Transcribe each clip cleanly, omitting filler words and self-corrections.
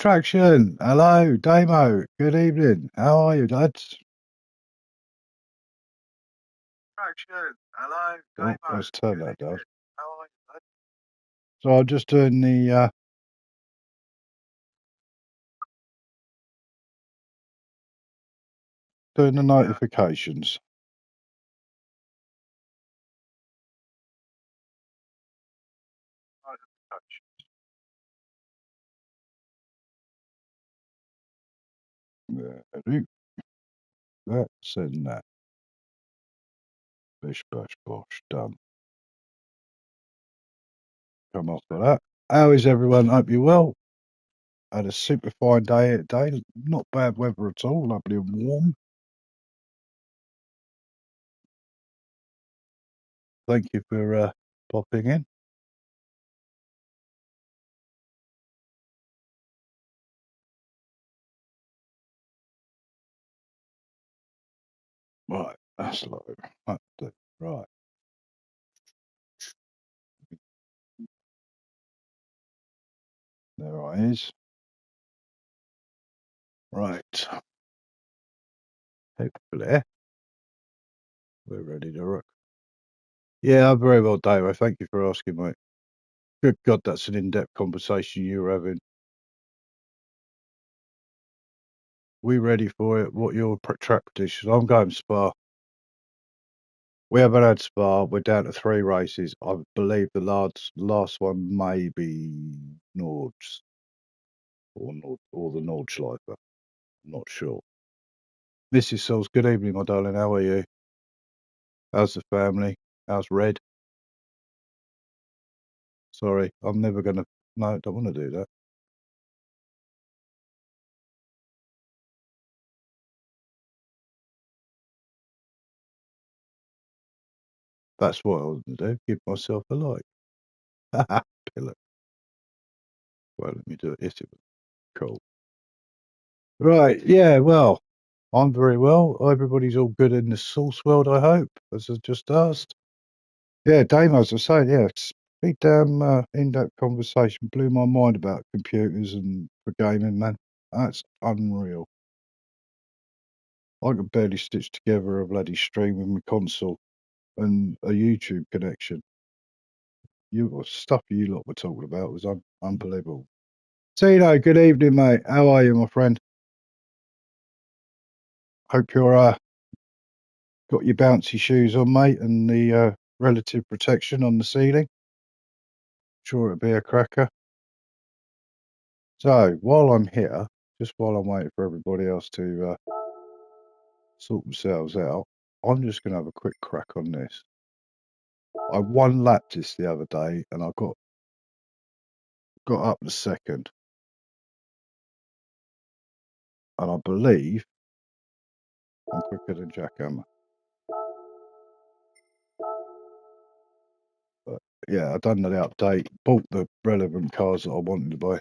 Traction. Hello, Damo. Good evening. How are you, lads? Traction. Hello, Damo. Oh, let's turn that down. How are you, lads? So I'm just doing the notifications. There, that's in that. Bish, bash, bosh, done. Come off of that. How is everyone? Hope you're well. Had a super fine day here today. Not bad weather at all. Lovely and warm. Thank you for popping in. Right, that's low. Right. There I is. Right. Hopefully we're ready to rock. Yeah, I'm very well, Dave. Thank you for asking, mate. Good God, that's an in-depth conversation you were having. We ready for it? What your track position? I'm going Spa. We haven't had Spa. We're down to 3 races. I believe the last one may be Nords or the Nordschleifer. I'm not sure. Mrs. Sauls, good evening, my darling. How are you? How's the family? How's Red? Sorry, I'm never gonna. No, don't want to do that. That's what I was going to do. Give myself a like. Pillow. Well, let me do it. Yes, it was cool. Right. Yeah. Well, I'm very well. Everybody's all good in the sauce world, I hope, as I just asked. Yeah, Dame, as I was saying, yeah, it's a big damn in-depth conversation. Blew my mind about computers and for gaming, man. That's unreal. I could barely stitch together a bloody stream with my console and a YouTube connection. Stuff you lot were talking about was unbelievable. Tino, good evening, mate. How are you, my friend? Hope you're got your bouncy shoes on, mate, and the relative protection on the ceiling. Sure, it'll be a cracker. So while I'm here, just while I'm waiting for everybody else to sort themselves out, I'm just going to have a quick crack on this. I one lapped this the other day, and I got up the second, and I believe I'm quicker than Jack Hammer. But yeah, I done the update, bought the relevant cars that I wanted to buy.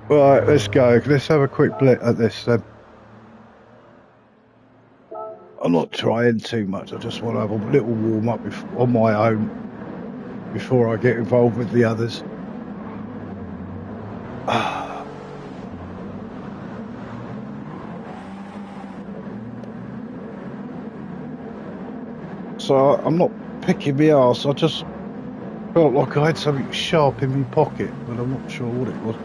Right, let's go. Let's have a quick blit at this then. I'm not trying too much. I just want to have a little warm up on my own before I get involved with the others. So I'm not picking my arse. I just felt like I had something sharp in my pocket, but I'm not sure what it was.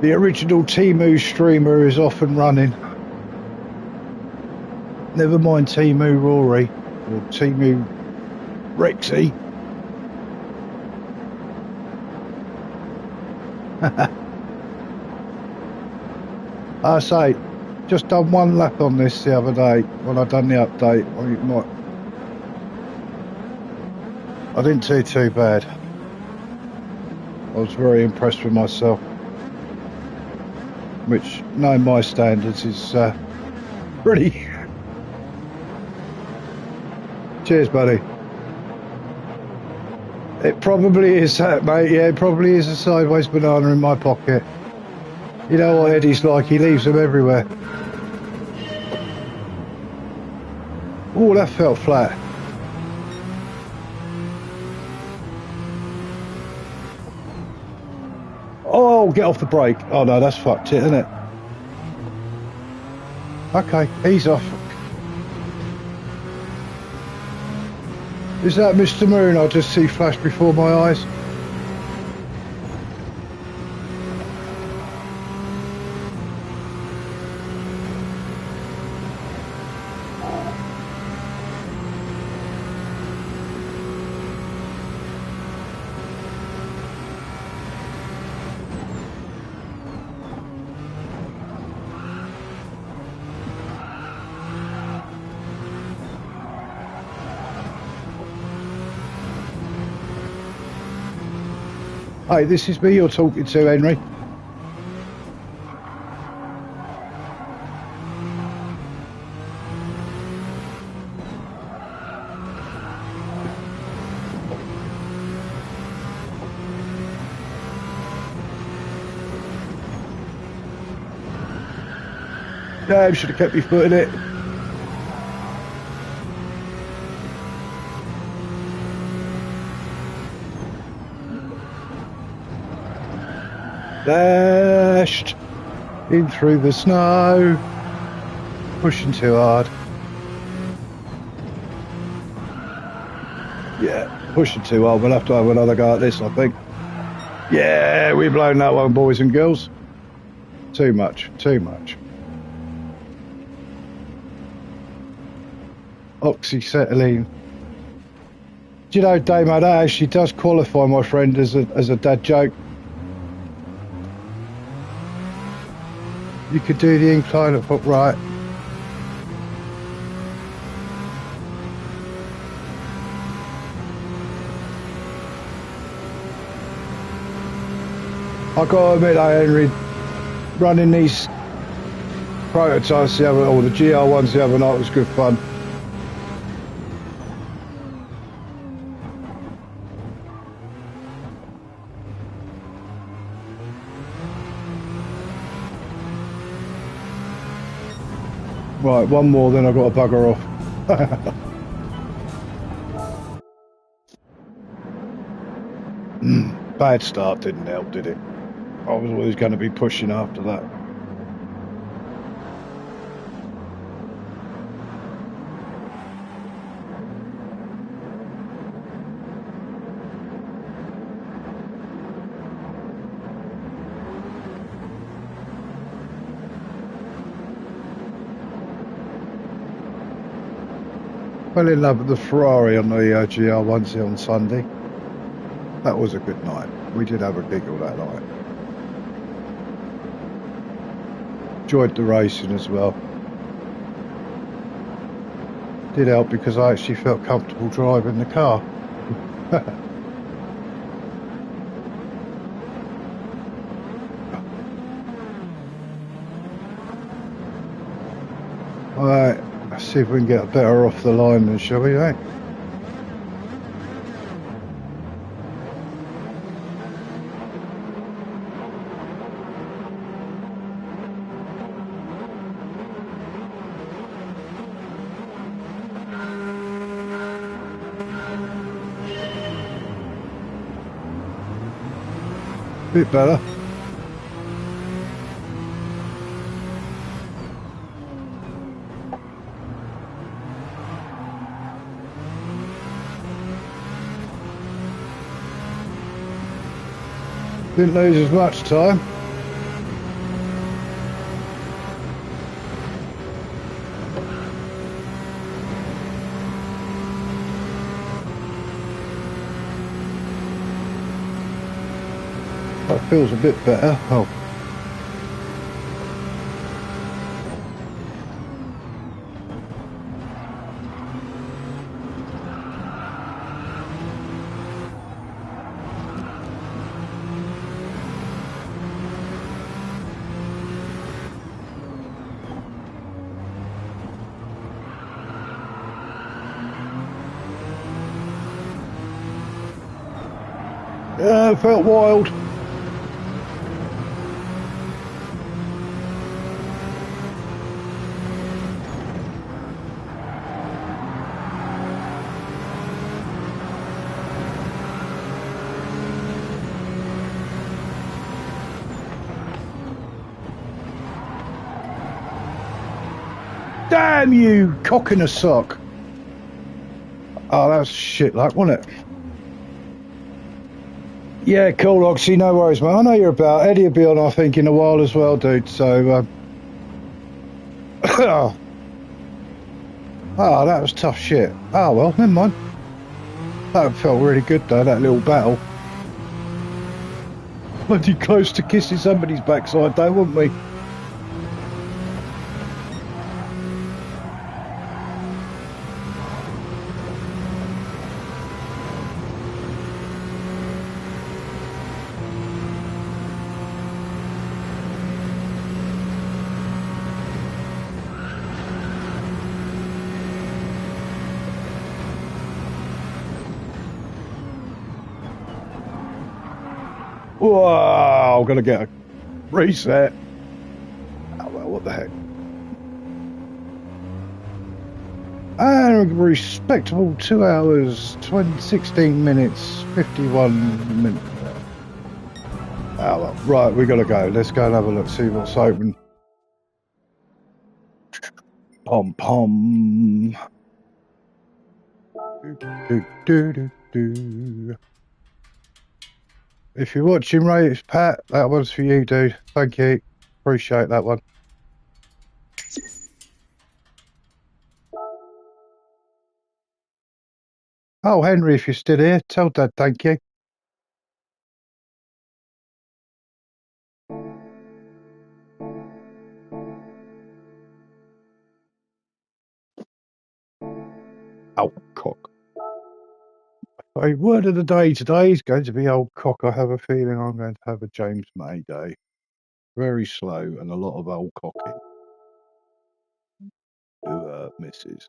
The original Temu streamer is off and running. Never mind Temu Rory or Temu Rexy. I say, just done one lap on this the other day when I done the update. I didn't do too bad. I was very impressed with myself, which, knowing my standards, is pretty. Cheers, buddy. It probably is that, mate. Yeah, it probably is a sideways banana in my pocket. You know what Eddie's like, he leaves them everywhere. Oh, that fell flat. Oh, get off the brake. Oh no, that's fucked it, isn't it? Okay, ease off. Is that Mr. Moon I just see flash before my eyes? Hey, this is me you're talking to, Henry. Damn, should have kept my foot in it. Dashed in through the snow, pushing too hard. Yeah, pushing too hard. We'll have to have another go at this, I think. Yeah, we've blown that one, boys and girls. Too much, too much. Oxyacetylene. Do you know, Damo, that actually does qualify, my friend, as a dad joke. You could do the incline at foot right. I gotta admit, Henry, running these prototypes the other, or the GR1s the other night was good fun. Right, one more, then I've got to bugger off. Bad start didn't help, did it? I was always going to be pushing after that. Fell in love with the Ferrari on the GR1 on Sunday. That was a good night. We did have a giggle that night. Enjoyed the racing as well. Did help because I actually felt comfortable driving the car. Alright, let's see if we can get better off the line then, shall we, eh? Bit better. Didn't lose as much time. That feels a bit better. Oh. It felt wild. Damn you, cock in a sock. Oh, that was shit luck, wasn't it? Yeah, cool, Oxy. No worries, mate. I know you're about. Eddie will be on, I think, in a while as well, dude. So, oh, that was tough shit. Oh, well, never mind. That felt really good, though, that little battle. Bloody close to kissing somebody's backside, though, weren't we? Whoa, I'm going to get a reset. Oh, well, what the heck? And a respectable 2 hours, 16 minutes, 51 minutes. Oh, well, right, we got to go. Let's go and have a look, see what's open. Pom pom. Do, do, do, do. If you're watching, Ray, it's Pat. That one's for you, dude. Thank you. Appreciate that one. Oh, Henry, if you're still here, tell Dad thank you. Oh, cock. A word of the day today is going to be old cock. I have a feeling I'm going to have a James May day. Very slow and a lot of old cocking. Who misses?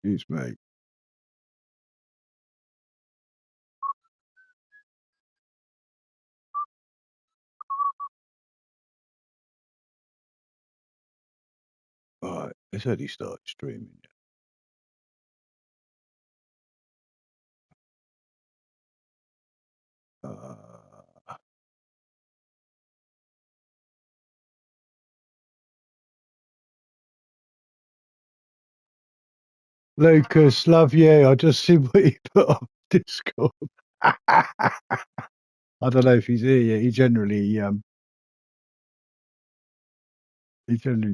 Excuse me. Right, it's already started streaming. Uh, Lucas, love you. I just see what you put on Discord. I don't know if he's here yet. He generally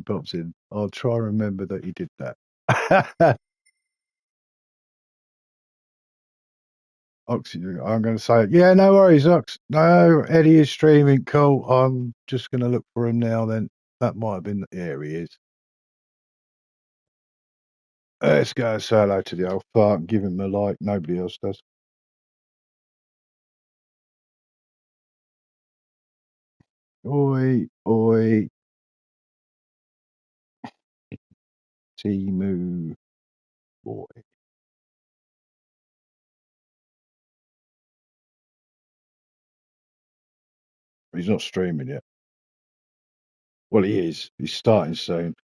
pops in. I'll try and remember that he did that. Oxygen. I'm going to say it. Yeah, no worries, Ox. No, Eddie is streaming. Cool. I'm just going to look for him now. Then that might have been the area he is. Let's go and say hello to the old fart and give him a like. Nobody else does. Oi, oi, Timu boy. He's not streaming yet. Well, he is. He's starting soon.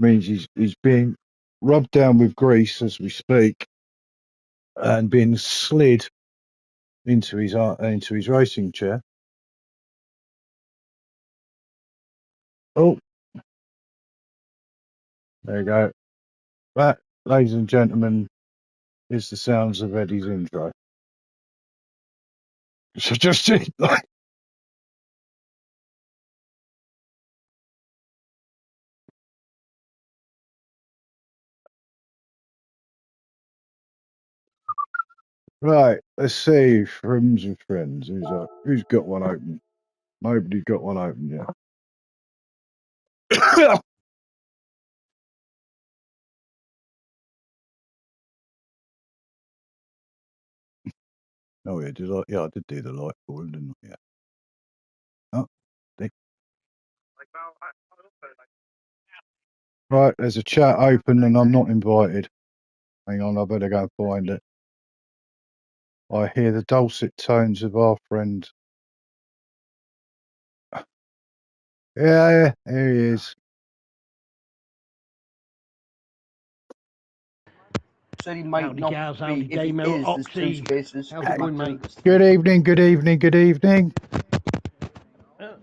Means he's being rubbed down with grease as we speak, and being slid into his racing chair. Oh, there you go. That, ladies and gentlemen, is the sounds of Eddie's intro. So just right. Let's see, friends and friends. Who's got one open? Nobody's got one open yet. Oh yeah, did I? Yeah, I did do the light for him, didn't I? Yeah. Oh, right. There's a chat open, and I'm not invited. Hang on, I better go and find it. I hear the dulcet tones of our friend. Yeah, here he is. Said he might not be. If he is, there's 2 spaces. How's it going, mate? Good evening, good evening, good evening.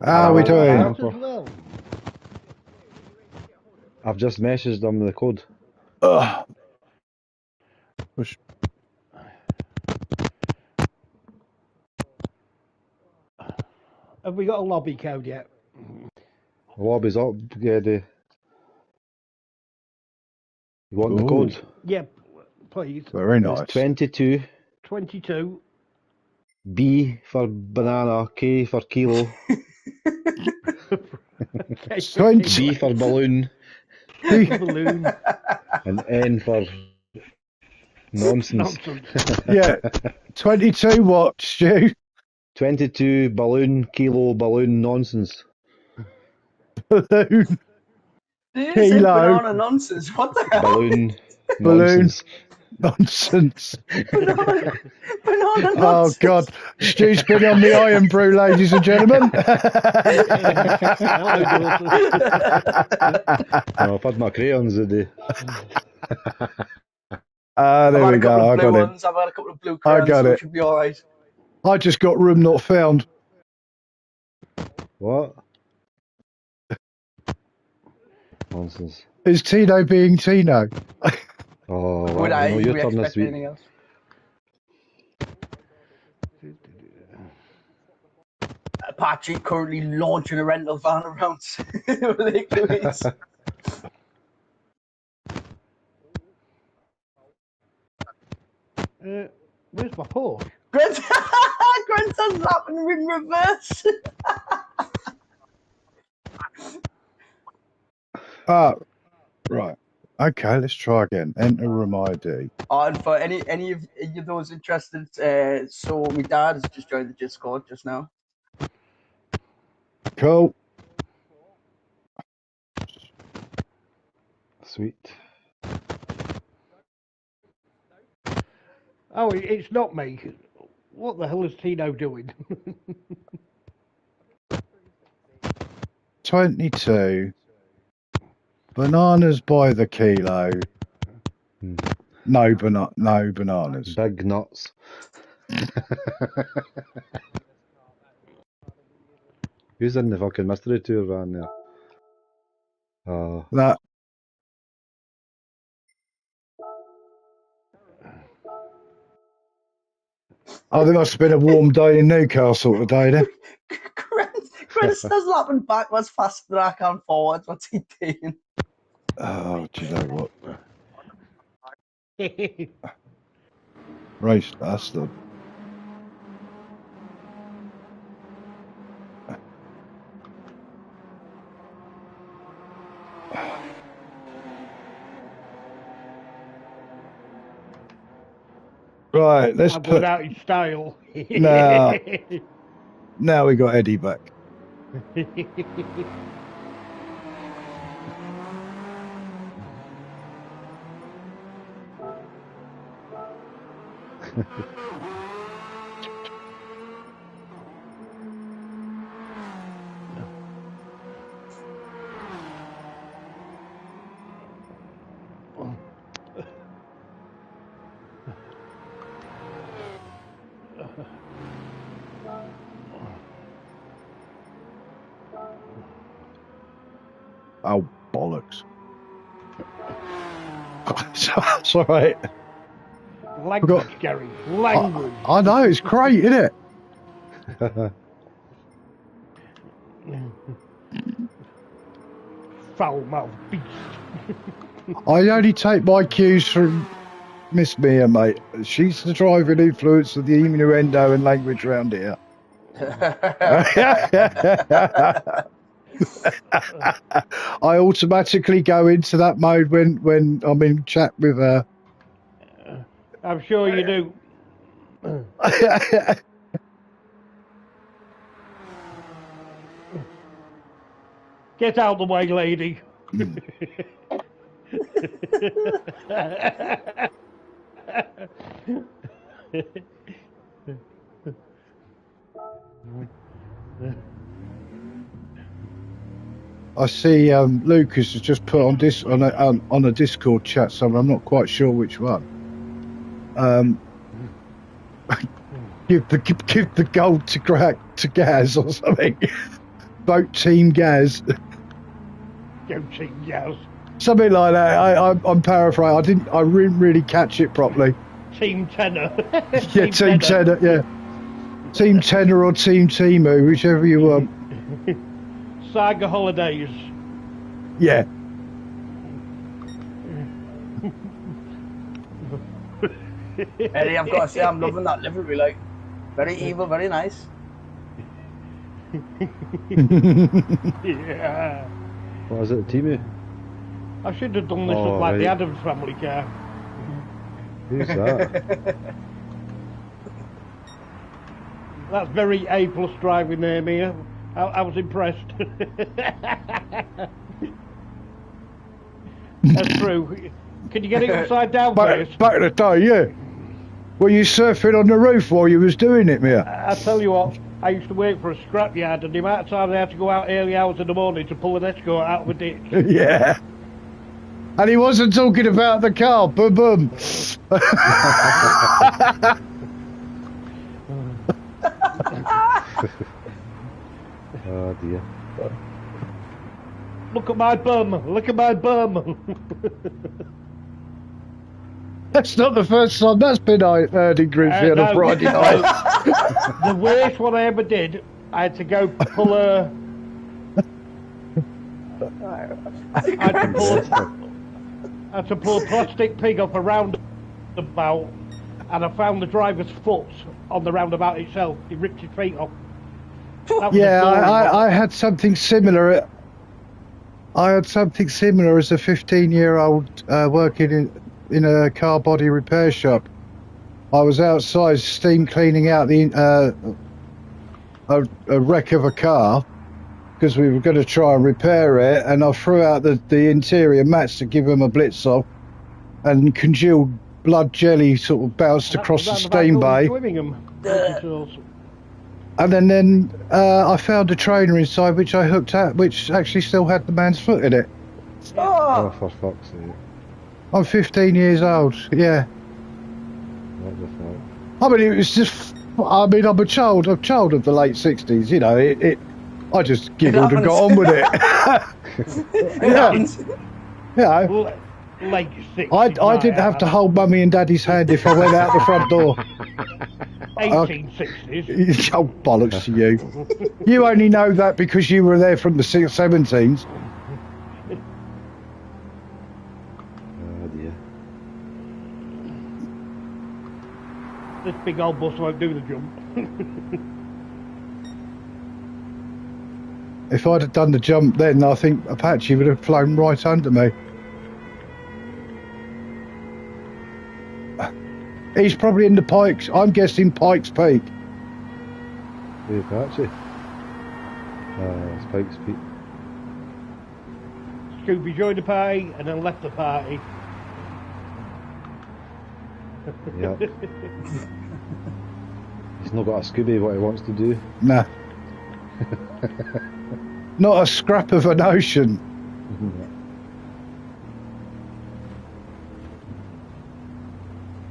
How are we doing? Well. I've just messaged them the code. Push. Have we got a lobby code yet? The lobby's up, Geddy. You want the Ooh. code? Yep, please. Very nice. It's 22. 22. B for banana, K for kilo. 20. B for balloon. Balloon. And N for nonsense. Yeah. 22 what, Stu? 22 balloon, kilo, balloon, nonsense. Balloon. Kilo. Banana nonsense. What the hell? Balloon. Balloon. Nonsense. Banana nonsense. Oh, God. Stu's been on the Iron Brew, ladies and gentlemen. No, I've had my crayons today. There we go. I got it. I've had a couple of blue crayons, I got so it. it should be alright. I just got room not found. What? Nonsense. Is Tino being Tino? Oh, well, Would I no, your turn expect this week. anything else? Apache currently launching a rental van around Lake Louise. Where's my Porsche? Grant does that in reverse. Right. Okay, let's try again. Enter room ID. And for any of those interested, so my dad has just joined the Discord just now. Cool. Sweet. Oh, it's not me. What the hell is Tino doing? 22. Bananas by the kilo. No bananas. Big nuts. Who's in the fucking mystery tour van there? That. Oh, there must have been a warm day in Newcastle today then. Chris does lapping backwards faster than I can forwards. What's he doing? Oh, do you know what? Race bastard. Right, let's put out in style. Now we got Eddie back. Oh, bollocks. It's all right. Language, Gary. Language. I know, it's great, isn't it? Foul-mouthed beast. I only take my cues from Miss Mia, mate. She's the driving influence of the innuendo and language around here. I automatically go into that mode when I'm in chat with her. I'm sure you do. Get out of the way, lady. I see Lucas has just put on this on a Discord chat somewhere. I'm not quite sure which one. Give the gold to Gaz or something. Vote Team Gaz. Go Team Gaz. Something like that. I'm paraphrasing. I didn't really catch it properly. Team Tenor. Yeah, Team Tenor. Yeah, Team Tenor or Team Timu, whichever you want. Saga Holidays. Yeah. Eddie, I've got to say, I'm loving that livery. Like, very evil, very nice. Yeah. What is it, Timu? I should have done this Oh, like right. the Addams Family car. Who's that? That's very A+ driving there, Mia. I was impressed. That's true. Can you get it upside down, please? Back in the day, yeah. Were you surfing on the roof while you was doing it, Mia? I tell you what, I used to work for a scrapyard, and the amount of time they had to go out early hours in the morning to pull an escort out of a ditch. Yeah. And he wasn't talking about the car. Boom, boom. Oh dear. Look at my bum! Look at my bum! That's not the first time that's been heard in Grimsby on a No. Friday night. The worst one I ever did, I had to go pull a... I had to pull a plastic pig off a roundabout, and I found the driver's foot on the roundabout itself. He ripped his feet off. That was Yeah, a story, I had something similar. I had something similar as a 15-year-old working in a car body repair shop. I was outside steam cleaning out the a wreck of a car because we were going to try and repair it, and I threw out the interior mats to give them a blitz off, and congealed blood jelly sort of bounced across the steam bay. And then I found a trainer inside which I hooked up, which actually still had the man's foot in it. Oh, Oh, for fuck's sake. I'm 15 years old, yeah. What the fuck? I mean, it was just, I'm a child of the late 60s, you know, I just giggled and got on with it. Yeah, you know, Late 60s. I didn't have to hold mummy and daddy's hand if I went out the front door. 1860s. Oh, bollocks to you. You only know that because you were there from the 17s. Oh dear. This big old bus won't do the jump. If I'd have done the jump then, I think Apache would have flown right under me. He's probably in the Pikes. I'm guessing Pikes Peak. Hey, Apache. Spike's Peak. Scooby joined the party and then left the party. Yep. He's not got a Scooby what he wants to do. Nah. Not a scrap of a notion.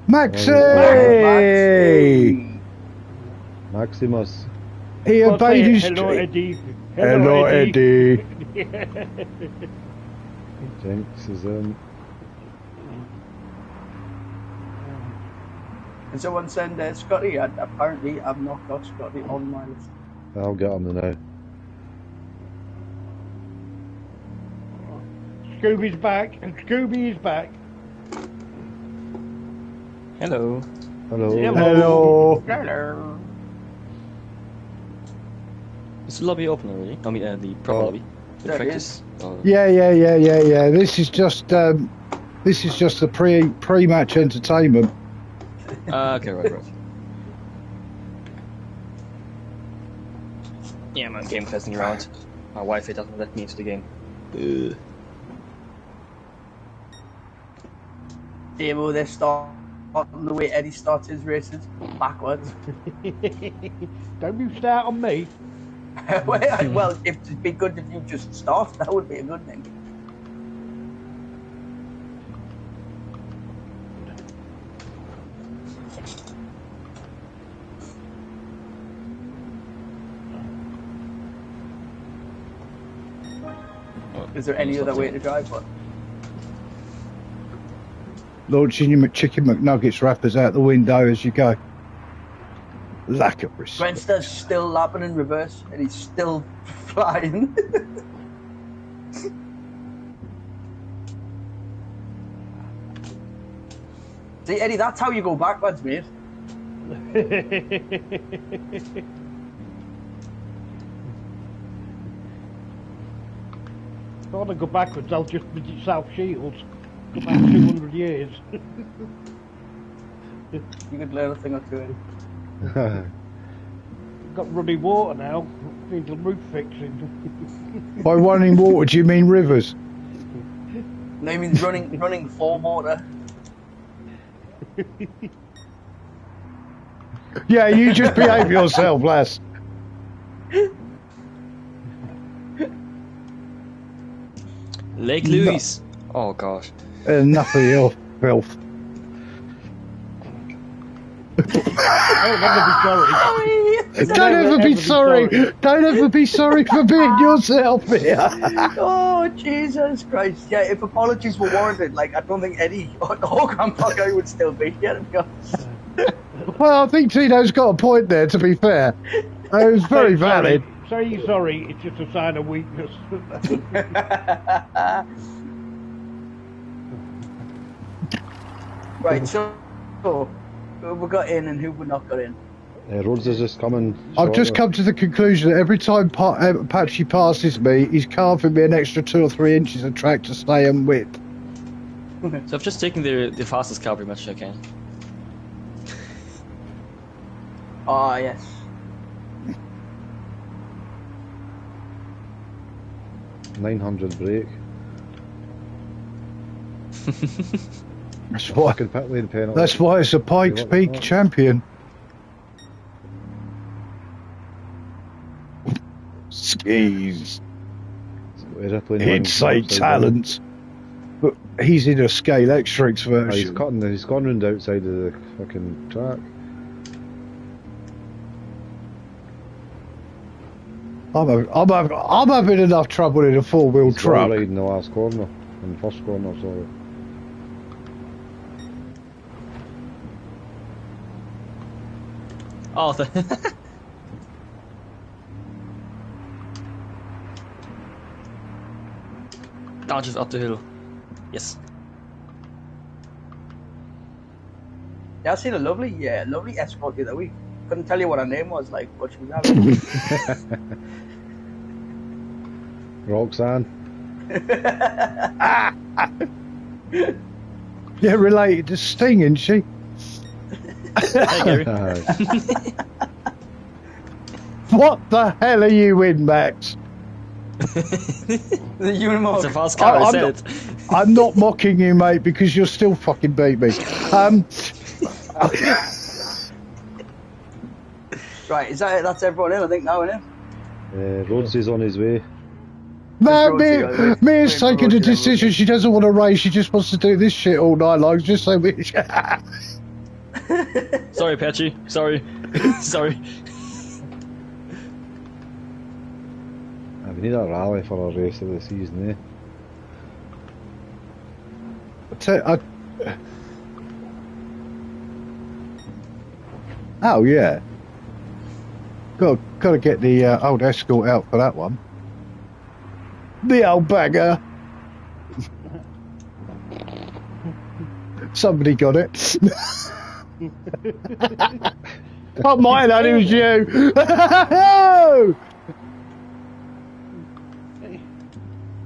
Maxie! Maximus. He Well, obeyed say his hello, Eddie. Hello, Eddie. Jinx is in. and someone said, Scotty, apparently I've not got Scotty on my list. I'll get him now. Scooby's back, and Scooby is back. Hello. Hello. Hello. Hello. Is the lobby open already? I mean, the proper lobby. The There it practice. Oh. Yeah. This is just the pre-match entertainment. Okay, right. Yeah, my game messing around. My Wi-Fi doesn't let me into the game. Demo, they're starting the way Eddie starts his races, backwards. Don't you start on me. Well, if it'd be good if you just start, that would be a good thing. Is there any other way to drive one? Launching your chicken McNuggets wrappers out the window as you go. Lack of respect. Grenster's still lapping in reverse, and he's still flying. See, Eddie, that's how you go backwards, mate. If I want to go backwards, I'll just visit South Shields. Go back 200 years. You could learn a thing or two, Eddie. Got running water now. Needs a roof fixing. By running water, do you mean rivers? No, he means running for water. Yeah, you just behave yourself, lass. Lake Louise. Oh gosh. Enough of your filth. I'll never be sorry. Don't ever be sorry. Don't ever be sorry for being yourself here. Oh, Jesus Christ. Yeah, if apologies were warranted, like, I don't think Eddie or Grandpa Guy would still be here, to be honest. Well, I think Tito's got a point there, to be fair. It was very valid. Saying sorry, it's just a sign of weakness. Right, so who we got in and who we not got in? Rhodes is just coming. I've just come to the conclusion that every time Apache passes me, he's carving me an extra 2 or 3 inches of track to stay and width. So I've just taken the fastest car pretty much I can. Oh, yes. .900 brake. That's why. Fucking pit lane penalty. That's why it's a Pikes Peak champion. Skis. Insane talent. But he's in a Scale X-Trix version. He's gone round outside of the fucking track. I'm having enough trouble in a 4-wheel truck. Right in the last corner, in the first corner, sorry. Oh, Down just up the hill. Yes. Yeah, I seen a lovely escort the other week. Couldn't tell you what her name was, like, but she was having. Roxanne. Yeah, related to Sting, isn't she? Hey, Gary. What the hell are you in, Max? The Unimog. It's a fast car, I said it. I'm not mocking you, mate, because you'll still fucking beat me. Right, that's everyone in, I think, now, isn't it? Rhodes is on his way. No, Mia's taken a decision. She doesn't want to race. She just wants to do this shit all night long. Just so we. Sorry, Patchy. Sorry. Sorry. We need a rally for our race of the season, Oh yeah. Got to get the old Escort out for that one. The old bagger. Somebody got it. Not mine, that was you.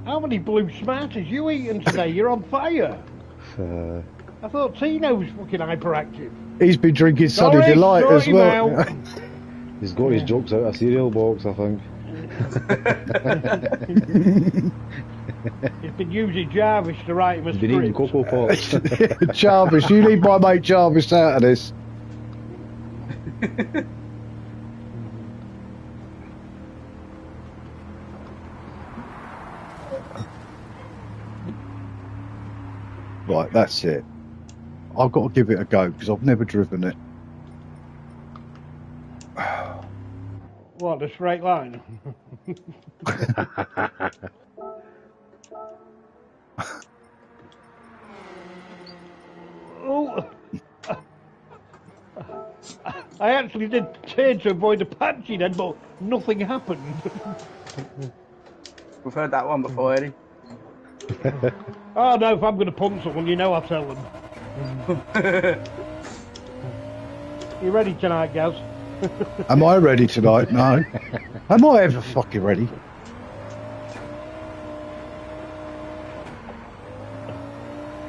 How many blue smarties you eating today? You're on fire. I thought Tino was fucking hyperactive. He's been drinking Sunny Delight as well. He's got his jokes out of a cereal box, I think. He's been using Jarvis to write him a He's been eating script. Cocoa Pops. Jarvis, you leave my mate Jarvis out of this. Right, that's it. I've got to give it a go because I've never driven it. What, the straight line? Oh, I actually did turn to avoid the patchy then, but nothing happened. We've heard that one before, Eddie. Oh no, if I'm going to punt someone, you know I'll tell them. You ready tonight, Gaz? Am I ready tonight? No. Am I ever fucking ready?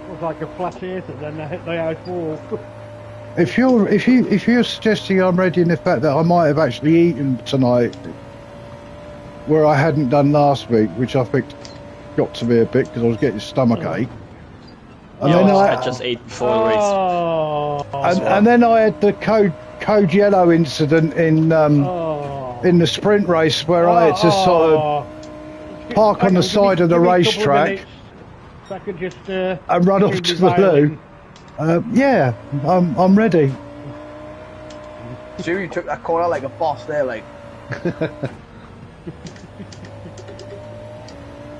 Looks like a flat earther, then I hit the I-4. If you're suggesting I'm ready in the fact that I might have actually eaten tonight, where I hadn't done last week, which I think got to me a bit because I was getting stomach ache. And then I just ate before the race. Oh, and then I had the code yellow incident in the sprint race where I had to sort of park on the side of the racetrack so I could just and run off to the loo. Yeah, I'm ready. Sure, you took that corner like a boss there, like.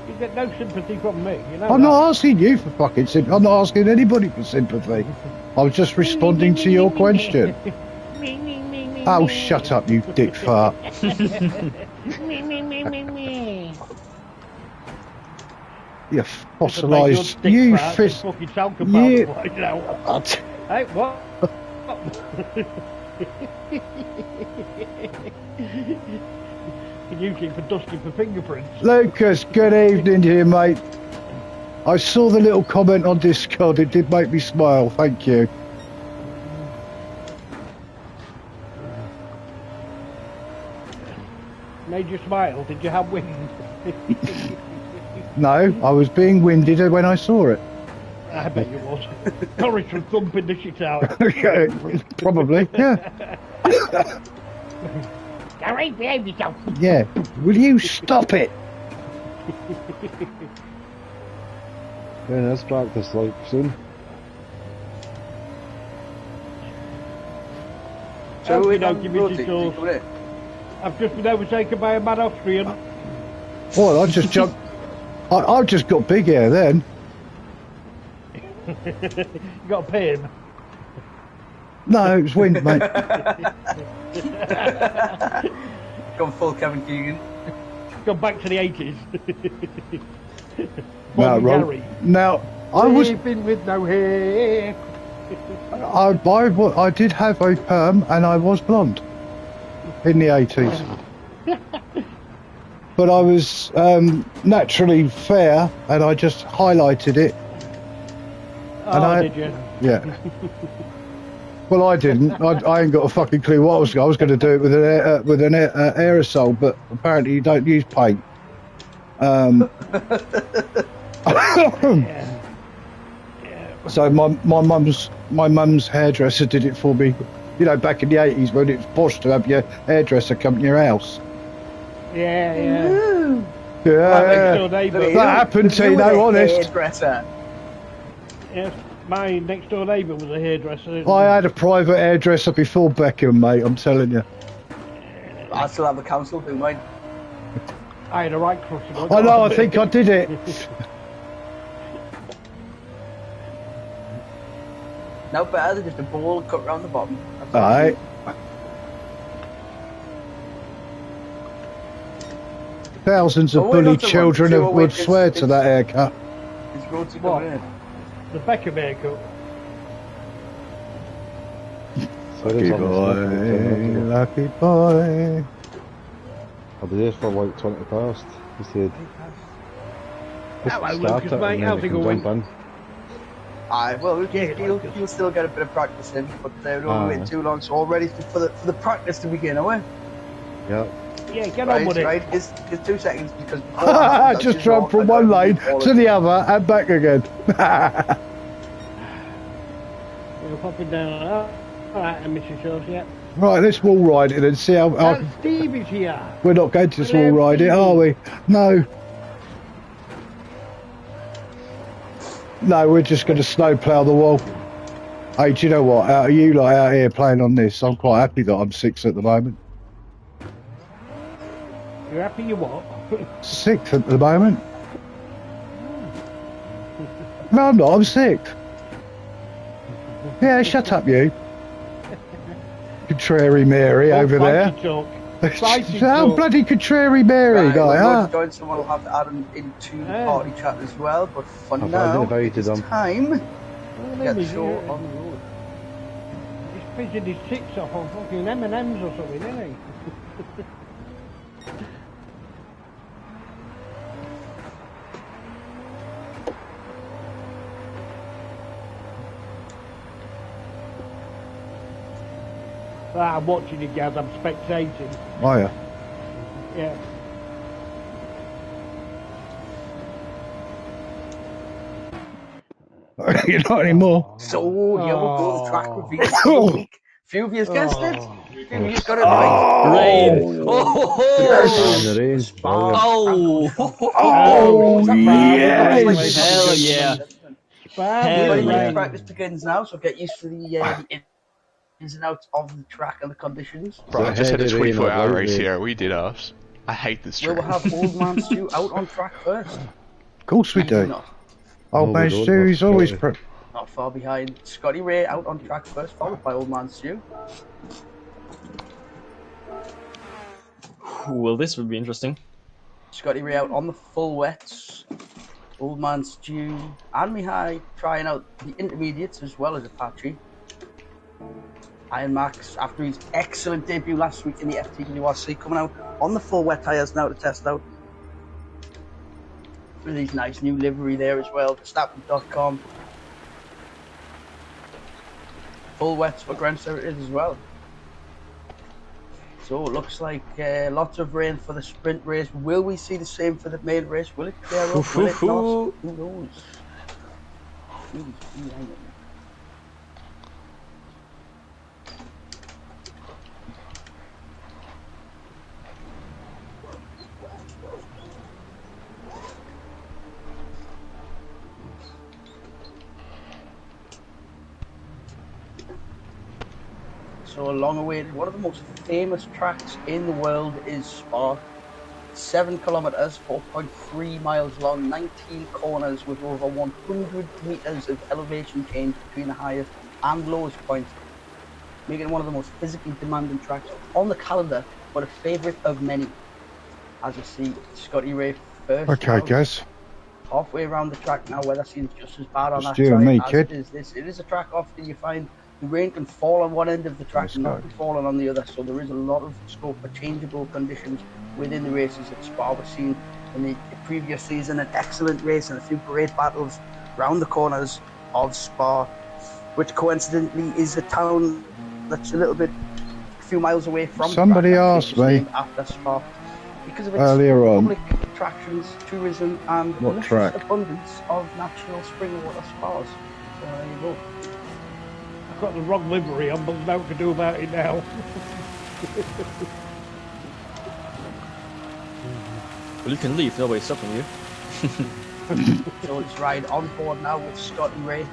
You get no sympathy from me, you know. I'm not asking you for fucking sympathy. I'm not asking anybody for sympathy. I was just responding to your question. Oh, shut up, you dick fart. You fossilised. You fist. Fucking talk You. about it right now. Hey, what? Can use it for dusting for fingerprints. Lucas, good evening to you, mate. I saw the little comment on Discord. It did make me smile. Thank you. Made you smile? Did you have wind? No, I was being winded when I saw it. I bet you was. Courage was thumping the shit out. Probably, yeah. Gary, behave yourself. Yeah. Will you stop it? Yeah, let's practice like soon. So we don't don't give me rotate, details. you it. I've just been overtaken by a mad Austrian. Well, I just jumped. I just got big hair then. You got a pain. No, it was wind, mate. Gone full Kevin Keegan. Gone back to the 80s. No, wrong. Now, I was. Sleeping with no hair. I did have a perm and I was blonde in the 80s. But I was naturally fair and I just highlighted it. Oh, did you? Yeah. Well, I didn't. I ain't got a fucking clue what I was going to do it with an aerosol, but apparently you don't use paint. So my mum's hairdresser did it for me. You know, back in the 80s when it was posh to have your hairdresser come to your house. Yeah, yeah. Yeah, that happened, Tino, honest. Hairdresser. Yes, my next door neighbour was a hairdresser. I had a private hairdresser before Beckham, mate, I'm telling you. I still have the council do mine. I had a right crush on her. I know, I think I did it. No better than just a ball cut round the bottom. Alright. Thousands of bullied children would swear to that haircut. It's Rhodes What? coming in. The Beckham haircut. Lucky boy, lucky boy. I'll be there for like 20 past. He said. Hello, Start Lucas, it and mate. then How's we it can going? jump in. Aye, well, Yeah, you'll still get a bit of practice in, but we don't Aye. wait too long, so all ready for the practice to begin, are we? Yeah. Yeah, get on with it. Right, it's 2 seconds because before I Just jump from one lane to the other and back again. We're popping down. Oh, all right, and Mrs. Shores, yeah. Right, let's wall ride it and see how. And Steve is here. We're not going to Hello, wall ride it, are we? No. No, we're just going to snow plough the wall. Hey, do you know what? Out of you lot out here playing on this, I'm quite happy that I'm 6th at the moment. You're happy you what? 6th at the moment. No, I'm not. I'm 6th. Yeah, shut up, you. Contrary Mary over there. Talk. How bloody contrary Mary, right, guy, huh? Join someone will have to add them into the party chat as well, but for I've now, invited it's them. time to get the He's show on the road. pissing his tits off on fucking M&M's or something, isn't he? I'm watching it, guys. I'm spectating. Oh, yeah. Yeah. You're not anymore. So, here we go, the track reveal of the week. Few of you guessed it. Few of you got it right. Rain. Oh, And the rain. oh, Oh, yes. hell yeah. Hell Anybody yeah. practice begins now, so get used to the ins and outs of the track and the conditions. Bro, I just had a Heavy rain 24-hour or race light here. We did us. I hate this We track. will have Old Man Stu out on track first. Of course we do. Not, Old No, man we don't, Stu, he's not always... Scotty. not far behind. Scotty Ray out on track first, followed by Old Man Stu. Well, this would be interesting. Scotty Ray out on the full wets. Old Man Stu and Mihai trying out the intermediates as well as Apache. Iron Max, after his excellent debut last week in the FTWRC, coming out on the full wet tyres now to test out. With his nice new livery there as well, Stappen.com. Full wets for Grenster it is as well. So it looks like lots of rain for the sprint race. Will we see the same for the main race? Will it clear up? Will it not? Who knows? So a long awaited, one of the most famous tracks in the world is Spa. 7 kilometers, 4.3 miles long, 19 corners with over 100 meters of elevation change between the highest and lowest points, making it one of the most physically demanding tracks on the calendar, but a favorite of many. As you see, Scotty Ray first. Okay, out, guys. halfway around the track now, weather seems just as bad on Just that you side and me, as kid. it is this. It is a track often you find the rain can fall on one end of the track Let's and go. not be falling on the other, so there is a lot of scope for changeable conditions within the races at Spa. We've seen in the previous season an excellent race and a few great battles round the corners of Spa, which coincidentally is a town that's a few miles away from Somebody the track, asked me after Spa because of its earlier on. public attractions, tourism, and What luscious track? abundance of natural spring water spas. So there you go. I've got the wrong livery on, but there's nothing to do about it now. Well, you can leave. Nobody's stopping you. So let's ride on board now with Scott and Ray.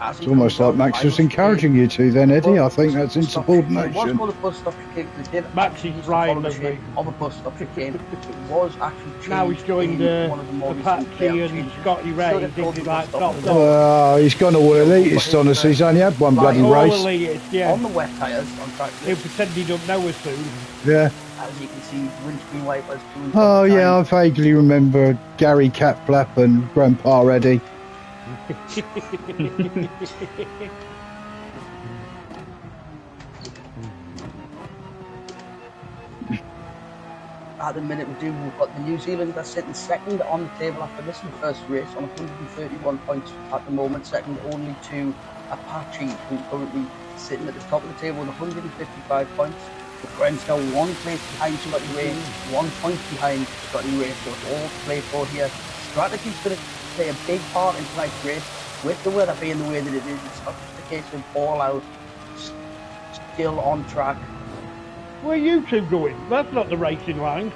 It's almost like Max was encouraging you to then, Eddie. I think that's It was insubordination. called a bus stop chicane. They did Max is riding the with me. shape of a bus stop chicane. It was actually changed Now he's joined in one of the more recent Apache layout and changes. Scotty Ray. Still He get called thinks the like bus top stop. dog. He's gone all elitist on us. He's only had one bloody All race. elitist, yeah. On the wet tyres, on track He'll list, pretend he don't know us soon. Yeah. as you can see, windscreen wipers doing Oh, double yeah, I time. vaguely remember Gary Catflap and Grandpa Eddie. At the minute we've got the New Zealander sitting second on the table after this in the first race on 131 points at the moment, second only to Apache, who's currently sitting at the top of the table with 155 points. Grenster 1 place behind Scotty Ray, 1 point behind Scotty Ray, so it's all to play for here. Strategy's going to play a big part in tonight's race. With the weather being the way that it is, it's not just a case of all out skill on track. Where are you two going? That's not the racing line.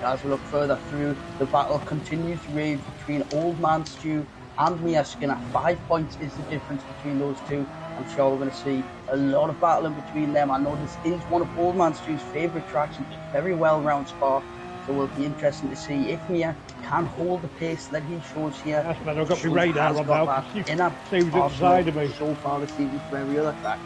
As we look further through, the battle continues to rage between Old Man Stew and Mia Skinner. 5 points is the difference between those two. I'm sure we're going to see a lot of battle in between them. I know this is one of Old Man Stew's favourite tracks. It's very well round Spa, so it'll be interesting to see if Mia can hold the pace that he shows here. That's better. I've got my radar on now. See who's inside of me. So far this season for every other track.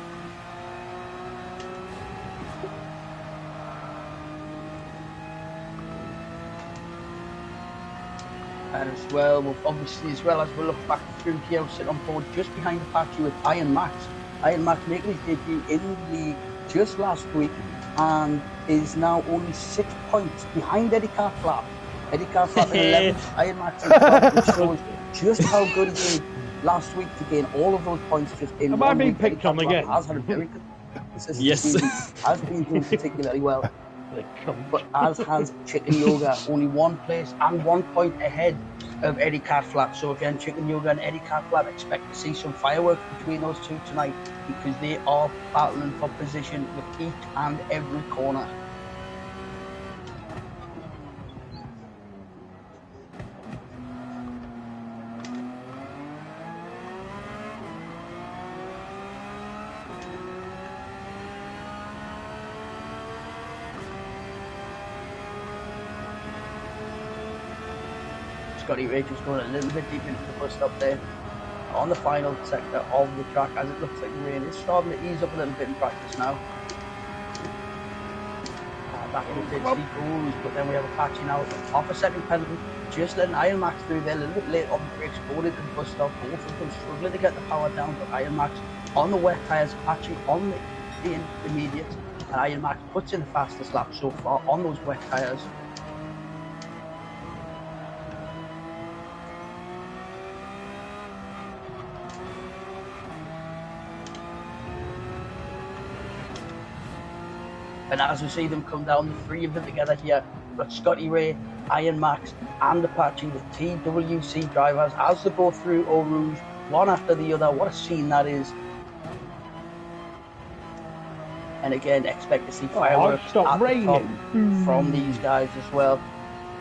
And as well, obviously, as well as we look back through here, we're sitting on board just behind Apache with Iron Max. Iron Max making his debut in the league just last week and is now only 6 points behind Eddie Carflap. Eddie Carflap in 11th, Iron Max in 12th, which shows just how good he did last week to gain all of those points just in Am 1 I being week. picked on again? Has had a very good consistency. Yes. Has been doing particularly well. But as has Chicken Yoga, only 1 place and 1 point ahead of Eddie Carflap. So again, Chicken Yoga and Eddie Carflap expect to see some fireworks between those two tonight because they are battling for position with each and every corner. Scotty Ray just going a little bit deep into the bus stop there on the final sector of the track, as it looks like the rain is starting to ease up a little bit in practice now. Back into the steep rules, but then we have Apache now off a second penalty, just letting Iron Max through there a little bit late on the brakes, going into the bus stop. Both of them struggling to get the power down, but Iron Max on the wet tyres, Apache on the intermediate, and Iron Max puts in the fastest lap so far on those wet tyres. And as we see them come down, the 3 of them together here, we've got Scotty Ray, Iron Max, and Apache, the TWC drivers, as they go through Eau Rouge, one after the other. What a scene that is. And again, expect to see fireworks at the top from these guys as well.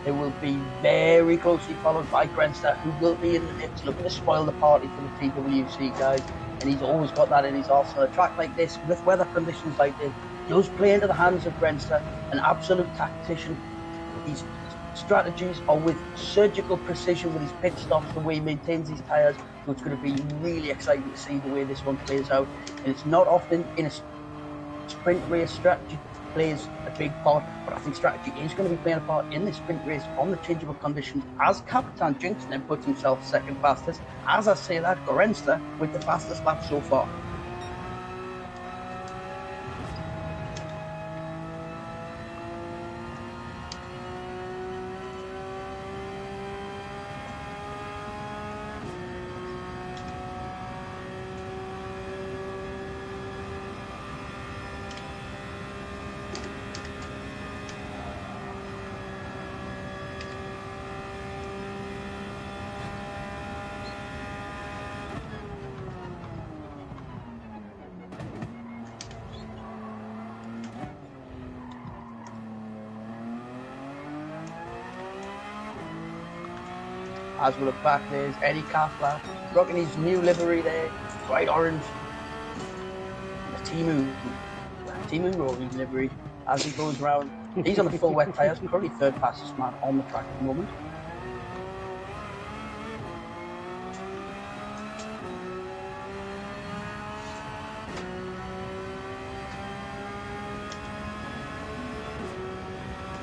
It will be very closely followed by Grenster, who will be in the mix, looking to spoil the party for the TWC guys. And he's always got that in his arsenal. A track like this, with weather conditions like this, does play into the hands of Grenster, an absolute tactician. His strategies are with surgical precision with his pit stops, the way he maintains his tyres. So it's going to be really exciting to see the way this one plays out. And it's not often in a sprint race strategy plays a big part, but I think strategy is going to be playing a part in this sprint race on the changeable conditions, as Capitan Jinx then puts himself second fastest. As I say that, Grenster with the fastest lap so far. As we look back, there's Eddie Carflap rocking his new livery there, bright orange. The Timu Rory livery as he goes round. He's on the full wet tyres, currently 3rd fastest man on the track at the moment.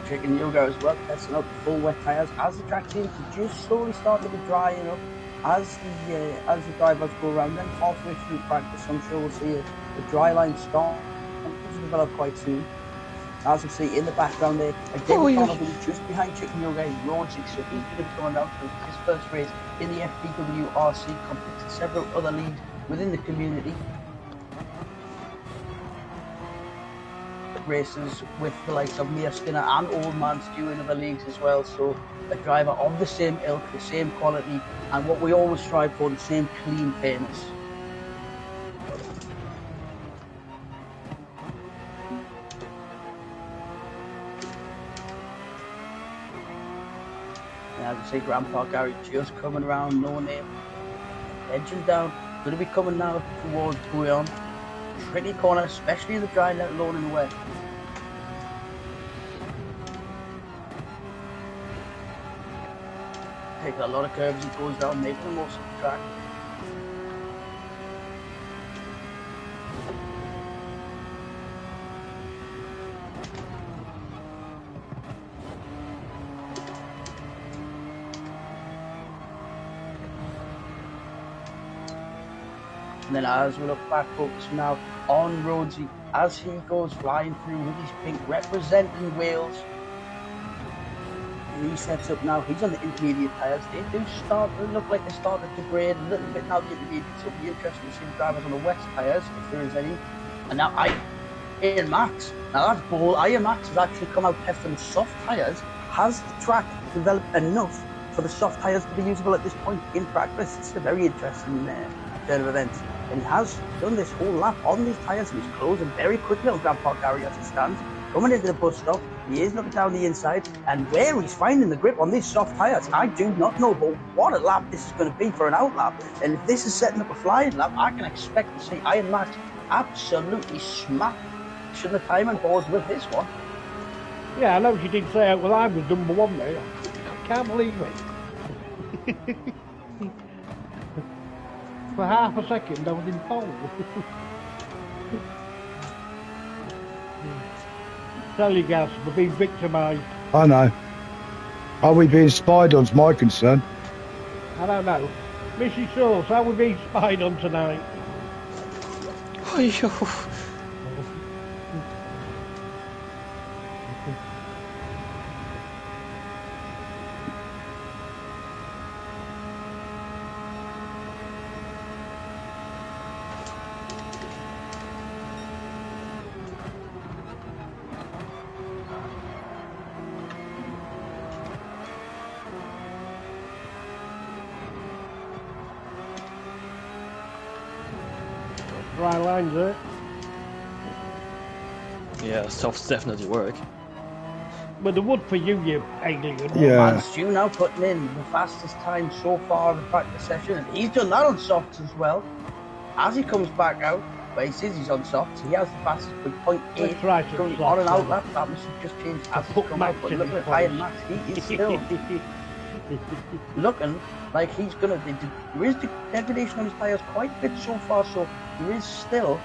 Chicken Yoga as well, testing out the full wet tyres as the track seems to just slowly start to be drying up as the drivers go around. Then halfway through practice, I'm sure we'll see the dry line start to develop quite soon. As we see in the background there, again, who's just behind Chicken Yoga, he's launching, so he's going to be going down to his first race in the Ftwrc, completed several other leagues within the community. races with the likes of Mia Skinner and Old Man Stew in other leagues as well. So a driver of the same ilk, the same quality, and what we always strive for, the same clean fairness. And as I say, Grandpa Gary just coming around, no name, edging down, going to be coming now towards Bouillon. Tricky corner, especially in the dry, let alone in the wet. Takes a lot of curves, he goes down, making the most of the track. And then as we look back, focus now on Rhodesy as he goes flying through with his pink, representing Wales. And he sets up now, he's on the intermediate tyres. They do start to look like they started to degrade a little bit now, the intermediate. So it'll be interesting to see the drivers on the west tyres, if there is any. And now Ian Max, now that's bold. Ian Max has actually come out testing soft tyres. Has the track developed enough for the soft tyres to be usable at this point in practice? It's a very interesting turn of events. And he has done this whole lap on these tyres, and he's closing very quickly on Grandpa Gary as he stands. Coming into the bus stop, he is looking down the inside, and where he's finding the grip on these soft tyres, I do not know, but what a lap this is going to be for an out lap. And if this is setting up a flying lap, I can expect to see Iron Max absolutely smack the timing boards with this one. Yeah, I know she did say, well, I was number one there. I can't believe it. For half a second, I was in pole. Tell you guys, we're being victimised. I know. Are we being spied on's my concern. I don't know. Mrs. Sauce, how are we being spied on tonight? Oh, yo. Dry lines there. Yeah, softs definitely work. But the wood for you, you alien. Yeah. And Stu now putting in the fastest time so far of the practice session, and he's done that on softs as well. As he comes back out, where he says he's on softs, he has the fastest with 0.8. Right, Currently on an out lap, that must have just changed as he's come out. But look at Iron Max, he is still looking like he's gonna. There is degradation on his tyres quite a bit so far, so there is still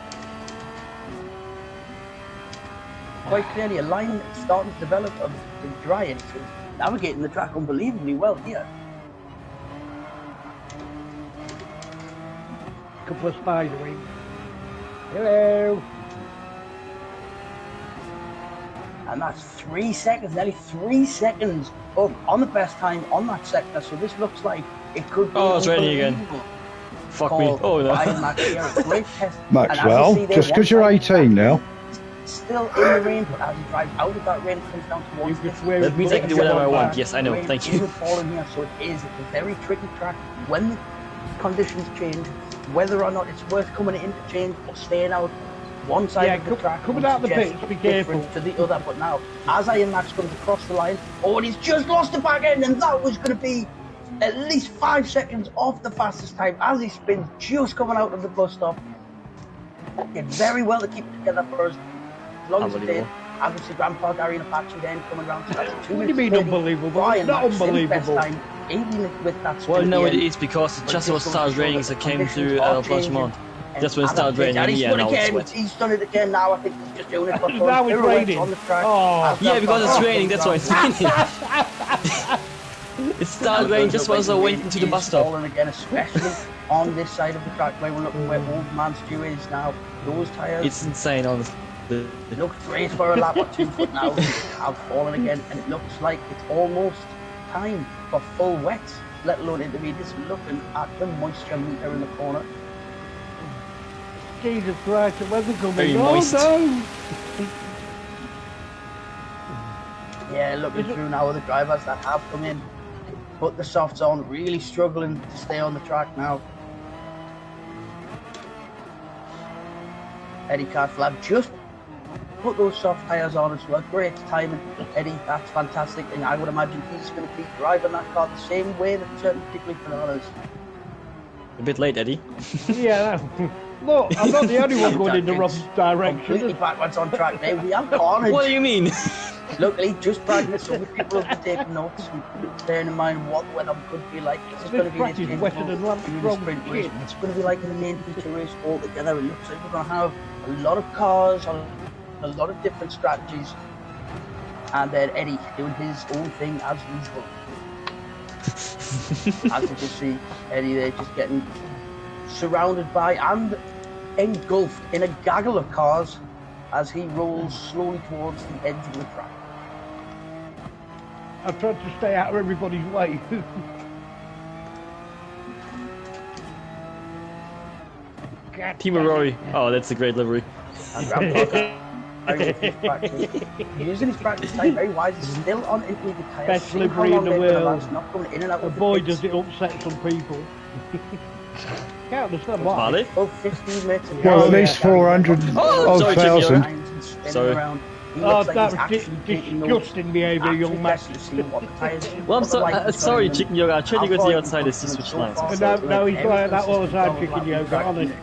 quite clearly a line starting to develop of the dry, and he's navigating the track unbelievably well here. Couple of spider wings. Hello. And that's 3 seconds, nearly 3 seconds up on the best time on that sector. So this looks like it could be. Oh, it's raining again. Fuck me. Oh, no. Max here, a great test. Maxwell, just because you're 18 now. Still in the rain, but as he drives out of that rain, it comes down towards this. That means I can do whatever I want. Yes, I know. Rain Thank you. isn't falling here, so it's a very tricky track. When the conditions change, whether or not it's worth coming in to change or staying out one side of the track, coming out the pits, be careful to the other. But now, as Iron Max comes across the line, and he's just lost the back end, and that was going to be at least 5 seconds off the fastest time as he spins, just coming out of the bus stop. Did very well to keep it together for us, as long as he did. Obviously, Grandpa Gary and Apache then coming around. So that's 2 minutes. What do you mean unbelievable? Brian Not Max, unbelievable. Best time, even with that Well, no, spin it's because but just it was just started goes to show raining, that so the it came conditions through are Blanchimont. changing. Just when it And started raining, and he's yeah, done now it it's again. wet. He's done it again now. I think he's just doing it for fun. Now it's Pirouettes raining. on the track. Oh. Yeah, because it's raining, that's why it's raining. It started raining just once I went into the bus stop. Falling again, especially on this side of the track where we're looking where Old Man Stew is now. Those tyres. It's insane, honestly. It looked great for a lap or two, but now have fallen again, and it looks like it's almost time for full wet, let alone intermediates. Looking at the moisture meter in the corner. Jesus Christ, the weather coming. Very Oh moist. no! Yeah, looking through now the drivers that have come in, put the softs on, really struggling to stay on the track now. Eddie Cartflab just put those soft tyres on as well. Great timing, Eddie. That's fantastic, and I would imagine he's going to be driving that car the same way that certain particularly Bananas. A bit late, Eddie. Yeah. Look, I'm not the only one going in the wrong direction. Completely backwards on track now. We have carnage. What do you mean? Luckily, just practice. So many people have been taking notes and bearing in mind what the weather could be like. This is going to be this sprint race. It's going to be like in the main feature race altogether. It looks like we're going to have a lot of cars on a lot of different strategies, and then Eddie doing his own thing as usual. As you can see, Eddie there just getting surrounded by and engulfed in a gaggle of cars as he rolls slowly towards the edge of the track. I've tried to stay out of everybody's way. Team Rory. Oh, that's a great livery. Using his practice time very wisely, still on intermediate tyres. Best livery in the world. Not coming in and out the boy does it upset some people. Can't understand why. Oh, 15 minutes. Well, at least 400 odd thousand. Sorry. Oh, that was disgusting behaviour, young man. Well, I'm sorry, Chicken Yoga. I tried to go to the outside to switch lines. No, he's like that all the time, Chicken Yoga, honest.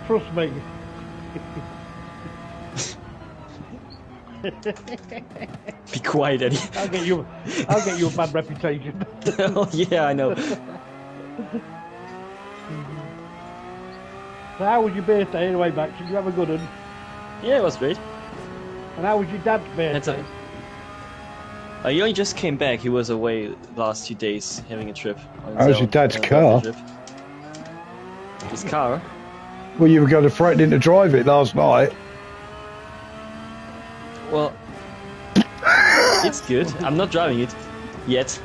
Trust me. Be quiet, Eddie. I'll get you a bad reputation. Oh yeah, I know. So how was your birthday anyway, Max? Did you have a good one? Yeah, it was great. And how was your dad's birthday? He only just came back. He was away the last 2 days having a trip. How was your dad's car? His car? Well, you were going to threaten him to drive it last night. Well, it's good. I'm not driving it yet.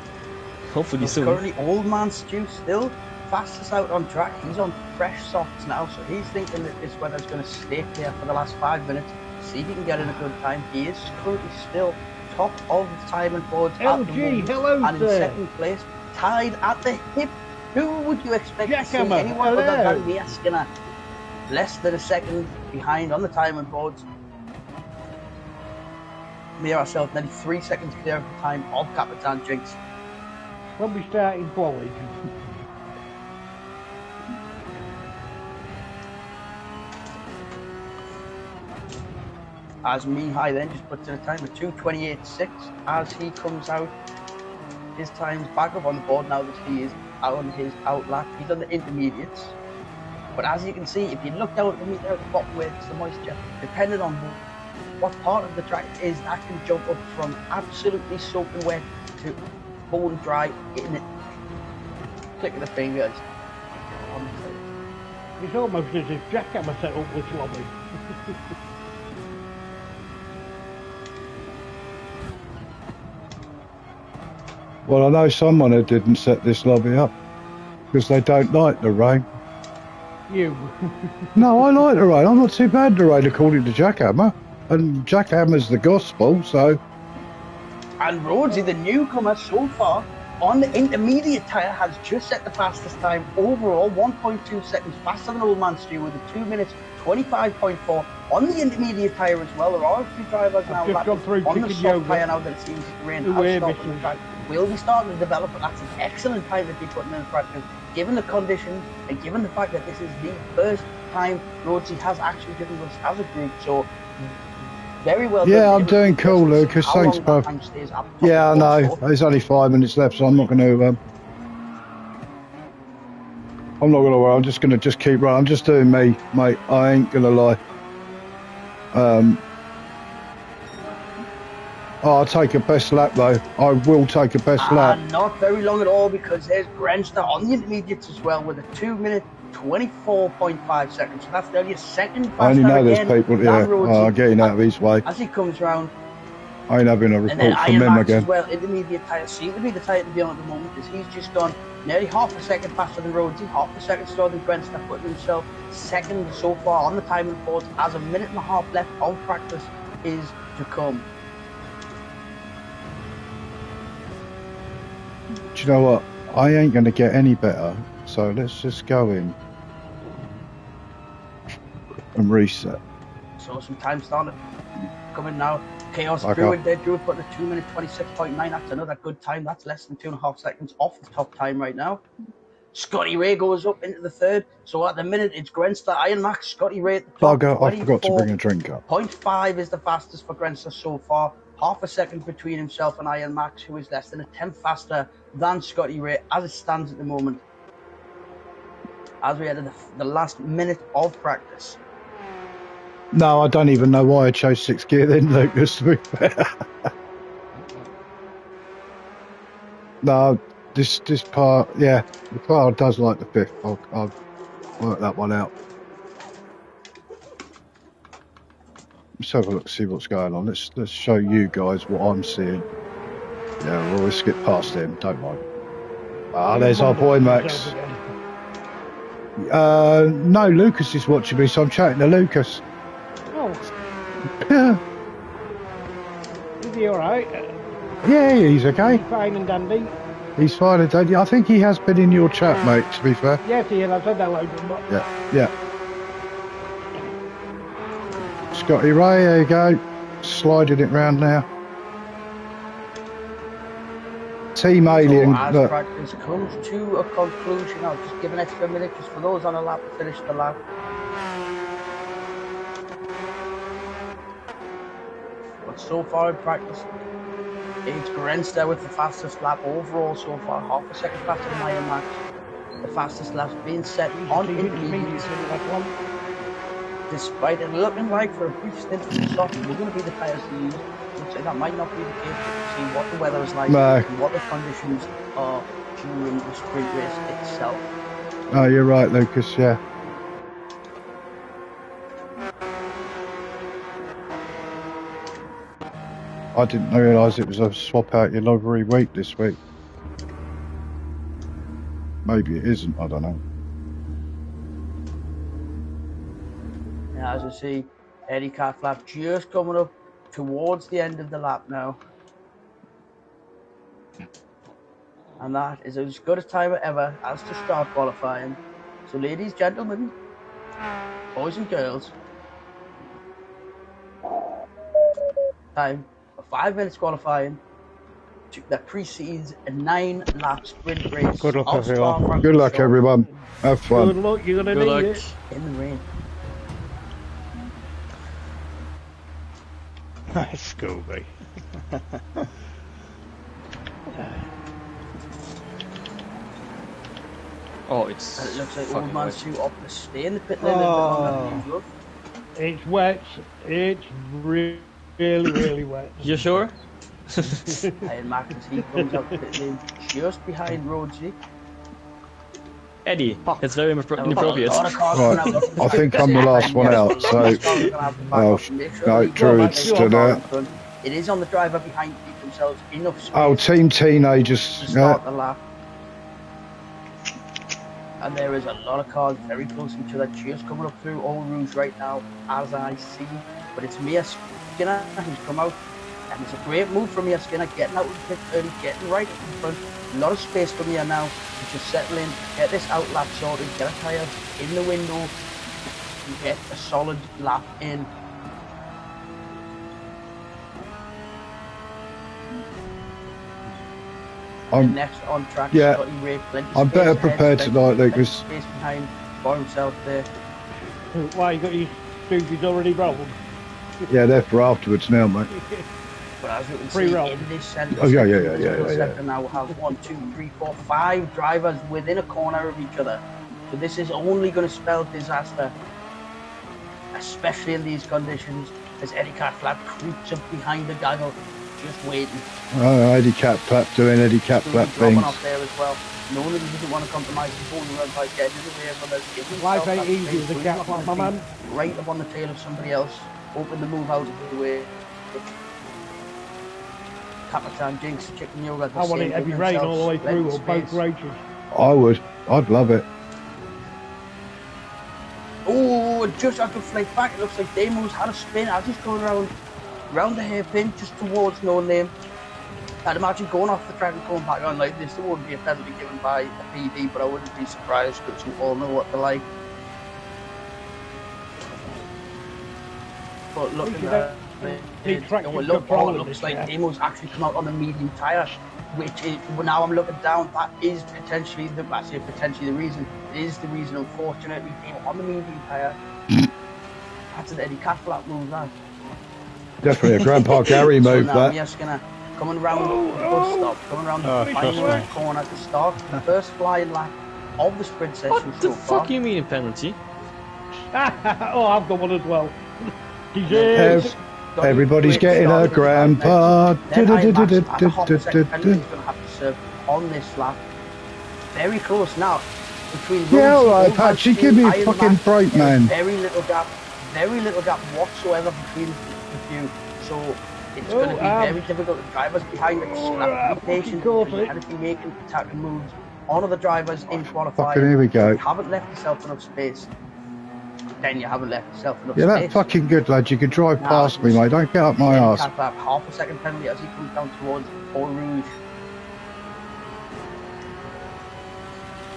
Hopefully soon. Currently, Old Man Stu still fastest out on track. He's on fresh softs now, so he's thinking that this weather's going to stay clear for the last 5 minutes. See if he can get in a good time. He is currently still top of the time and forwards at the moment, and in second place, tied at the hip. Who would you expect to see anyone other than Mia Skinner? Less than a second behind on the time and forwards. Mia herself nearly 3 seconds clear of the time of Capitan Jinx. When we start in quality. As Mihai then just puts in a time of 2:28.6 as he comes out. His time's back up on the board now that he is out on his outlap. He's on the intermediates. But as you can see, if you look down at the meter at the bottom where it's the moisture, depending on what part of the track it is, that can jump up from absolutely soaking wet to bone dry in it. Click of the fingers. It's almost as if Jackhammer set up this lobby. Well, I know someone who didn't set this lobby up because they don't like the rain. You? No, I like the rain. I'm not too bad in the rain according to Jackhammer. And Jackhammer's the gospel, so... And Rhodesy, the newcomer so far, on the intermediate tyre, has just set the fastest time overall, 1.2 seconds faster than Old Man Stu with a 2 minutes 25.4 on the intermediate tyre as well. There are a few drivers now on the soft tyre now that it seems the rain has stopped on the track. Will be starting to develop, but that's an excellent time to be putting in practice, given the conditions and given the fact that this is the first time Rhodesy has actually driven us as a group. So very well. Yeah, I'm doing cool, Lucas. Thanks, bro. Yeah, I know. There's only 5 minutes left, so I'm not going to. I'm not going to worry. I'm just going to keep running. I'm just doing me, mate. I ain't going to lie. I'll take a best lap though. I will take a best lap. Not very long at all, because there's Grenster on the intermediates as well with a 2 minute 24.5 seconds. So that's nearly a second faster. I only know there's people, yeah, getting out of his way. As he comes round. I ain't having a report from him again. As well, intermediate tyres seem to be the tyre to be on at the moment, because he's just gone nearly half a second faster than Rhodesy, half a second slower than Grenster, putting himself second so far on the timing board, as a minute and a half left of practice is to come. Do you know what? I ain't going to get any better, so let's just go in and reset. So some time starting coming now. Chaos Okay. Druid there. Druid putting a 2 minute 26.9. That's another good time. That's less than 2.5 seconds off the top time right now. Scotty Ray goes up into the third. So at the minute, it's Grenster, Iron Max, Scotty Ray at the top. Bugger, I forgot to bring a drink up. 0.5 is the fastest for Grenster so far. Half a second between himself and Iron Max, who is less than a tenth faster than Scotty Ray as it stands at the moment. As we enter the last minute of practice. No, I don't even know why I chose 6th gear then, Lucas, to be fair. No, this part, yeah, the car does like the 5th. I'll work that one out. Let's have a look, see what's going on. Let's show you guys what I'm seeing. Yeah, we'll always skip past him, don't mind. Ah, there's our boy Max. No, Lucas is watching me, so I'm chatting to Lucas. Oh, Yeah, is he alright? yeah, he's okay. Fine and dandy. He's fine and dandy. I think he has been in your chat, mate, to be fair. Yes, he is. I've said that loads of them. Yeah. Scotty Ray, there you go. Sliding it round now. Team Alien. So as Look. practice comes to a conclusion, I'll just give an extra minute just for those on a lap to finish the lap. But so far in practice, it's Grenster with the fastest lap overall so far, half a second faster than Iron Max. The fastest lap's being set on intermediates. Despite it looking like for a brief stint from soft, we're going to be the tyres to use. Looks like that might not be the case. We'll see what the weather is like and what the conditions are during the sprint race itself. Oh, you're right, Lucas, yeah. I didn't realise it was a swap out your livery week this week. Maybe it isn't, I don't know. Now, as you see, Eddie Cat Flap just coming up towards the end of the lap now. And that is as good a time ever as to start qualifying. So ladies, gentlemen, boys and girls, time for 5 minutes qualifying that precedes a 9-lap sprint race. Good luck, everyone. Good luck, everyone. Have fun. Good luck, you're going to need it. In the rain. Nice, Scooby. Oh, it's. And it looks like fucking Old Man wet. Sue up to stay in the pit lane a little bit longer than usual. It's wet. It's really, really wet. You sure? Iron Max as he comes out the pit lane just behind Rhodesy. Eddie, that's very inappropriate. Right, I think I'm the last one out, so... Oh, no, Druid's stood out. It is on the driver behind to keep themselves enough space Oh, Team Teenagers. to start the lap. And there is a lot of cars very close to each other, just coming up through Old Rouge right now, as I see. But it's Mia Skinner who's come out, and it's a great move from Mia Skinner, getting out of the pit early, getting right in front. A lot of space for Mia now to just settle in, get this out lap sorted, get a tyre in the window, and get a solid lap in. I'm, next on track, yeah, Scotty Ray, I'm better prepared tonight, Lucas. Space behind for himself there. Why, you got your stooges already rolled? Yeah, they're for afterwards now, mate. But as you can see, Pre-roll. in this centre, Oh, yeah. sector now we have 1, 2, 3, 4, 5 drivers within a corner of each other. So this is only going to spell disaster, especially in these conditions, as Eddie Cat Flap creeps up behind the gaggle, just waiting. Oh, Eddie Cat Flap doing Eddie Cat Flap things. Up there as well. Knowing that he doesn't want to compromise his own run by getting in the way of others. Life ain't easy with a cat flap, my man. Right up on the tail of somebody else, hoping to move out of the way. Kapitan, Jinx, Chicken Yoga. I want it heavy rain all the way through on both races. I would. I'd love it. Oh, just after flick back, it looks like Damo's had a spin. I just going around the hairpin just towards No Name. I'd imagine going off the track and coming back on like this, there wouldn't be a penalty given by a PD, but I wouldn't be surprised because we all know what they're like. But looking at it, looks like Nemo's actually come out on the medium tyre, which is, well, now I'm looking down, that is potentially the reason. It is the reason, unfortunately, Nemo on the medium tyre. That's an Eddie Catflap move, that. Definitely a Grandpa Gary move, so now that. Mia's gonna coming round the bus stop, coming round the final corner to start the first flying lap of the sprint session. What the fuck you mean a penalty? Oh, I've got one as well. Everybody's getting a Grandpa. Then Iron Max at a half a second penalty is going to have to serve on this lap. Very close now between. Yeah, alright, Patchy, give me a fucking break, man. Very little gap whatsoever between the few. So it's going to be very difficult. The drivers behind it have to be patient. You're going to be making attacking moves on other drivers in qualifying. Fucking here we go. You haven't left yourself enough space. Then you haven't left yourself enough Yeah, space. that's fucking good, lad. You can drive past me, mate. Don't get up my arse. Half a second penalty as he comes down towards Eau Rouge.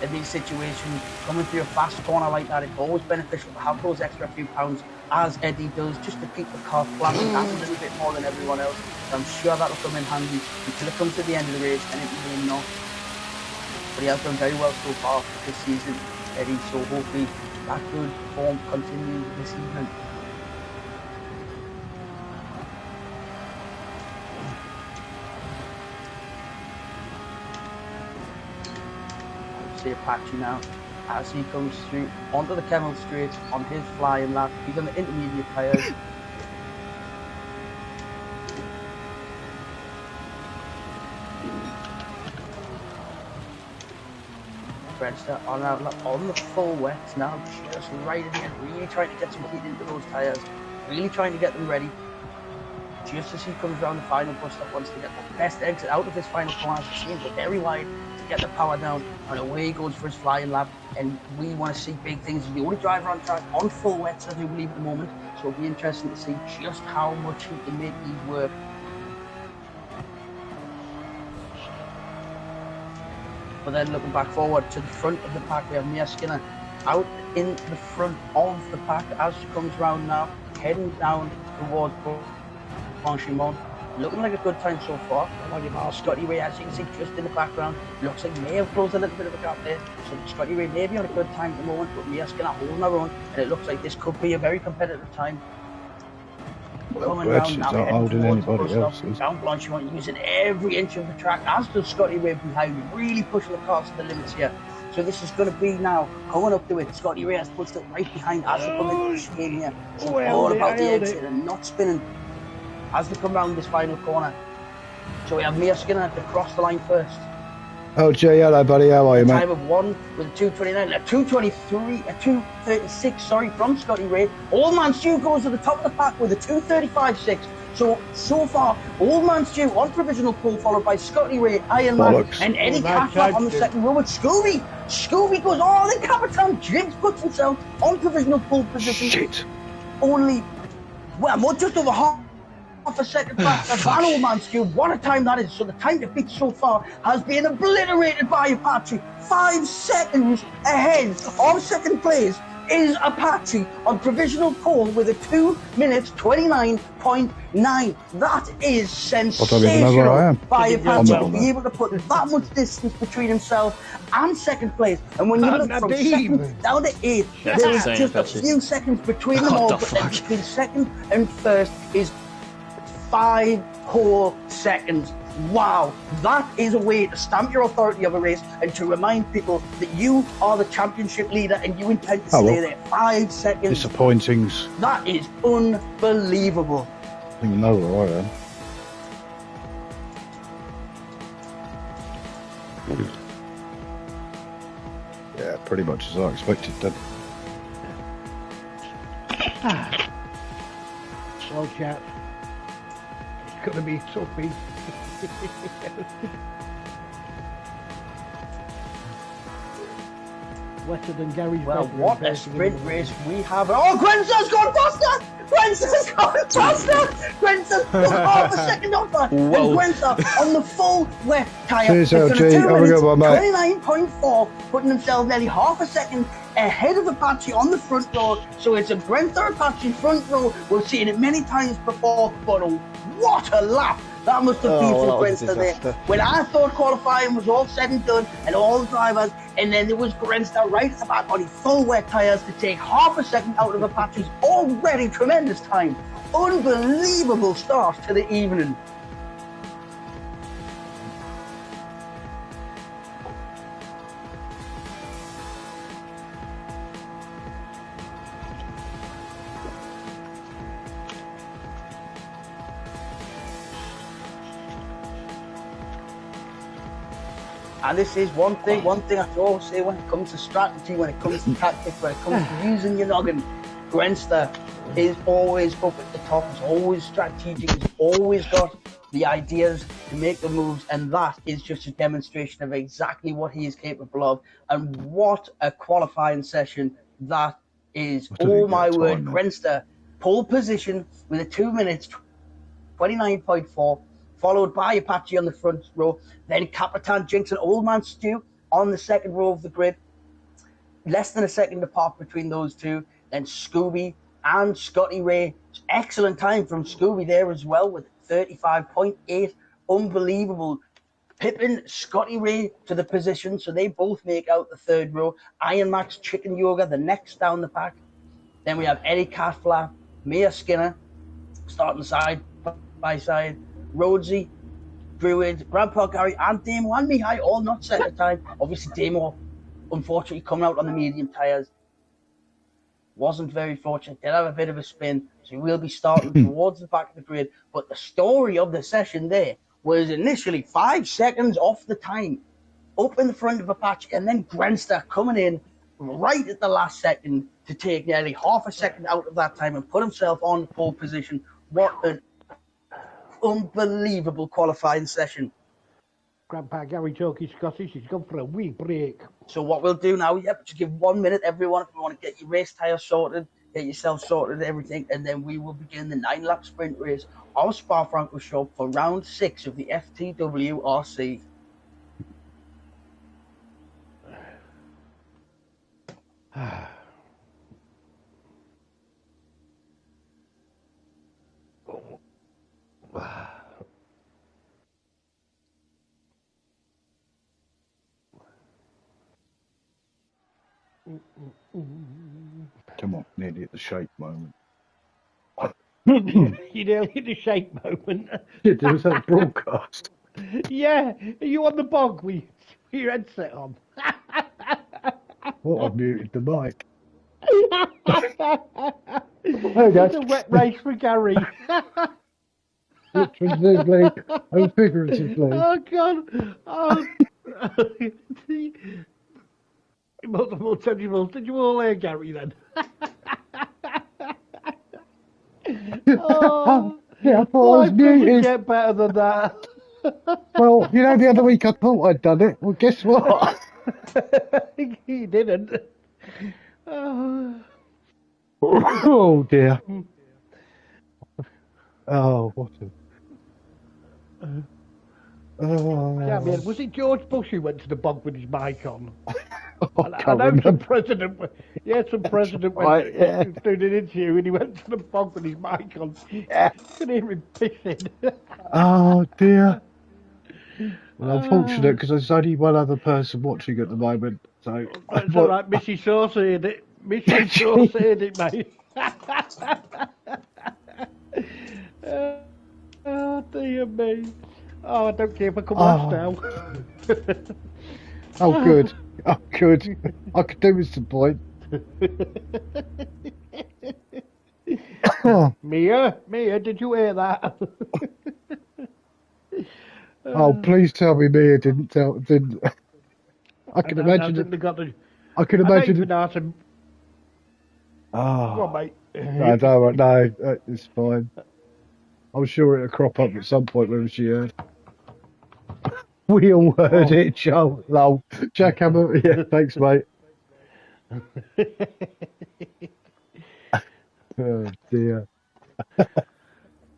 In these situations, coming through a fast corner like that, it's always beneficial to have those extra few pounds, as Eddie does, just to keep the car flat and a little bit more than everyone else. So I'm sure that'll come in handy until it comes to the end of the race, and it may not. But he has done very well so far this season, Eddie, so hopefully that good form continues this evening. See Apache now as he comes through onto the Kemmel Straight on his flying lap. He's on the intermediate tyres. Fredster on the full wet now, just right in the end, really trying to get some heat into those tyres, really trying to get them ready. Just as he comes around the final bus stop, wants to get the best exit out of this final corner, as seems very wide to get the power down, and away he goes for his flying lap. And we want to see big things. He's the only driver on track on full wets, I do believe, at the moment, so it'll be interesting to see just how much he can make these work. But then looking back forward to the front of the pack, we have Mia Skinner out in the front of the pack as she comes round now, heading down towards Franchimont. Looking like a good time so far. Scotty Ray, as you can see, just in the background, looks like may have closed a little bit of a gap there. So Scotty Ray may be on a good time at the moment, but Mia Skinner holding her own, and it looks like this could be a very competitive time. Well, Brexit's not holding anybody else's. Down Blanchimont, using every inch of the track, as does Scotty Ray behind him, really pushing the cars to the limits here. So this is going to be now going up to it. Scotty Ray has pushed it right behind as they come into the shade here. So all about the exit and not spinning as they come round this final corner. So we have Mia Skinner to cross the line first. Oh, Jay, hello, buddy. How are you, mate? Time of 1 with a 2:29, a 2:23, a 2:36, sorry, from Scotty Ray. Old Man Stu goes to the top of the pack with a 2:35.6. So far, Old Man Stu on provisional pole, followed by Scotty Ray, Iron Man, and Eddie Catflap on the second row with Scooby. Scooby goes, the Capitan Jibs puts himself on provisional pole position. Shit. Only, well, just over half a second faster than Old Man Stu. What a time that is. So the time to beat so far has been obliterated by Apache. 5 seconds ahead of second place is Apache on provisional pole with a 2 minutes 29.9. That is sensational by Apache to be able to put that much distance between himself and second place. And when you look from second down to 8, there is just a few seconds between them all. But then between second and first is 5 whole seconds. Wow, that is a way to stamp your authority of a race and to remind people that you are the championship leader and you intend to stay there. 5 seconds. Disappointings. That is unbelievable. I don't even know where I am. Yeah, pretty much as I expected then. Well, chat. It's going to be toughy. Wetter than Gary's Well, bedroom, what a bursting in sprint the race we have. Oh, Grenster's gone faster! Grenster's gone faster! Grenster's took half a second off her. And Whoa. Grenster on the full wet tyre Cheers, has done a LG. 2 Have a minutes, good one, mate. 29.4, putting himself nearly half a second ahead of Apache on the front row. So it's a Grenster Apache front row. We've seen it many times before, but what a lap that must have been from Grenster there. When I thought qualifying was all said and done and all the drivers, and then there was Grenster right at the back on his full wet tyres to take half a second out of Apache's already tremendous time. Unbelievable start to the evening. And this is one thing I always say when it comes to strategy, when it comes to tactics, when it comes to using your noggin. Grenster is always up at the top, he's always strategic, he's always got the ideas to make the moves, and that is just a demonstration of exactly what he is capable of. And what a qualifying session that is. Oh my word, Grenster, pole position with a 2 minutes, 29.4. Followed by Apache on the front row, then Capitan Jinx and Old Man Stu on the second row of the grid. Less than a second apart between those two. Then Scooby and Scotty Ray. Excellent time from Scooby there as well with 35.8. Unbelievable. Pippin, Scotty Ray to the position, so they both make out the third row. Iron Max, Chicken Yoga, the next down the pack. Then we have Eddie Catflap, Mia Skinner, starting side by side. Rhodesy, Druid, Grandpa Gary, and Damo and Mihai all not set at the time. Obviously, Damo, unfortunately, coming out on the medium tyres. Wasn't very fortunate. Did have a bit of a spin, so he will be starting towards the back of the grid. But the story of the session there was initially 5 seconds off the time, up in the front of Apache, and then Grenster coming in right at the last second to take nearly half a second out of that time and put himself on the pole position. What an unbelievable qualifying session. Grandpa Gary talking Scottish, he's gone for a wee break. So what we'll do now, just give 1 minute, everyone, if you want to get your race tyre sorted, get yourself sorted, everything, and then we will begin the 9-lap sprint race of Spa-Francorchamps for round 6 of the Ftwrc RC. Come on, nearly at the shake moment. You nearly hit the shake moment. There was that broadcast. Yeah, are you on the bog with your headset on? What, I muted the mic. It's a wet race for Gary. Literally and figuratively. Oh, God. Oh. Multiple tentacles. Did you all hear Gary then? Oh, yeah, I thought I was muted. Get better than that. Well, you know, the other week I thought I'd done it. Well, guess what? He didn't. Oh dear. Oh, what a... Yeah, man, was it George Bush who went to the bog with his mic on? I know remember. some president went doing an interview and he went to the bog with his mic on. Yeah. You can hear him pissing. Oh dear. Well, unfortunate because there's only one other person watching at the moment. So it's all right, Missy Sauce heard it. Missy Sauce heard it, mate. Oh dear me. Oh, I don't care if I come last now. Oh, good. Oh, good. I could do with some point. Mia, did you hear that? Oh, please tell me Mia didn't. I can imagine it. I can imagine it. Oh, Go on, mate. no, it's fine. I'm sure it'll crop up at some point when she heard. We all heard it, Joe. Lol. Jackhammer, yeah, thanks, mate. Oh dear.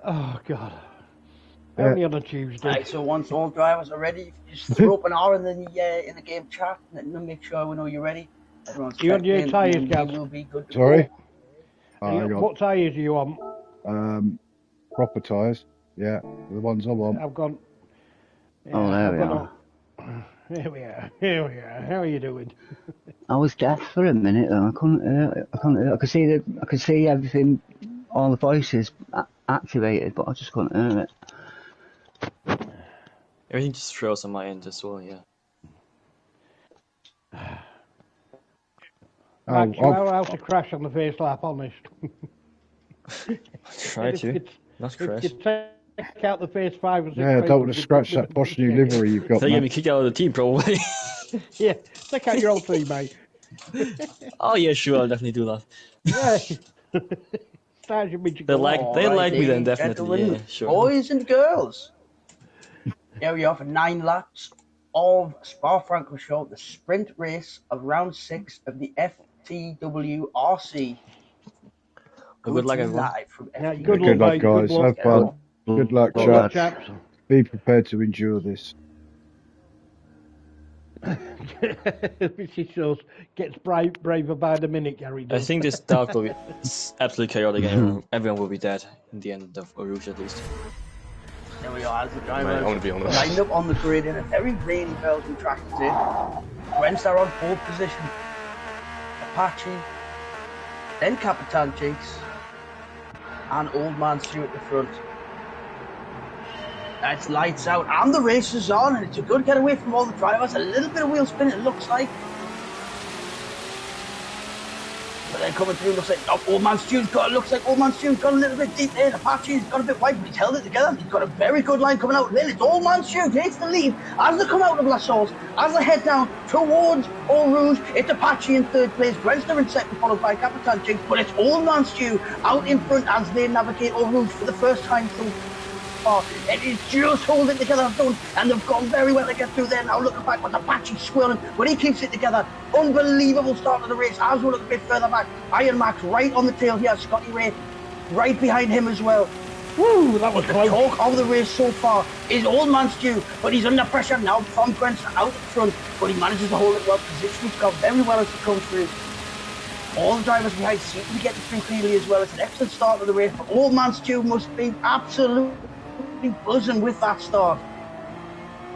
Oh God. Yeah. Only on a Tuesday. Right, so once all drivers are ready, you just throw up an R in the game chat and make sure we know you're ready. Everyone's Are you on checked your in, tyres, and we Gaz? will be good to Sorry. go. Hang on. What tyres are you on? Proper tyres. Yeah, the ones I want. I've gone. Yeah, Oh, there I've we gone are. Here we are. Here we are. How are you doing? I was deaf for a minute though. I couldn't hear it. I could see everything, all the voices activated, but I just couldn't hear it. Everything just froze on my end as well, yeah. Max, you are allowed to crash on the first lap, honest. Try to. Not crash. If you take out the first 5 or 6 Yeah, don't want to scratch that posh new livery you've got, They'll get me mate. kicked out of the team, probably. Yeah, take out your old team, mate. Oh yeah, sure, I'll definitely do that. Yeah. Stars your midget. They like me then, definitely. Yeah, sure. Boys and girls. Here we are for 9 laps of Spa-Francorchamps, the sprint race of round 6 of the Ftwrc R. Good luck, everyone. Live from Yeah, FTW. good Good luck, mate. guys. Good luck. Have fun. Good luck, Good luck, chaps. chaps. Be prepared to endure this. She just gets braver by the minute, Gary I does. think this start will be absolutely chaotic, and everyone will be dead in the end of Rouge at least. There we are as the Mate, drivers I want to be honest. lined up on the grid in a very rainy Belgian track today. Gwents are on pole position. Apache, then Capitan Jinx, and Old Man Stu at the front. It's lights out, and the race is on, and it's a good getaway from all the drivers. A little bit of wheel spin, it looks like. But then coming through, looks like Old Man Stu's got a little bit deep there. Apache's got a bit wide, but he's held it together. He's got a very good line coming out. Then it's Old Man Stu takes the lead as they come out of La Source, as they head down towards Eau Rouge. It's Apache in third place, Grensler in second, followed by Capitan Jinx. But it's Old Man Stu out in front as they navigate Eau Rouge for the first time through. And it's just holding together, and they've gone very well to get through there. Now looking back with Apache swirling, but he keeps it together. Unbelievable start of the race. As we look a bit further back, Iron Max right on the tail here. Scotty Ray right behind him as well. Woo, that was close. The talk of the race so far is Old Man Stu, but he's under pressure now from Grensler out in front, but he manages to hold it well. Position he's got very well as he comes through. All the drivers behind seem to be getting through cleanly as well. It's an excellent start of the race, but Old Man Stu must be absolutely buzzing with that start.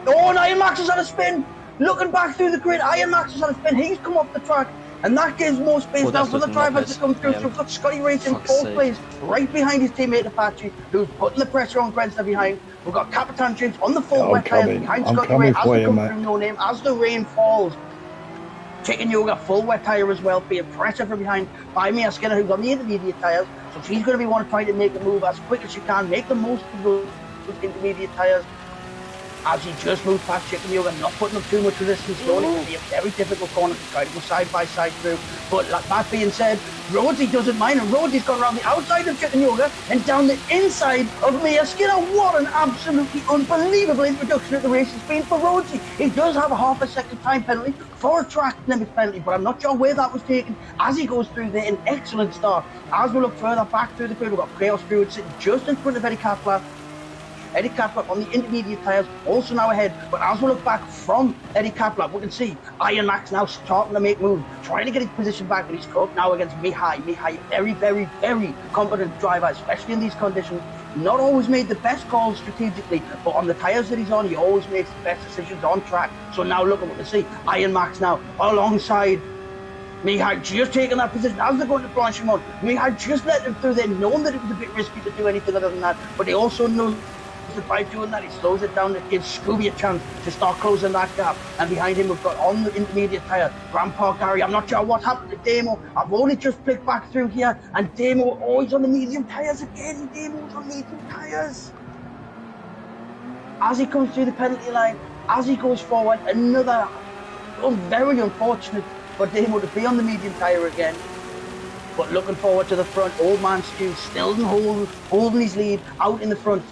Oh, and Iron Max is on a spin. Looking back through the grid, Iron Max is on a spin. He's come up the track, and that gives more space now for the drivers to come through. So we've got Scotty Race in fourth place, right behind his teammate Apache, who's putting the pressure on Grensler behind. We've got Capitan Jinx on the full wet tyres behind Scotty Ray as they come through No Name, as the rain falls. Chicken Yoga, full wet tyre as well, being pressure from behind by Mia Skinner, who's on the intermediate tyres. So she's going to be trying to make the move as quick as she can, make the most of those intermediate tyres. As he just moves past Chicken Yoga, not putting up too much resistance, it's going to be a very difficult corner to try to go side by side through. But like that being said, Rhodesy doesn't mind, and Rhodesy has gone around the outside of Chicken Yoga and down the inside of Mia Skinner. What an absolutely unbelievable introduction of the race has been for Rhodesy. He does have a half a second time penalty for a track limit penalty, but I'm not sure where that was taken as he goes through there. An excellent start. As we look further back through the grid, we've got Chaos Druid sitting just in front of Eddie Kaplan. Eddie Kaplan on the intermediate tyres, also now ahead. But as we look back from Eddie Kaplan, we can see Iron Max now starting to make moves, trying to get his position back, but he's caught now against Mihai. Mihai, very, very, very competent driver, especially in these conditions. Not always made the best calls strategically, but on the tyres that he's on, he always makes the best decisions on track. So now look at what we see. Iron Max now alongside Mihai, just taking that position as they're going to Blanchimont. Mihai just let him through there, knowing that it was a bit risky to do anything other than that, but he also knows that by doing that, he slows it down. It gives Scooby a chance to start closing that gap. And behind him, we've got on the intermediate tyre, Grandpa Gary. I'm not sure what happened to Damo. I've only just flicked back through here, and Damo always on the medium tyres again. Damo's on medium tyres. As he comes through the penalty line, as he goes forward, another very unfortunate for Damo to be on the medium tyre again. But looking forward to the front, Old Man Stu still holding his lead out in the front.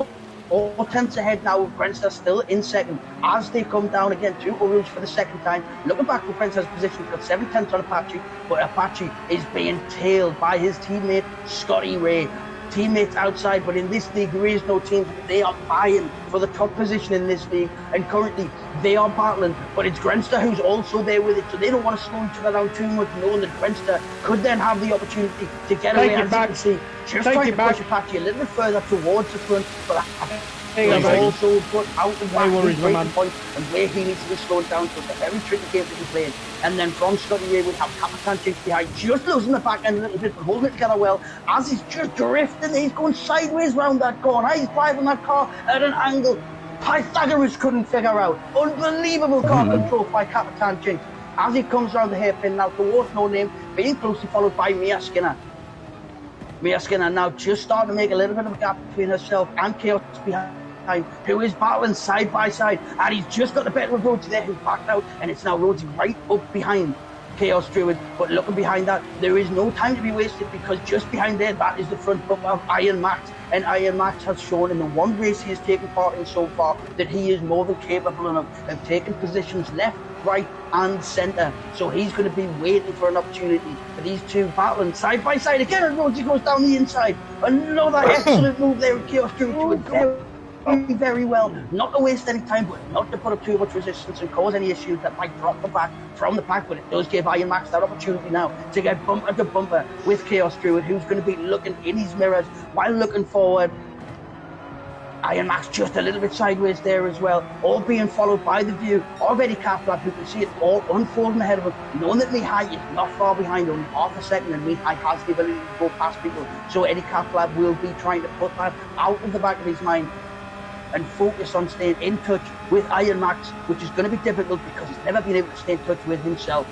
all attempts ahead now with Grenster still in second as they come down again to Urus for the second time. Looking back for Grenster's position, he's got 7 tenths on Apache, but Apache is being tailed by his teammate Scotty Ray. Teammates outside, but in this league there is no teams. They are vying for the top position in this league, and currently they are battling, but it's Grenster who's also there with it, so they don't want to slow each other down too much, knowing that Grenster could then have the opportunity to get away, as you can see, just trying to push Apache a little bit further towards the front, but he's also put out the back point and where he needs to be slowed down, so it's a very tricky game to be played. And then from Scotty Ray, we have Capitan Jinx behind, just losing the back end a little bit, but holding it together well, as he's just drifting, he's going sideways round that corner, he's driving that car at an angle Pythagoras couldn't figure out. Unbelievable car control by Capitan Jinx, as he comes round the hairpin now towards No Name, being closely followed by Mia Skinner. Mia Skinner now just starting to make a little bit of a gap between herself and Chaos behind, who is battling side by side, and he's just got the better of Rhodes there, who's backed out, and it's now Rhodes right up behind Chaos Druid. But looking behind that, there is no time to be wasted, because just behind there, that is the front bumper of Iron Max, and Iron Max has shown in the one race he has taken part in so far that he is more than capable of taking positions left, right and centre. So he's going to be waiting for an opportunity for these two battling side by side again, and Rhodes goes down the inside. Another excellent move there with Chaos Druid very well, not to waste any time, but not to put up too much resistance and cause any issues that might drop the back from the pack. But it does give Iron Max that opportunity now to get bumper to bumper with Chaos Druid, who's going to be looking in his mirrors while looking forward. Iron Max just a little bit sideways there as well, all being followed by the view of Eddie Caplab, who can see it all unfolding ahead of him, knowing that Mihai is not far behind, only half a second, and Mihai has the ability to go past people. So Eddie Caplab will be trying to put that out of the back of his mind and focus on staying in touch with Iron Max, which is going to be difficult because he's never been able to stay in touch with himself.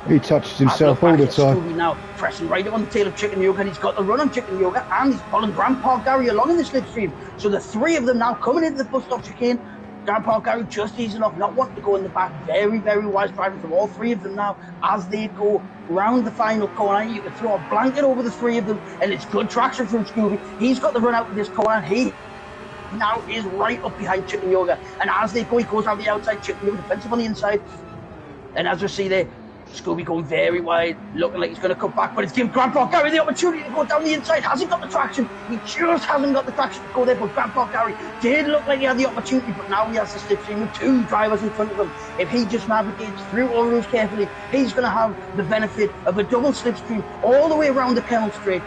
He touches himself all the time. Scooby now pressing right up on the tail of Chicken Yoga, and he's got the run on Chicken Yoga, and he's pulling Grandpa Gary along in the slipstream. So the three of them now coming into the bus stop chicane. Grandpa Gary just easing off, not wanting to go in the back. Very, very wise driving from all three of them now as they go round the final corner. You can throw a blanket over the three of them, and it's good traction from Scooby. He's got the run out of this corner, and he now is right up behind Chicken Yoga, and as they go, he goes out the outside, Chicken Yoga defensive on the inside, and as we see there, Scooby going very wide, looking like he's going to cut back, but it's giving Grandpa Gary the opportunity to go down the inside. Hasn't got the traction, he just hasn't got the traction to go there, but Grandpa Gary did look like he had the opportunity, but now he has the slipstream with two drivers in front of him. If he just navigates through all rules carefully, he's going to have the benefit of a double slipstream all the way around the Kennel Straight,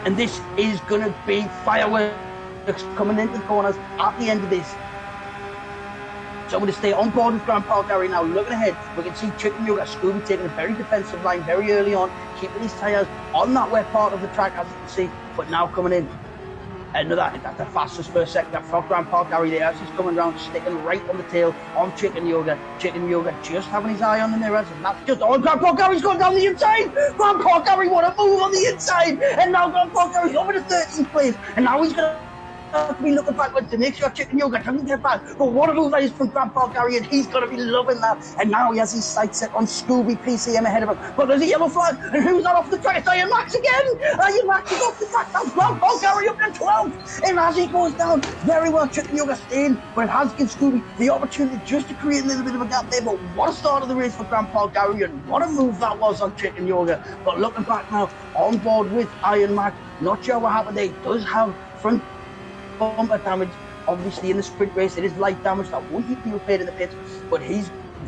and this is going to be fireworks coming into the corners at the end of this. So I'm going to stay on board with Grandpa Gary now. Looking ahead, we can see Chicken Yoga, Scooby taking a very defensive line very early on, keeping his tyres on that wet part of the track, as you can see, but now coming in. That's the fastest first sector for Grandpa Gary there as he's coming around, sticking right on the tail on Chicken Yoga. Chicken Yoga just having his eye on the mirrors, and that's just all. Grandpa Gary's going down the inside. Grandpa Gary, what a move on the inside, and now Grandpa Gary's over the 13th place, and now he's going to be looking backwards to make sure Chicken Yoga doesn't get back. But what a move that is from Grandpa Gary, and he's going to be loving that. And now he has his sights set on Scooby PCM ahead of him. But there's a yellow flag, and who's not off the track? It's Iron Max again. Iron Max is off the track. That's Grandpa Gary up in 12th. And as he goes down, very well Chicken Yoga staying, but it has given Scooby the opportunity just to create a little bit of a gap there. But what a start of the race for Grandpa Gary, and what a move that was on Chicken Yoga. But looking back now, on board with Iron Max, not sure what happened there. He does have front bumper damage, obviously in the sprint race. It is light damage that won't be repaired in the pits, but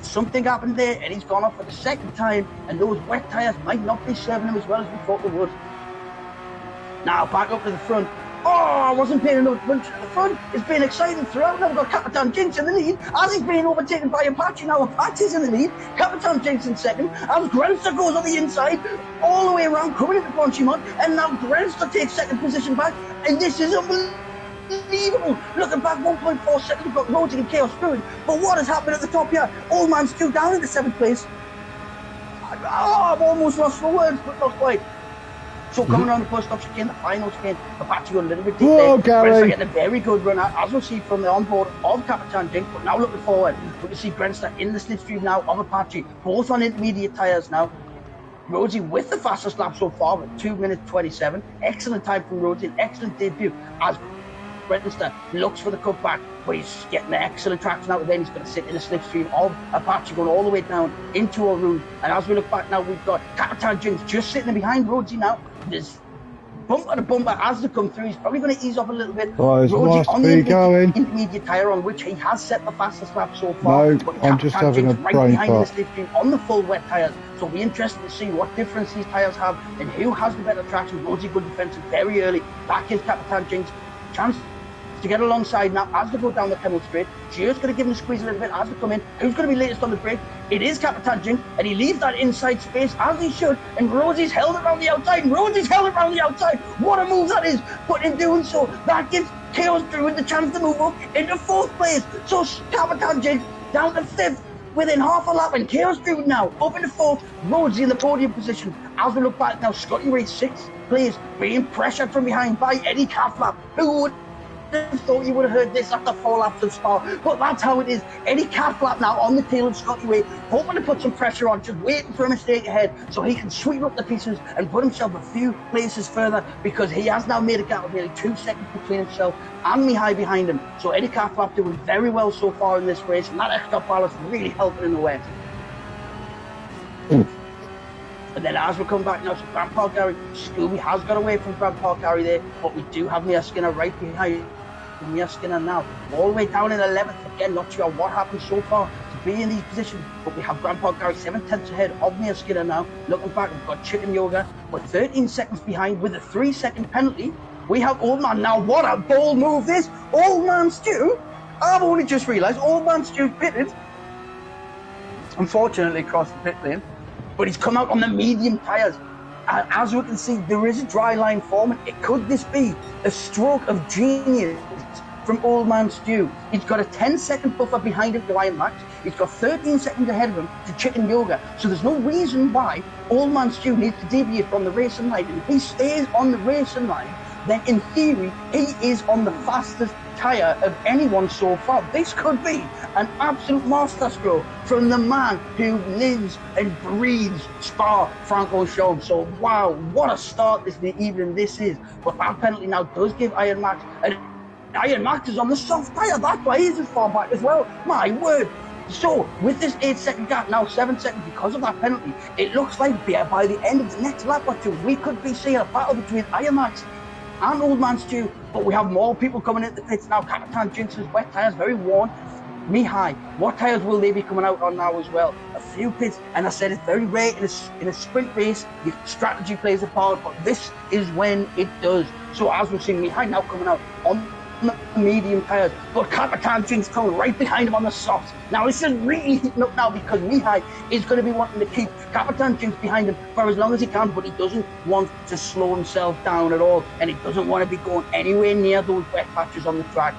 something happened there, and he's gone off for the second time, and those wet tyres might not be serving him as well as we thought they would. Now back up to the front. Oh, I wasn't paying enough attention to the front. It's been exciting throughout. Now we've got Capitan Jinx in the lead as he's being overtaken by Apache. Now Apache's in the lead, Capitan Jinx in second, as Grenster goes on the inside all the way around, coming into Ponchimont, and now Grenster takes second position back, and this is unbelievable. Looking back 1.4 seconds, we've got Rhodes and Chaos Druid, but what has happened at the top here? Old Man's 2 down in the 7th place. I've almost lost for words, but not quite. So coming around the first stop chicane, the final chicane, Apache got a little bit deep there. Grenster getting a very good run out, as we'll see from the onboard of Capitan Jinx, but now looking forward, we can see Grenster in the slipstream now of Apache, both on intermediate tyres now. Rhodesy with the fastest lap so far with 2 minutes 27. Excellent time from Rhodesy, excellent debut as Greenster looks for the cutback, but he's getting excellent traction out of there. He's going to sit in a slipstream of Apache going all the way down into our room. And as we look back now, we've got Capitan Jinx just sitting behind Rhodesy now. There's bumper to bumper as they come through. He's probably going to ease off a little bit. Guys, Rhodesy must on be the going. intermediate tyre on which he has set the fastest lap so far. No, but I'm just Capitan having a Jinx right brain behind in the fart. slipstream on the full wet tyres. So it'll be interesting to see what difference these tyres have and who has the better traction. Rhodesy good defensive very early. That gives Capitan Jinx a chance to get alongside now as they go down the Kennel Straight. Just going to give him a squeeze a little bit as they come in. Who's going to be latest on the break? It is Capitan Jinx, and he leaves that inside space as he should, and Rhodey's held it around the outside, What a move that is, but in doing so, that gives Chaos Druid the chance to move up into 4th place. So Capitan Jinx down to 5th within half a lap, and Chaos Druid now up into 4th, Rhodey in the podium position. As we look back now, Scotty Ray 6th place, being pressured from behind by Eddie Catlap, who would thought you would have heard this after 4 laps of Spa, but that's how it is. Eddie Catlap now on the tail of Scotty Ray, hoping to put some pressure on, just waiting for a mistake ahead so he can sweep up the pieces and put himself a few places further, because he has now made a gap of nearly 2 seconds between himself and Mihai behind him. So Eddie Catlap doing very well so far in this race, and that extra ballast really helping in the wet. And then as we come back now to Grandpa Gary, Scooby has got away from Grandpa Gary there, but we do have Mia Skinner right behind Mia Skinner now, all the way down in 11th. Again, not sure what happened so far to be in these positions, but we have Grandpa Gary 7/10 ahead of Mia Skinner now. Looking back, we've got Chicken Yoga, but 13 seconds behind with a 3-second penalty. We have Old Man now. What a bold move this! Old Man Stu, I've only just realised Old Man Stu's pitted. Unfortunately, across the pit lane. But he's come out on the medium tyres. And as we can see, there is a dry line forming. Could this be a stroke of genius from Old Man Stu? He's got a 10-second buffer behind him to Iron Max. He's got 13 seconds ahead of him to Chicken Yoga. So there's no reason why Old Man Stu needs to deviate from the racing line. And if he stays on the racing line, then in theory, he is on the fastest tyre of anyone so far. This could be an absolute masterstroke from the man who lives and breathes Spa Francorchamps. So wow, what a start this evening this is. But that penalty now does give Iron Max, and Iron Max is on the soft tyre. That's why he's as far back as well. My word. So with this 8-second gap, now 7 seconds because of that penalty, it looks like by the end of the next lap or two, we could be seeing a battle between Iron Max and Old Man Stu. But we have more people coming into the pits now. Capitan Jinx's wet tyres, very worn. Mihai, what tyres will they be coming out on now as well? A few pits, and I said it's very rare in a sprint race, your strategy plays a part, but this is when it does. So as we've seen, Mihai now coming out on the medium tyres, but Capitan Jinx coming right behind him on the softs. Now this is really heating up now, because Mihai is going to be wanting to keep Capitan Jinx behind him for as long as he can, but he doesn't want to slow himself down at all, and he doesn't want to be going anywhere near those wet patches on the track.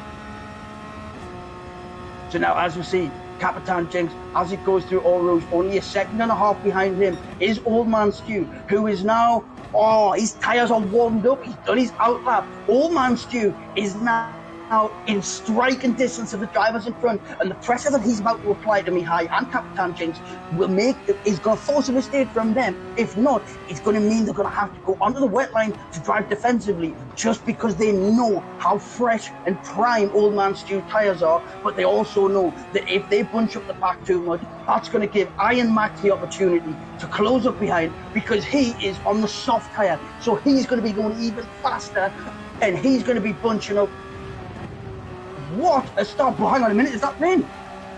So now as we see, Capitan Jinx, as he goes through all rows, only 1.5 seconds behind him is Old Man Stu, who is now, his tyres are warmed up, he's done his outlap. Old Man Stu is now in striking distance of the drivers in front, and the pressure that he's about to apply to Mihai and Capitan Jinx is going to force a mistake from them. If not, it's going to mean they're going to have to go onto the wet line to drive defensively, just because they know how fresh and prime Old Man Stu tyres are. But they also know that if they bunch up the pack too much, that's going to give Iron Max the opportunity to close up behind, because he is on the soft tyre. So he's going to be going even faster, and he's going to be bunching up. What a start. Well, hang on a minute, is that rain?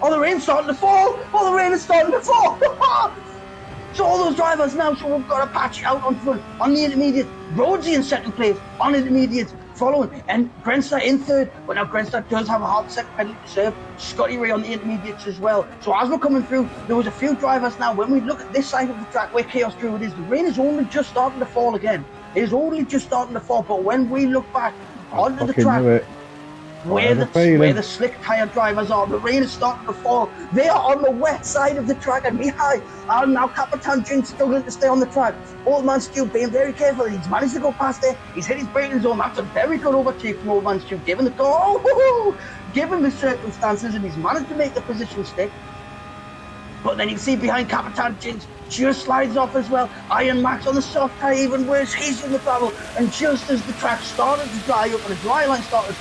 Oh, the rain's starting to fall. Oh, the rain is starting to fall. So all those drivers now, so we've got a patch out on front, on the intermediate. Rhodesy in second place, on intermediate, following, and Greenster in third. But now Greenster does have a half-second penalty to serve. Scotty Ray on the intermediates as well. So as we're coming through, there was a few drivers now. When we look at this side of the track where Chaos Druid is, the rain is only just starting to fall again. It is only just starting to fall. But when we look back onto the track, where the slick tyre drivers are, the rain is starting to fall. They are on the wet side of the track, and Mihai and now Capitan Jinx struggling to stay on the track. Old Man Stu being very careful. He's managed to go past there. He's hit his braking zone. That's a very good overtake from Old Man Stu, given given the circumstances, and he's managed to make the position stick. But then you can see behind Capitan Jinx just slides off as well. Iron Max on the soft tyre, even worse. He's in the battle, and just as the track started to dry up and the dry line started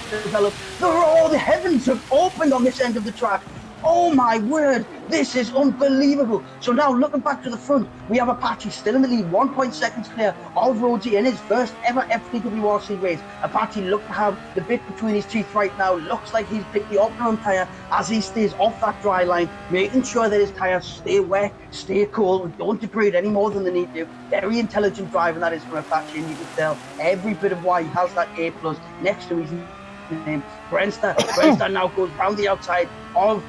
develop. The heavens have opened on this end of the track. Oh my word, this is unbelievable. So now looking back to the front, we have Apache still in the lead, 1 seconds clear of Rhodesy in his first ever F3WRC race. Apache looked to have the bit between his teeth right now. Looks like he's picked the optimum tyre as he stays off that dry line, making sure that his tyres stay wet, stay cold, don't degrade any more than they need to. Very intelligent driving that is from Apache, and you can tell every bit of why he has that A+ next to his name. Brenster now goes round the outside of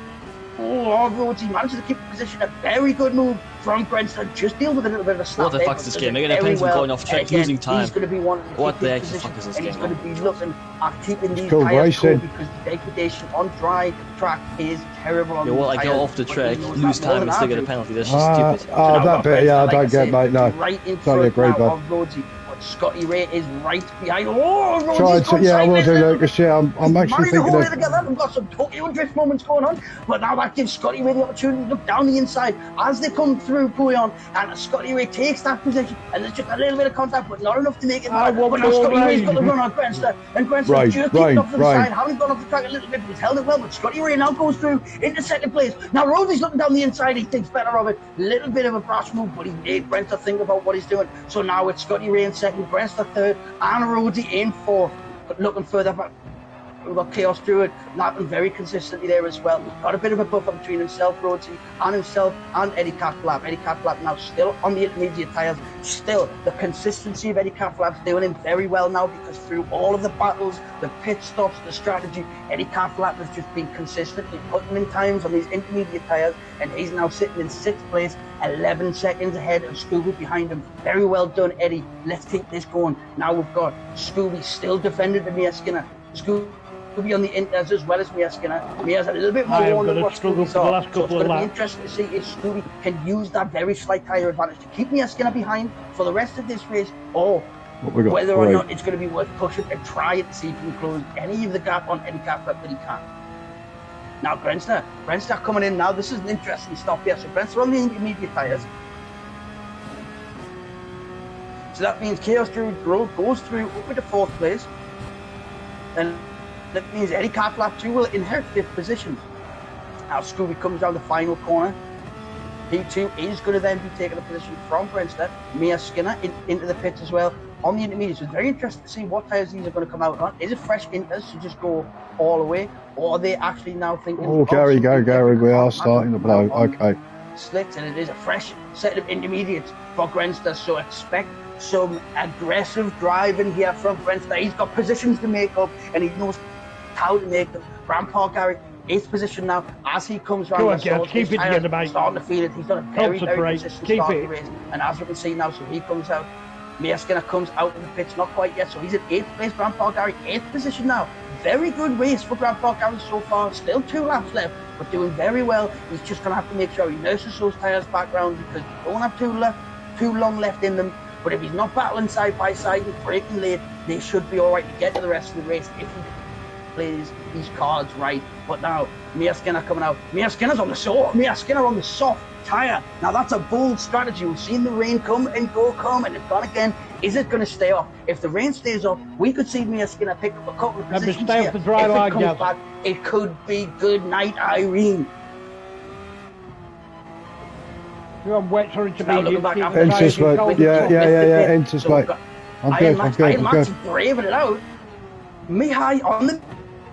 Rhodesy, manages to keep the position. A very good move from Brenster. Just deal with a little bit of a snap. What the fuck is this game? They're gonna pay going off track, losing time. He's going to be one. What the heck the fuck is this game? He's going to be looking at keeping these cool tyres cool, racing. because the degradation on dry track is terrible. On I tyres, go off the track, lose time, and still get a penalty. That's just stupid. That bit, yeah, I don't get, mate. No, right in totally front agree, now bud. of Rhodesy. Scotty Ray is right behind. Oh, Tried to, yeah, I will do, Lucas. Yeah, I'm actually thinking of together. We've got some Tokyo drift moments going on, but now that gives Scotty Ray the opportunity to look down the inside as they come through Pouillon, and Scotty Ray takes that position, and there's just a little bit of contact, but not enough to make it matter. But now Scotty Ray's got the run on Grenster, and Grenster just kicked off to the side, having gone off the track a little bit, but he's held it well. But Scotty Ray now goes through into second place. Now Rhodesy's looking down the inside. He thinks better of it. Little bit of a brash move, but he made Grenster think about what he's doing. So now it's Scotty Ray in second, Grenster third, and Rhodesy in fourth. But looking further back, we've got Chaos Druid lapping very consistently there as well. Got a bit of a buffer between himself, Rhodesy, and Eddie Catlap. Eddie Catlap now still on the intermediate tyres. Still, the consistency of Eddie Catlap's doing him very well now, because through all of the battles, the pit stops, the strategy, Eddie Catlap has just been consistently putting in times on these intermediate tyres, and he's now sitting in 6th place, 11 seconds ahead of Scooby behind him. Very well done, Eddie. Let's keep this going. Now we've got Scooby still defending to Mia Skinner. Scooby on the inters as well as Mia Skinner. Mia's a little bit more worn than what Scooby saw. So it's going to be interesting to see if Scooby can use that very slight tyre advantage to keep Mia Skinner behind for the rest of this race, or whether or not it's going to be worth pushing and trying to see if he can close any of the gap on Eddie Catlap that he can. Now Grenster coming in now. This is an interesting stop here. So Grenster on the intermediate tyres. So that means Chaos Druid goes through up into 4th place, and that means Eddie Catlap 2 will inherit 5th position. Now Scooby comes down the final corner. P2 is going to then be taking a position from Grenster. Mia Skinner into the pits as well on the intermediate. So it's very interesting to see what tyres these are going to come out on. Is it fresh inters to just go all the way, or are they actually now thinking... Oh, Gary, we are starting to blow. Okay. Slicks, and it is a fresh set of intermediates for Grenster, so expect some aggressive driving here from Grenster. He's got positions to make up, and he knows how to make them. Grandpa Gary, 8th position now, as he comes round. Go on, keep it together, mate. Starting to feel it. He's done a very consistent start to the race, and as we can see now, so he comes out. Mia Skinner comes out of the pits, not quite yet, so he's in 8th place. Grandpa Gary, 8th position now. Very good race for Grandpa Gary so far. Still 2 laps left, but doing very well. He's just going to have to make sure he nurses those tyres back round, because they don't have too long left in them. But if he's not battling side by side and braking late, they should be all right to get to the rest of the race if he plays these cards right. But now Mia Skinner coming out. Mia Skinner on the soft tyre. Now that's a bold strategy. We've seen the rain come and go, and it's gone again. Is it going to stay off? If the rain stays off, we could see Mia Skinner pick up a couple of positions stay here. off the dry if line, it comes back, it could be good night, Irene. You're on wet or intermediate. Entis, mate. Yeah, Entis, mate. I'm good. Iron Max braving it out. Mihai on the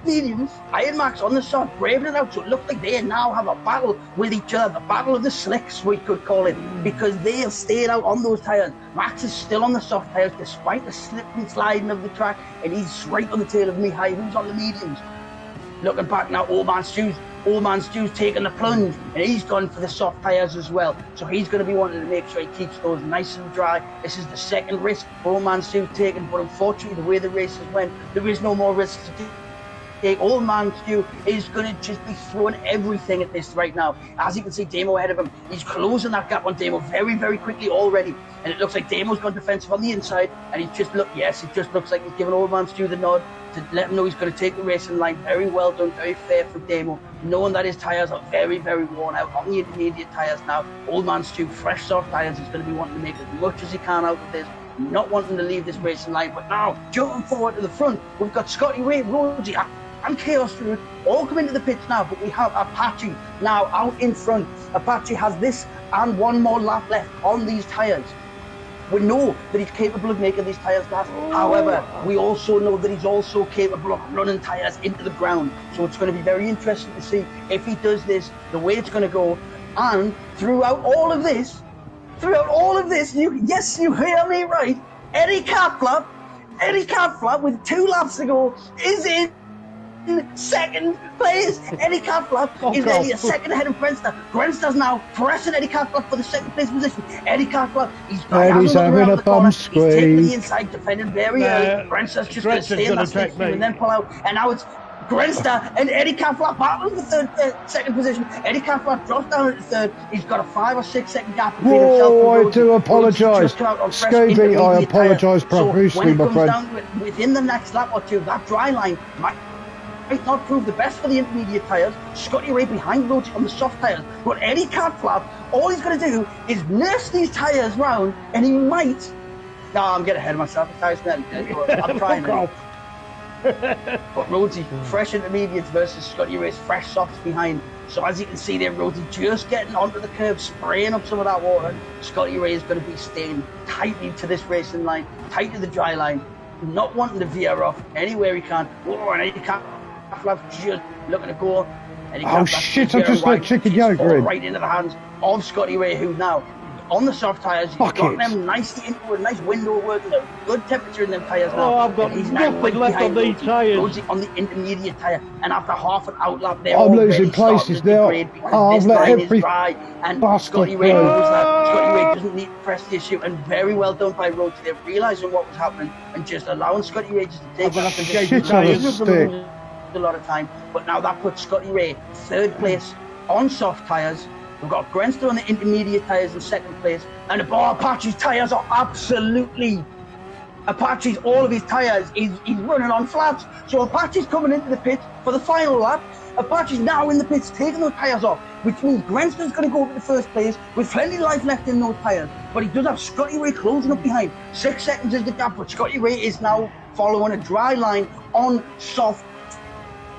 mediums, Iron Max on the soft, braving it out. So it looks like they now have a battle with each other, the battle of the slicks, we could call it, because they have stayed out on those tyres. Max is still on the soft tyres despite the slip and sliding of the track, and he's right on the tail of Mihai, who's on the mediums. Looking back now, Old Man Stew's taking the plunge, and he's gone for the soft tyres as well. So he's going to be wanting to make sure he keeps those nice and dry. This is the second risk Old Man Stew's taken, but unfortunately, the way the races went, there is no more risks to take. Old Man Stew is going to just be throwing everything at this right now. As you can see, Damo ahead of him. He's closing that gap on Damo very, very quickly already. And it looks like Damo's gone defensive on the inside, and it just looks like he's giving Old Man Stew the nod to let him know he's going to take the racing line. Very well done, very fair for Damo, knowing that his tyres are very, very worn out on the intermediate tyres now. Old Man Stew, fresh soft tyres, is going to be wanting to make as much as he can out of this. not wanting to leave this racing line. But now, jumping forward to the front, we've got Scotty Ray, Rosie, and Chaos Druid all come into the pits now, but we have Apache now out in front. Apache has this and one more lap left on these tyres. We know that he's capable of making these tyres last. However, we also know that he's also capable of running tyres into the ground. So it's going to be very interesting to see if he does this, the way it's going to go. And throughout all of this, yes, you hear me right, Eddie Catflap with 2 laps to go is in second place. Eddie Catflap is nearly a second ahead of Grenster. Grenster's now pressing Eddie Catflap for the second place position. Eddie Catflap, he's having a bum squeeze. He's taking the inside, defending very early. Grenster's just going to stay in that stage and then pull out. And now it's Grenster and Eddie Catflap battling for second position. Eddie Catflap drops down at the third. He's got a 5 or 6 second gap between himself and Rosie. I do apologise. Scooby, I apologise profusely, my friend. When it comes down within the next lap or two, that dry line might not prove the best for the intermediate tyres. Scotty Ray behind Rosie on the soft tyres. But Eddie Catflap, all he's going to do is nurse these tyres round, and he might... No, I'm getting ahead of myself. I'm trying now. But Rosie, fresh intermediates versus Scotty Ray's fresh softs behind. So as you can see there, Rosie just getting onto the curb, spraying up some of that water. Scotty Ray is going to be staying tightly to this racing line, tight to the dry line, not wanting to veer off anywhere he can. Oh, and Eddie Catflap's just looking to go. Oh shit, I just let chicken yogurt in. Right into the hands of Scotty Ray, who now on the soft tyres, he's got them nicely into a nice window working, a good temperature in them tyres now. Oh, I've got nothing left on these tyres. On the intermediate tyre, and after half an outlap, they're I'm losing places now. I've let every and Scotty Ray knows that. Scotty Ray doesn't need to press the issue, and very well done by Rosie. They're realising what was happening and just allowing Scotty Ray just to take it up and shit on a stick. A lot of time, but now that puts Scotty Ray third place on soft tyres. We've got Grenster on the intermediate tyres in second place, and Apache's tyres are absolutely... Apache's, all of his tyres, he's running on flats. So Apache's coming into the pit for the final lap. Apache's now in the pits taking those tyres off, which means Grenster's going to go over to first place with plenty of life left in those tyres. But he does have Scotty Ray closing up behind. 6 seconds is the gap, but Scotty Ray is now following a dry line on soft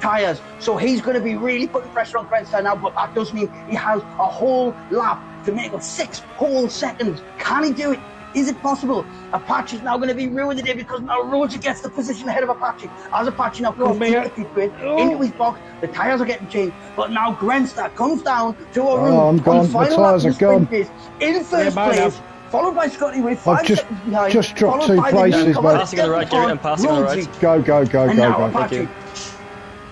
tyres, so he's going to be really putting pressure on Grenster now, but that does mean he has a whole lap to make up 6 whole seconds. Can he do it? Is it possible? Apache's now going to be ruined today because now Rosie gets the position ahead of Apache. As Apache now comes into the pit grid, into his box, the tyres are getting changed, but now Grenster comes down to a room. I'm gone, the tyres are gone. In first place, followed by Scotty Ray, 5 seconds behind. Just dropped 2 places, mate. Passing on the right, Gary, I'm passing on the right. Go. Thank you.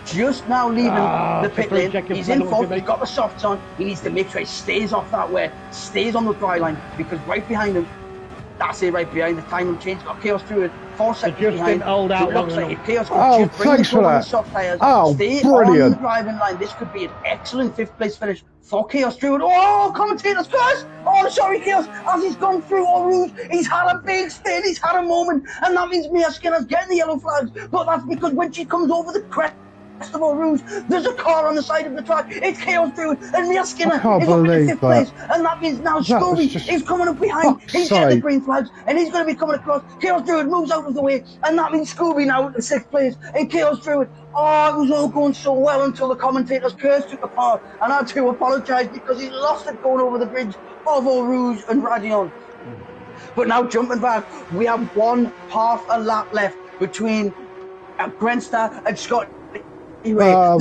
Just now leaving the pit lane, he's in front, he's got the softs on, he needs to make sure he stays off that way, stays on the dry line, because right behind him, that's it, right behind, the time will change, got Chaos through it, 4 seconds behind, it looks like if Chaos can just bring the the soft tyres, stay on the driving line, this could be an excellent 5th place finish for Chaos through it. Oh, commentators first! Oh, sorry, Chaos, as he's gone through All Rouge, he's had a big spin, he's had a moment, and that means Mia Skinner's getting the yellow flags, but that's because when she comes over the crest of All Rouge, there's a car on the side of the track. It's Chaos Druid, and Mia Skinner is up in 5th place, and that means now Scooby is coming up behind. He's getting the green flags, and he's going to be coming across. Chaos Druid moves out of the way, and that means Scooby now in 6th place, and Chaos Druid. Oh, it was all going so well until the commentator's curse took apart, and I had to apologise because he lost it going over the bridge of All Rouge and Radion. But now jumping back, we have half a lap left between Grenster and Scott. There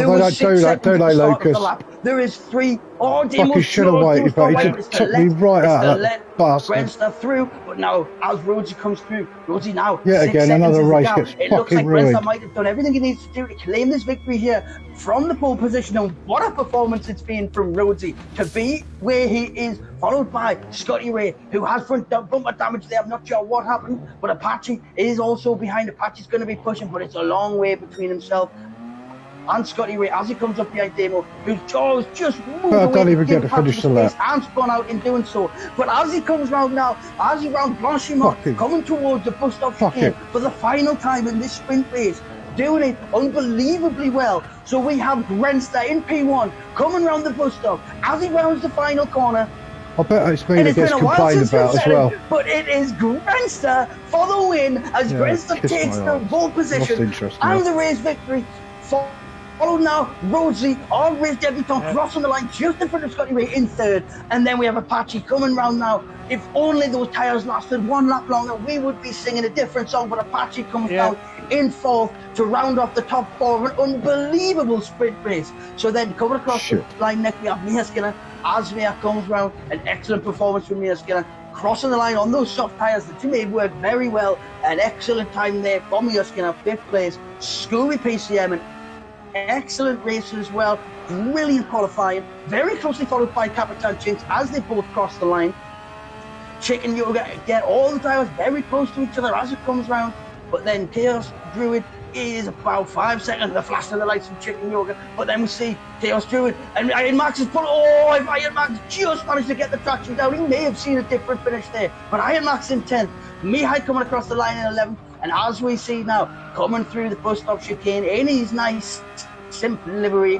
was 6 seconds at the start of the lap. There is 3. Oh, Fucking should have waited, but he just took me right out of that bastard. Grenster through, but now as Rosie comes through, Rosie now. Yeah, again, another race gets it looks like fucking ruined. Grenster might have done everything he needs to do to claim this victory here from the pole position, and what a performance it's been from Rosie to be where he is, followed by Scotty Ray, who has front bumper damage there. I'm not sure what happened, but Apache is also behind. Apache's going to be pushing, but it's a long way between himself and Scotty Ray as he comes up behind Demo, whose jaws just moved away. Don't even get to finish the lap. And spun out in doing so. But as he comes round now, as he round Blanchimont, coming towards the bus stop chicane for the final time in this sprint race, doing it unbelievably well. So we have Grenster in P1 coming round the bus stop as he rounds the final corner. I bet it's me And that it's been gets a while complained since we've about as said well. it, but it is Grandster for the win as Yeah, Grandster kiss takes my the eyes. pole Lost position interest now. and the race victory. Followed now, Rhodesy, our race debutant, crossing the line just in front of Scotty Ray in third. And then we have Apache coming round now. If only those tyres lasted one lap longer, we would be singing a different song. But Apache comes down in fourth to round off the top four of an unbelievable sprint race. So then coming across the line next, we have Mia Skinner. As Mia comes round, an excellent performance from Mia Skinner. Crossing the line on those soft tyres, the two made work very well. An excellent time there for Mia Skinner, fifth place. Scooby PCM, an excellent race as well. Brilliant qualifying. Very closely followed by Capitan Jinx as they both cross the line. Chicken Yoga, again, all the tyres very close to each other as it comes round. But then Chaos Druid is about 5 seconds the flash of the lights from Chicken Yoga. But then we see Chaos Druid and Iron Max is put. Oh, if Iron Max just managed to get the traction down, he may have seen a different finish there. But Iron Max in 10th, Mihai coming across the line in 11th. And as we see now, coming through the bus stop chicane in his nice, simple livery,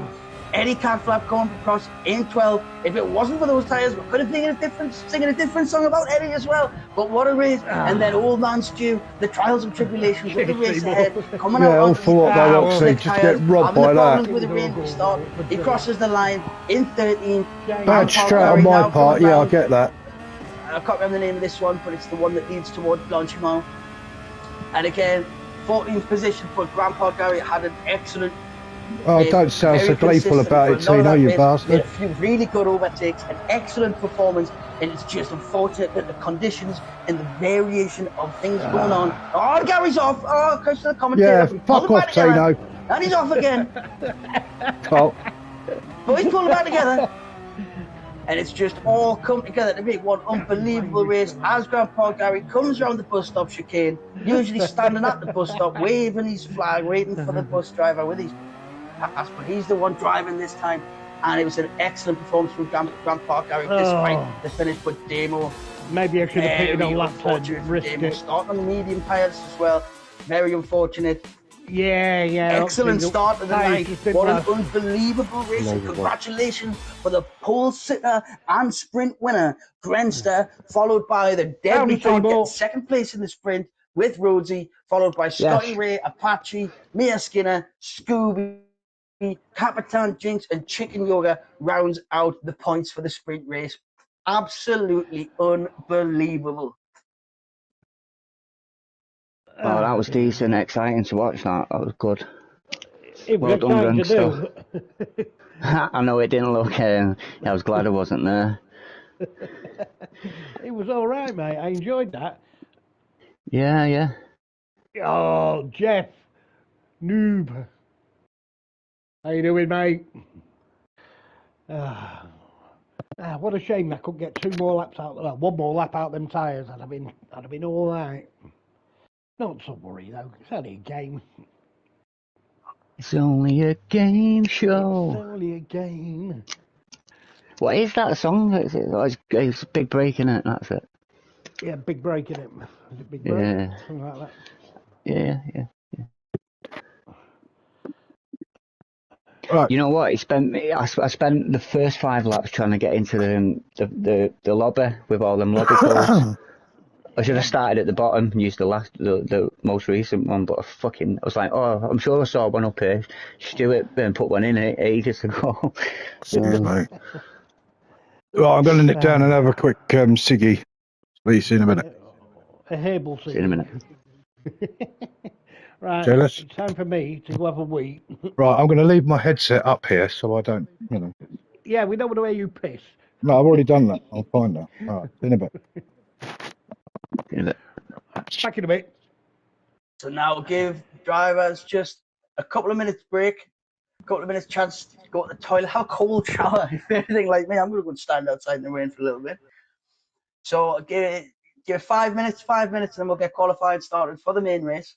Eddie Catflap coming across in 12th. If it wasn't for those tyres, we could have singing a different song about Eddie as well. But what a race. And then Old Man Stu, the trials and tribulations with the race ahead, coming out all onto for what though, these Roxy? slick Just tyres, get robbed having the by problems that. with the rain start. He crosses the line in 13. Bad strat on my part, yeah, I get that. I can't remember the name of this one, but it's the one that leads towards Blanchimont. And again, 14th position for Grandpa Gary had an excellent. Oh, don't sound so gleeful about it, Tino, you bastard. A few really good overtakes, an excellent performance, and it's just unfortunate that the conditions and the variation of things going on. Oh, Gary's off. Oh, because the commentator. Yeah, fuck off, Tino. And he's off again. Cool. But he's pulling back together. And it's just all come together to make one unbelievable race as Grandpa Gary comes around the bus stop chicane, usually standing at the bus stop, waving his flag, waiting for the bus driver with his pass, but he's the one driving this time. And it was an excellent performance from Grandpa Gary despite the finish, but Demo. Maybe I should have picked it on lap 10, risk Demo it. starting on the medium tyres as well. Very unfortunate. Yeah. Excellent start of the night. What an unbelievable race. Congratulations for the pole sitter and sprint winner, Grenster, followed by the debutant getting second place in the sprint with Rhodesy, followed by Scotty Ray, Apache, Mia Skinner, Scooby, Capitan Jinx, and Chicken Yoga rounds out the points for the sprint race. Absolutely unbelievable. Oh, that was decent, exciting to watch that. That was good. It was exciting to do. I know it didn't look, I was glad I wasn't there. It was all right, mate. I enjoyed that. Yeah. Oh, Jeff. Noob. How you doing, mate? What a shame I couldn't get 2 more laps out. One more lap out them tyres. I'd have been all right. Not to worry though. It's only a game. It's only a game show. It's only a game. What is that song? It's a big break in it. That's it. Yeah, big break in it. Is it big break? Yeah. Something like that. Yeah. Right. You know what? I spent the first 5 laps trying to get into the lobby with all them lobby codes. I should have started at the bottom and used the most recent one, but I was like, oh, I'm sure I saw one up here. Stuart put one in ages ago. Right, I'm going to nip down and have a quick ciggy. See you in a minute. A herbal ciggy. See you in a minute. Right, Jealous? it's time for me to go have a wee. Right, I'm going to leave my headset up here so I don't, Yeah, we don't want to hear you piss. No, I've already done that. I'm fine now. All right, see you in a bit. Back in a bit. So now give drivers just a couple of minutes break, a couple of minutes chance to go to the toilet, have a cold shower. If anything like me, I'm going to go and stand outside in the rain for a little bit. So give 5 minutes, and then we'll get qualified started for the main race.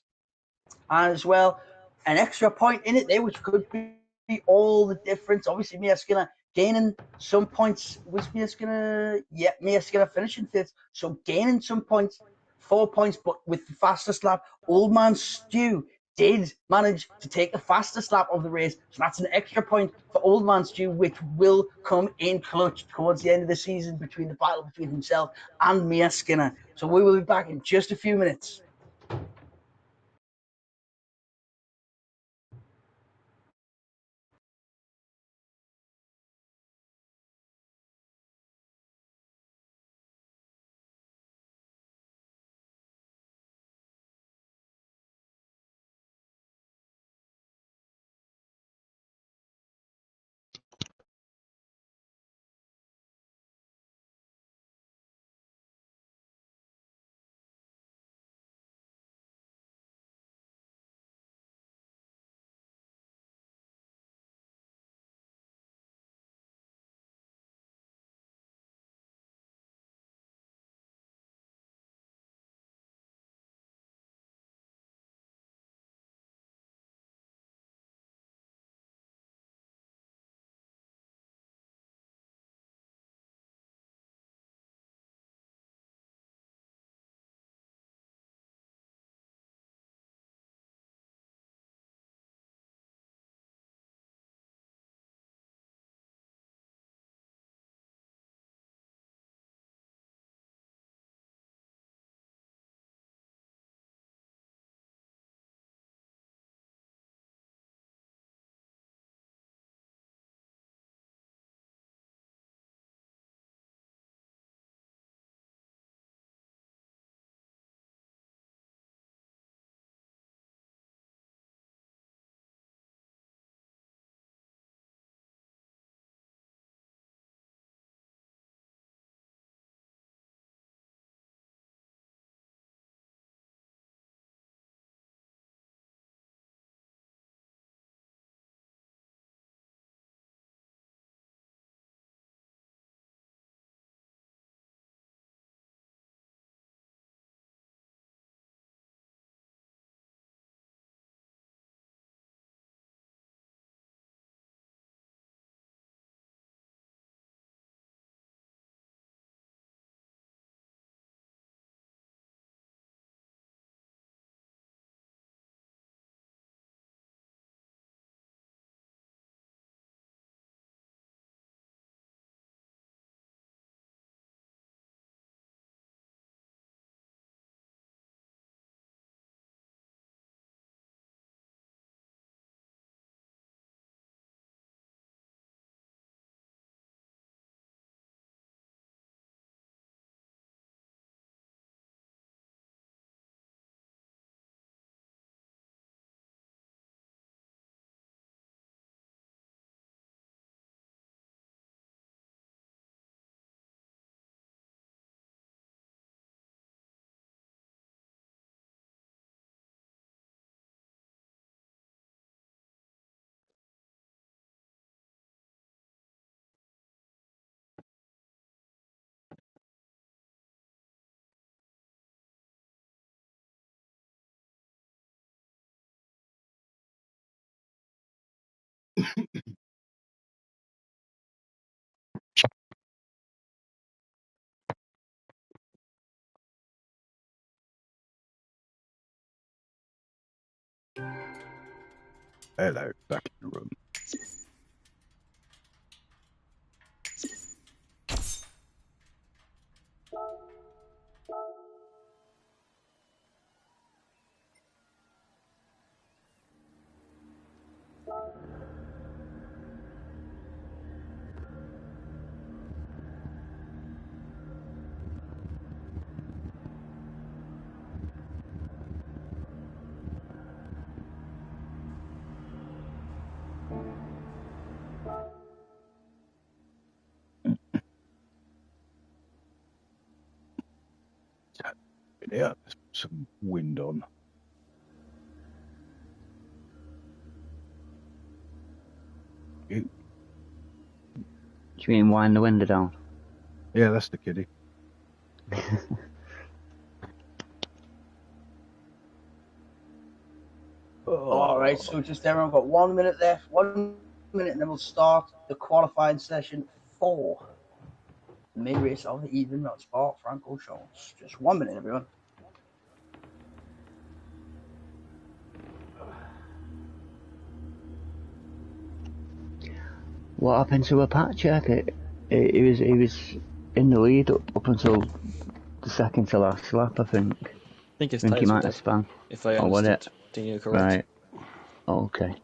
And as well, an extra point in it there, which could be all the difference. Obviously, Mia Skinner gaining some points. Was Mia Skinner? Yeah, Mia Skinner finishing 5th. So gaining some points, 4 points, but with the fastest lap, Old Man Stu did manage to take the fastest lap of the race. So that's an extra point for Old Man Stew, which will come in clutch towards the end of the season between the battle between himself and Mia Skinner. So we will be back in just a few minutes. Hello, back in the room. Yeah, let's put some wind on. Do you mean wind the window down? Yeah, that's the kiddie. All right, so just everyone got 1 minute left, 1 minute, and then we'll start the qualifying session for the main race of the evening on Spa-Francorchamps. Just 1 minute, everyone. What happened to Apache? He was in the lead up until the second to last lap, I think. I think his I think he tires were might have dead, spun. if I Oh, was understood it? Daniel correct. Right. Okay.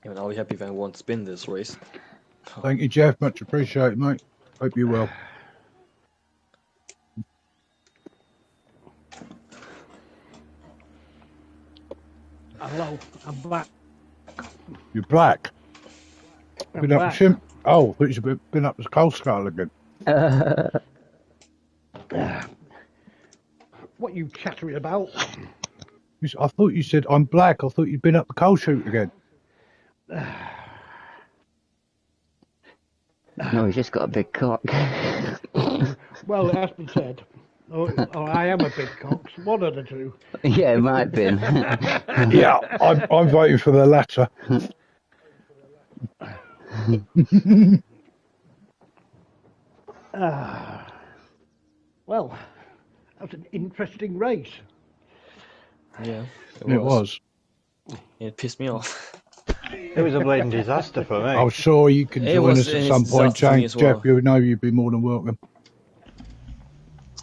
Even I'll be happy if I won't spin this race. Thank you, Jeff. Much appreciated, mate. Hope you're well. Hello, I'm back. You're black. I'm Been up back. to Oh, I thought you'd been up to Cold Skull again. What are you chattering about? I thought you said I'm black. I thought you'd been up the coal chute again. No, he's just got a big cock. Well, it has been said. Oh, I am a big cox. One of the two. Yeah, it might have been. Yeah, I'm voting for the latter. Well, that was an interesting race. Yeah, It was. It pissed me off. It was a bleeding disaster for me. I'm sure you can It join was us at an some point, disaster for me Jeff. as well. You know you'd be more than welcome.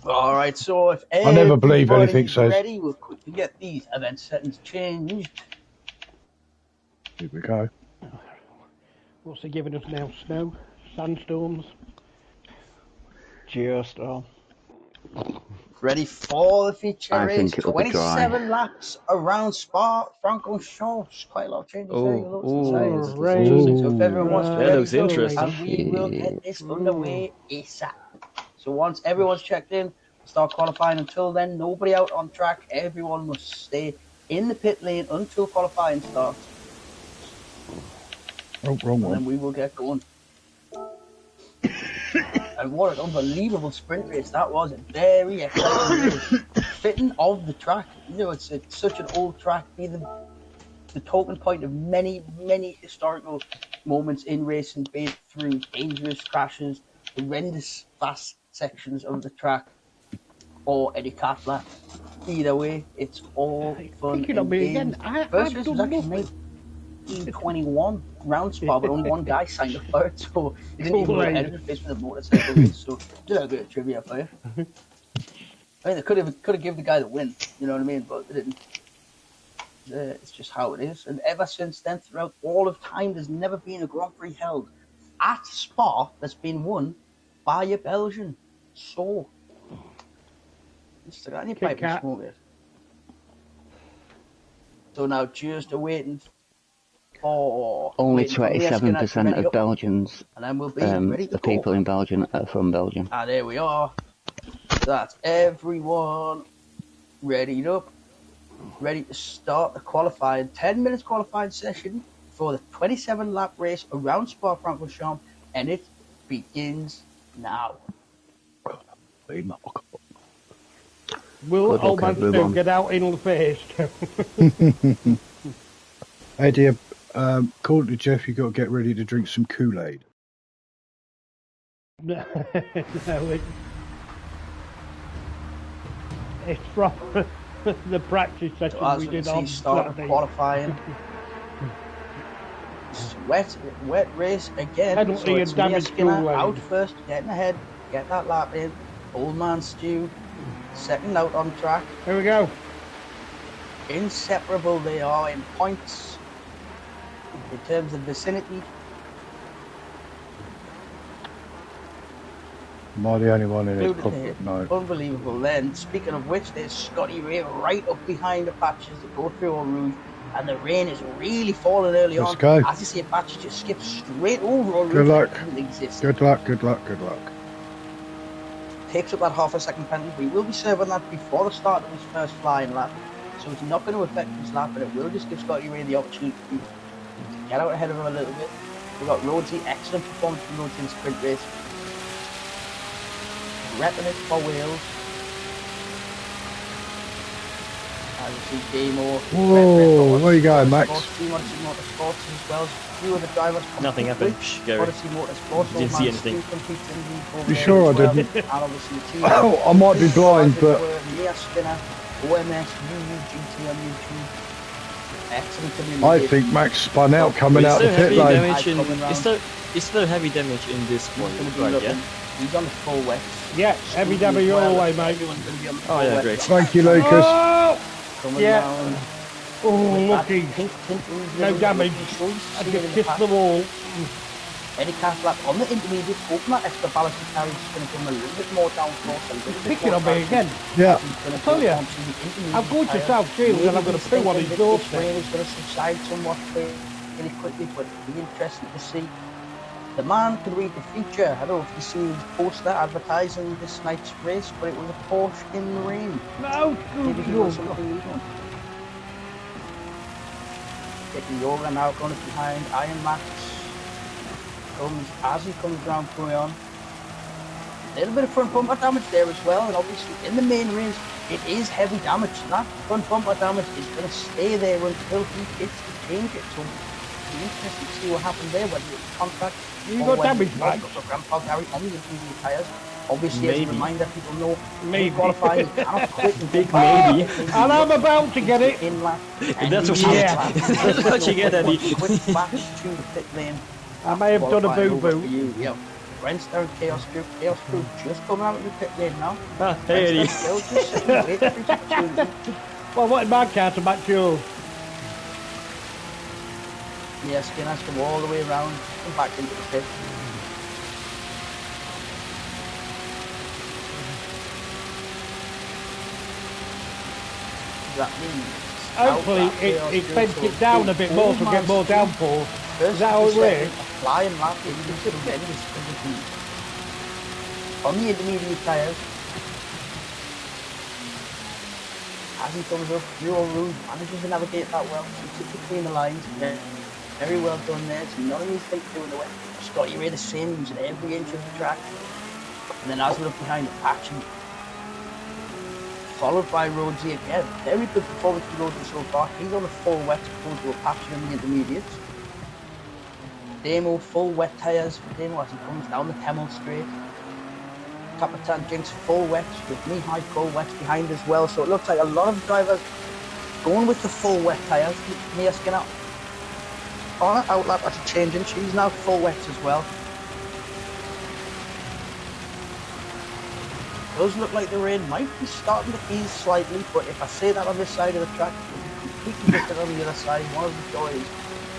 All right, so if I never believe anything everybody's says. ready, we'll quickly get these event settings changed. Here we go. What's he giving us now? Snow? Sandstorms? Geostorm. Ready for the feature I race. think it'll be dry. 27 laps around Spa-Francorchamps. Quite a lot of changes there. You look Oh, inside. rain. So if everyone wants to be That ready, looks interesting. and we will get this underway ASAP. So once everyone's checked in, we'll start qualifying. Until then, nobody out on track. Everyone must stay in the pit lane until qualifying starts. Oh, wrong And one. then we will get going. And what an unbelievable sprint race that was. A very exciting race. Fitting of the track. You know, it's such an old track. Be the token point of many, many historical moments in racing, be it through dangerous crashes, horrendous fast sections of the track, or Eddie Catler. Either way, it's all fun Picking on and me games. again. First I've race was done actually nothing. 1921 round Spa, but only one guy signed up for it, so he didn't even go ahead of the face with a motorcycle race. So did a bit of trivia for you. I mean, they could have given the guy the win, you know what I mean, but they didn't. It's just how it is. And ever since then, throughout all of time, there's never been a Grand Prix held at Spa that's been won by a Belgian. So, Mr. Any pipe and smoke it. So now just awaiting for Only waiting for 27% ready of up, Belgians, and then we'll be ready to the go. people in Belgium are from Belgium. Ah, there we are. That's everyone readied up, ready to start the qualifying 10 minutes qualifying session for the 27 lap race around Spa-Francorchamps, and it begins now. Will Good old luck, man Stu everyone. get out in the face? Hey dear, according to Jeff, you got to get ready to drink some Kool-Aid. No, it's from the practice session So as we we did can on see, start of Saturday. qualifying. Wet race again. Penalty So it's and Mia damage Skinner Kool-Aid. out first, getting ahead, get that lap in. Old man Stu second out on track. Here we go. Inseparable they are in points in terms of vicinity. Am I the only one in it? Included here. No. Unbelievable. Then, speaking of which, there's Scotty Ray right up behind the patches that go through Eau Rouge, and the rain is really falling early Let's on. go. As you see, a patch just skips straight over Eau Rouge. Good luck. It doesn't exist. Good luck, good luck, good luck. Takes up that half a second penalty. We will be serving that before the start of his first flying lap, so it's not going to affect his lap, but it will just give Scotty Ray the opportunity to get out ahead of him a little bit. We've got Rhodesy, excellent performance from Rhodesy in the sprint race. Repping it for Wales. As you see, Demo. Whoa, where you going, Max? Team Odyssey Motorsports as well. A few of the drivers Nothing happened. with Psh, Gary. Odyssey Motorsports. Didn't see anything. Competes in the over You there sure as I well. didn't? And obviously the team. Oh, I might be blind, but Mia Skinner, OMS, UUGT on YouTube. Excellent community. I think Max spun out coming out the pit lane. It's still heavy damage in this one, right? Yeah. He's on the full wet. Yeah, heavy damage all the way, mate. Everyone's going to be on the Oh full yeah, wet. great. Thank you, Lucas. Oh, Coming yeah. down. Oh, lucky. No damage. I just kissed the wall. Eddie Catlap on the intermediate, hoping that extra ballast and carry is going to give him a little bit more downforce. Picking on me again. Yeah. I tell you, I'm going to South Shields and I'm going to poo on his doorstep. Rain is going to subside somewhat really quickly, but it'll be interesting to see. The man can read the future. I don't know if you've seen his poster advertising this night's race, but it was a Porsche in the rain. No, Maybe he was something illegal. Getting Yoga now going behind Iron Max. As he comes round going on. A little bit of front bumper damage there as well, and obviously in the main race it is heavy damage. That front bumper damage is going to stay there until he gets to change it. So it'll be interesting to see what happens there, whether it's contact you got damage, Max. Grandpa Gary on the intermediate tyres. Obviously, Maybe. as a reminder, people know Maybe. qualifying cannot quit and Big maybe. And I'm about to get it. In lap. That's what you get. That's what you get, Eddie. Quit back to the pit lane. I may have done a boo-boo. Yep. Brent's down Chaos Group. Chaos Group just coming out of the pit lane now. Ah, hey Eddie. Still just sitting waiting for his opportunity. Well, what in my car to match yours? Yeah, Skin has to come all the way around and back into the pit. That means Hopefully it bends it down a bit more to get more downforce. Is that how it works? Flying lap into tremendous position on the intermediate tyres. As he comes up, Euro Rouge manages to navigate that well, keeps it between the lines. Yeah. Very well done there. So none of his feet doing the way. Scotty Ray the same, using every inch of the track. And then as we look behind Apache, followed by Rhodesy again. Very good performance from Rhodesy so far. He's on the full wet opposed to Apache in the intermediates. Demo full wet tyres for Demo as he comes down the Camel Straight. Capitan Jinx full wet with knee-high full wet behind as well. So it looks like a lot of drivers going with the full wet tyres. Mia Skinner on her outlap after changing. She's now full wet as well. Does look like the rain might be starting to ease slightly, but if I say that on this side of the track, it's completely different on the other side. One of the joys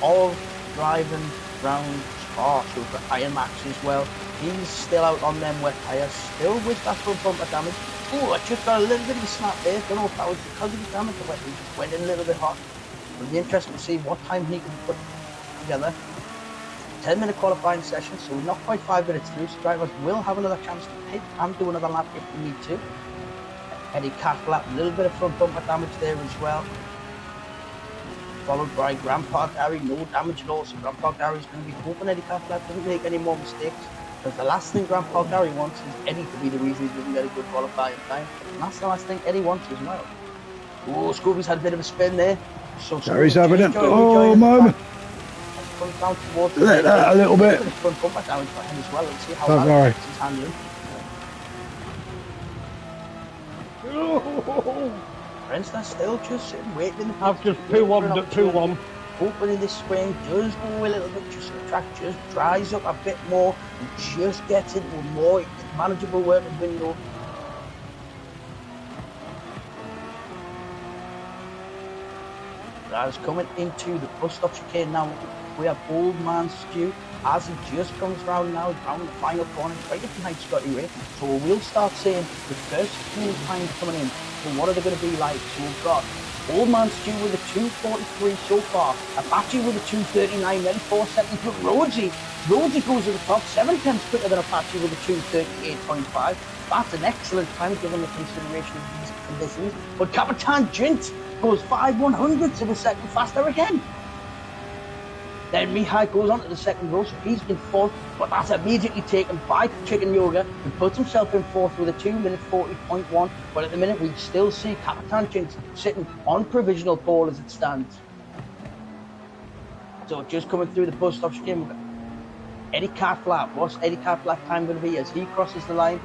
of driving round Spa, so for Iron Max as well. He's still out on them wet tyres, still with that front bumper damage. Oh, I just got a little bit of a snap there. Don't know if that was because of the damage or whether he just went in a little bit hot. It'll be interesting to see what time he can put together. 10-minute qualifying session, so we're not quite 5 minutes through, so drivers will have another chance to pit and do another lap if they need to. Eddie Catlap, a little bit of front bumper damage there as well. Followed by Grandpa Gary, no damage at all, so Grandpa Gary's going to be hoping Eddie Catlap doesn't make any more mistakes, because the last thing Grandpa Gary wants is Eddie to be the reason he doesn't get a good qualifying time, and that's the last thing Eddie wants as well. Oh, Scooby's had a bit of a spin there. So Gary's having it. Oh, moment. Comes down towards Let that a little bit. Front bumper damage for him as well. Let's see how Don't worry. he's handling. Brent's still just sitting waiting. I've just poo-1'd at poo-1. Hopefully this spring does go a little bit, just the track just dries up a bit more and just gets into a more manageable working window. Drivers coming into the bus stop chicane now. We have Old Man Stu as he just comes round now, round the final corner, right up behind Scotty Ray. So we'll start seeing the first few times coming in. So what are they going to be like? So we've got Old Man Stu with a 2:43 so far, Apache with a 2:39, then 4 seconds, but Rhodesy goes to the top, 7/10 quicker than Apache with a 2:38.5. That's an excellent time given the consideration of these conditions. But Capitan Jinx goes 5/100ths of a second faster again. Then Mihai goes on to the second row, so he's in fourth, but that's immediately taken by Chicken Yoga, who puts himself in fourth with a 2-minute 40.1. But at the minute, we still see Kapitan Jinx sitting on provisional pole as it stands. So just coming through the bus stop chicane, we've got Eddie Carflat. What's Eddie Carflat time going to be as he crosses the line?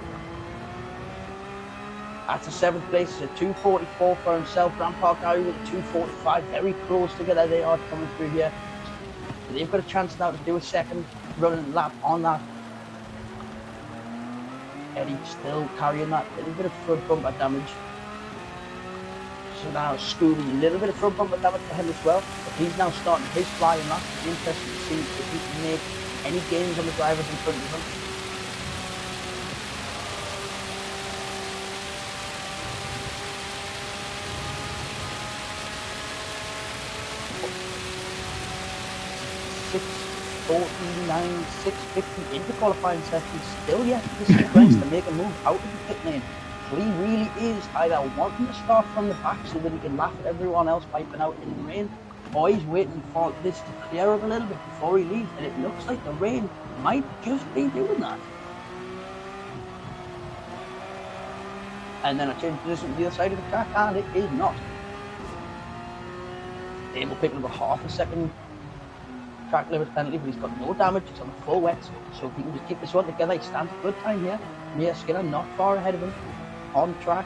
That's a 7th place. It's a 2:44 for himself. Rampart Gary with a 2:45. Very close together they are coming through here. So they've got a chance now to do a second running lap on that. Eddie still carrying that little bit of front bumper damage. So now Scooby, a little bit of front bumper damage for him as well. But he's now starting his flying lap. It's interesting to see if he can make any gains on the drivers in front of him. .49, 6:50 into qualifying session, still yet to see Brents to make a move out of the pit lane. So he really is either wanting to start from the back so that he can laugh at everyone else piping out in the rain, or he's waiting for this to clear up a little bit before he leaves, and it looks like the rain might just be doing that. And then I change position to the other side of the track, and it is not. Abel picking up a half a second track limit penalty, but he's got no damage. It's on the full wet, so if he can just keep this one together, he stands a good time here. Mia Skinner not far ahead of him on track.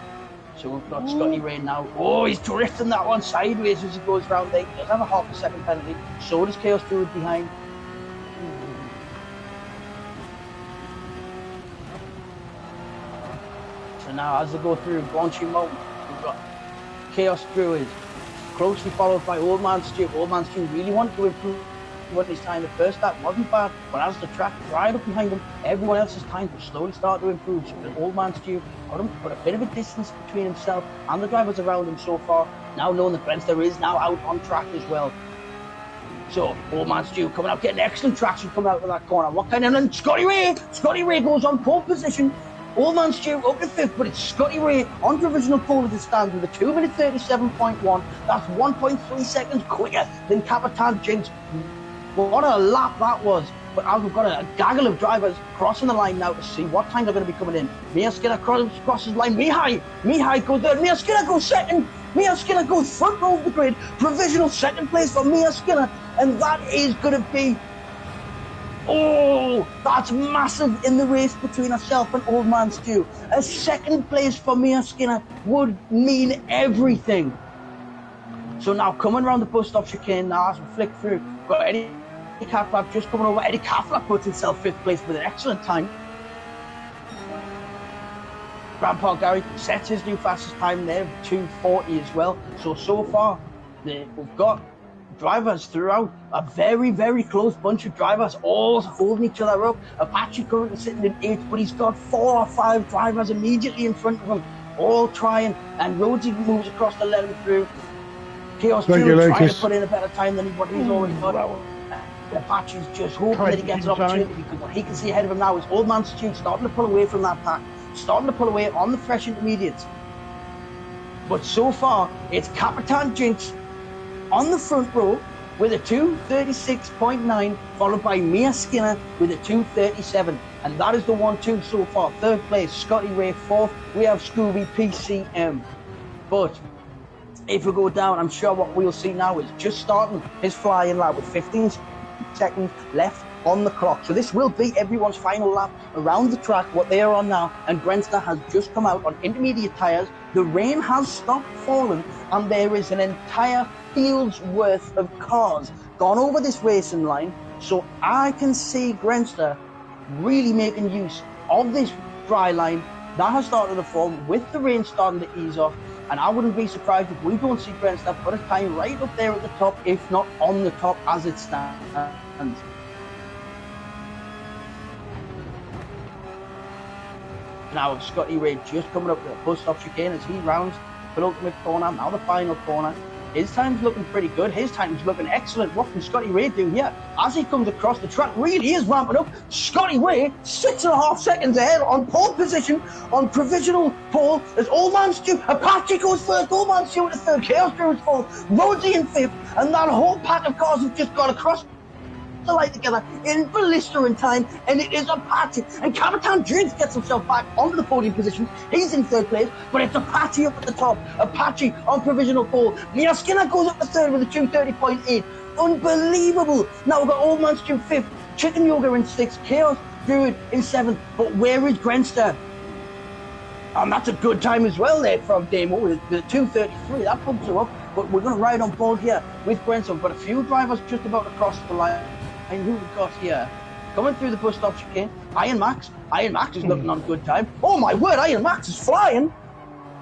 So we've got Scotty Ray now. Oh, he's drifting that one sideways as he goes round there. He does have a half a second penalty. So does Chaos Druid behind. So now as they go through Blanchy Mountain, we've got Chaos Druid closely followed by Old Man Stu. Old Man Stu really wanted to improve what his time the first lap wasn't bad, but as the track dried up behind him, everyone else's time will slowly start to improve. So the Old Man Stu put a bit of a distance between himself and the drivers around him so far, now knowing that Brentster is now out on track as well. So Old Man Stu coming out, getting excellent traction coming out of that corner. What kind of, and Scotty Ray goes on pole position. Old Man Stu up to 5th, but it's Scotty Ray on provisional pole as it stands with a 2-minute 37.1. That's 1.3 seconds quicker than Kapitan Jinx. What a lap that was. But as we've got a gaggle of drivers crossing the line now to see what time they're going to be coming in. Mia Skinner crosses the line. Mihai goes there. Mia Skinner goes second. Mia Skinner goes front row of the grid. Provisional second place for Mia Skinner. And that is going to be... Oh, that's massive in the race between herself and Old Man Stu. A second place for Mia Skinner would mean everything. So now coming around the bus stop chicane now as we flick through, got Eddie Carflat just coming over. Eddie Carflat puts himself 5th place with an excellent time. Grandpa Gary sets his new fastest time there, 2:40 as well. So far, we've got drivers throughout, a very, very close bunch of drivers, all holding each other up. Apache currently sitting in 8th, but he's got 4 or 5 drivers immediately in front of him, all trying, and Rhodesy moves across to let him through. Chaos Druid trying to put in a better time than what he's already got. Apache's just hoping that he gets an opportunity, because what he can see ahead of him now is Old Man Stu starting to pull away from that pack, starting to pull away on the fresh intermediates. But so far, it's Kapitan Jinx on the front row with a 2:36.9, followed by Mia Skinner with a 2:37. And that is the 1-2 so far. 3rd place, Scotty Ray. 4th, we have Scooby PCM. But if we go down, I'm sure what we'll see now is just starting his flying lap with 15 seconds left on the clock. So this will be everyone's final lap around the track, what they are on now. And Brentster has just come out on intermediate tyres. The rain has stopped falling, and there is an entire field's worth of cars gone over this racing line. So I can see Brentster really making use of this dry line that has started to form with the rain starting to ease off. And I wouldn't be surprised if we don't see Brentster put a time right up there at the top, if not on the top as it stands. Now Scotty Ray just coming up to the bus stop chicane as he rounds the penultimate corner, now the final corner. His time's looking pretty good. His time's looking excellent. What can Scotty Ray do here? As he comes across the track, really is ramping up. Scotty Ray, 6.5 seconds ahead on pole position, on provisional pole. As Old Man Stu, Apache goes first, Old Man Stu in 3rd, Chaos Druid's 4th, Rhodesy in 5th, and that whole pack of cars have just got across the light together in blistering time, and it is Apache. And Capitan Driggs gets himself back onto the podium position. He's in third place, but it's Apache up at the top. Apache on provisional pole. Mia Skinner goes up to third with a 2:30.8. Unbelievable. Now we've got Old Man Stu fifth, Chicken Yoga in sixth, Chaos Druid in seventh. But where is Grenster? And that's a good time as well there from Damo with a 2:33. That bumps her up. But we're going to ride on board here with Grenster. We've got a few drivers just about to cross the line. And who we've got here? Coming through the bus stop chicane, Iron Max. Iron Max is looking on a good time. Oh my word, Iron Max is flying.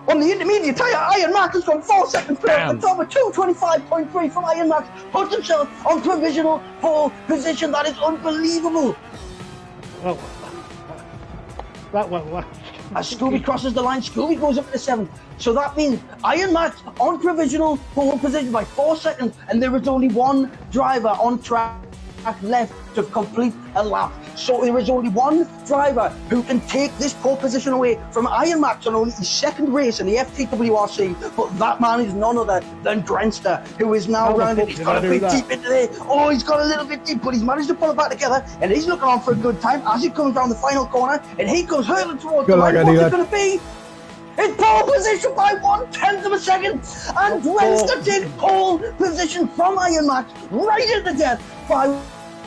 On the intermediate tyre, Iron Max has gone 4 seconds clear at the top of 2:25.3 from Iron Max. Puts himself on provisional pole position. That is unbelievable. Oh, that won't last. As Scooby crosses the line, Scooby goes up to 7th. So that means Iron Max on provisional pole position by 4 seconds, and there is only one driver on track left to complete a lap. So there is only one driver who can take this pole position away from Iron Max on only his second race in the FTWRC, but that man is none other than Grenster, who is now rounded. He's got a bit deep into there. Oh, he's got a little bit deep, but he's managed to pull it back together, and he's looking on for a good time as he comes down the final corner, and he comes hurtling towards the line. What's it going to be? It's pole position by 1/10 of a second, and Grenster takes pole position from Iron Max right at the death by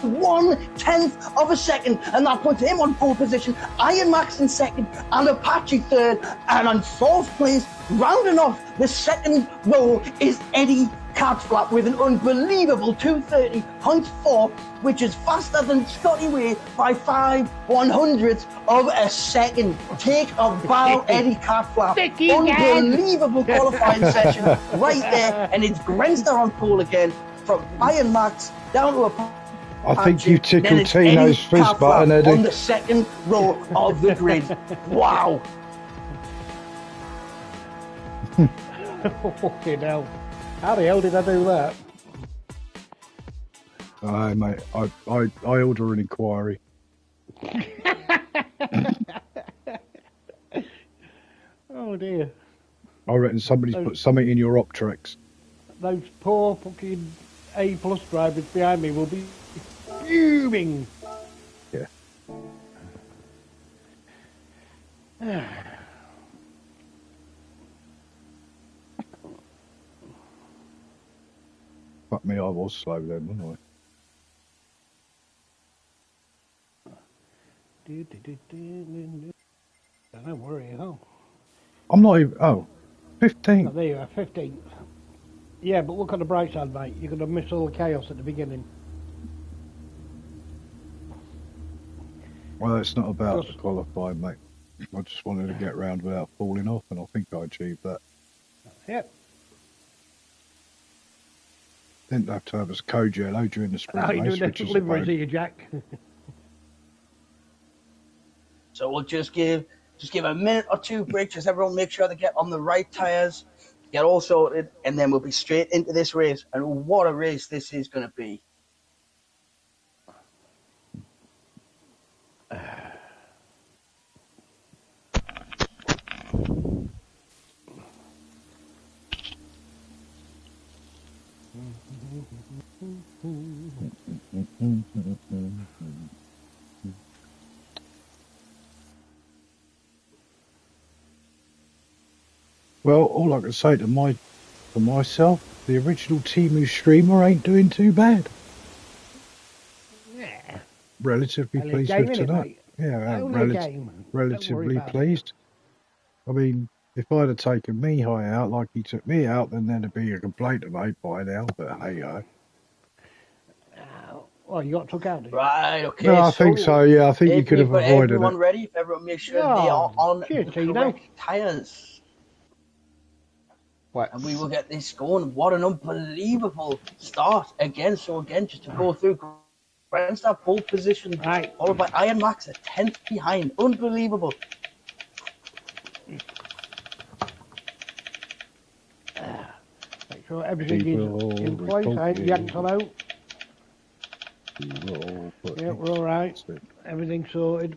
1/10 of a second, and that puts him on pole position. Iron Max in second, and Apache third, and on fourth place, rounding off the second row, is Eddie Catflap with an unbelievable 2:30.4, which is faster than Scotty Way by 5/100ths of a second. Take a bow, Eddie Catflap. Unbelievable qualifying session right there, and it's Grenster on pole again from Iron Max down to a. I think you tickled Tino's fist button, Eddie. On the second row of the grid. Wow. Fucking hell. How the hell did I do that? Aye, mate. I order an inquiry. Oh dear. I reckon somebody's put something in your Optrex. Those poor fucking A+ drivers behind me will be fuming. Yeah. Fuck me, I was slow then, wasn't I? Don't worry, oh. I'm not even. Oh, 15. Oh, there you are, 15th. Yeah, but look on the bright side, mate. You're going to miss all the chaos at the beginning. Well, it's not about the qualifying, mate. I just wanted to get round without falling off, and I think I achieved that. Yep. Didn't have to have us co-jello during the sprint How you race, doing which that is a deliveries pain. here, Jack? So we'll just give a minute or two break, just everyone make sure they get on the right tyres, get all sorted, and then we'll be straight into this race. And what a race this is going to be. Well, all I can say for myself, the original Temu streamer ain't doing too bad. Yeah. Relatively Only pleased game, with innit, tonight. mate? Yeah, Only game. relatively pleased. I mean, if I'd have taken me high out like he took me out, then there'd be a complaint to make by now. But hey ho. Well, you got took out, did you? Right, okay. No, I think so. Yeah, I think you could have got avoided everyone it. ready, if everyone makes sure they are on the correct tyres. What? And we will get this going. What an unbelievable start again. So again, just to go through, Grenster pole position, right, followed by Iron Max a 10th behind. Unbelievable. Make sure everything is in place. I ain't yanked on out. Yeah, we're all right. Everything's sorted.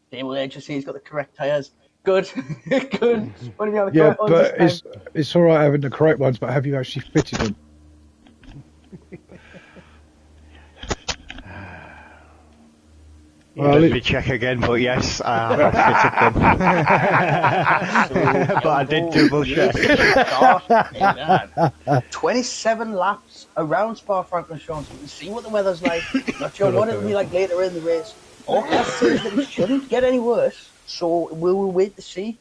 Damo there, just see he's got the correct tyres. Good, good. Yeah, but it's all right having the correct ones, but have you actually fitted them? Well, Let me check again, but yes, I have fitted them. But I did double check. Start. Amen. 27 laps around Spa-Francorchamps, so we can see what the weather's like. Not sure what it'll be like later in the race. Forecast says that it shouldn't get any worse, so we'll wait to see.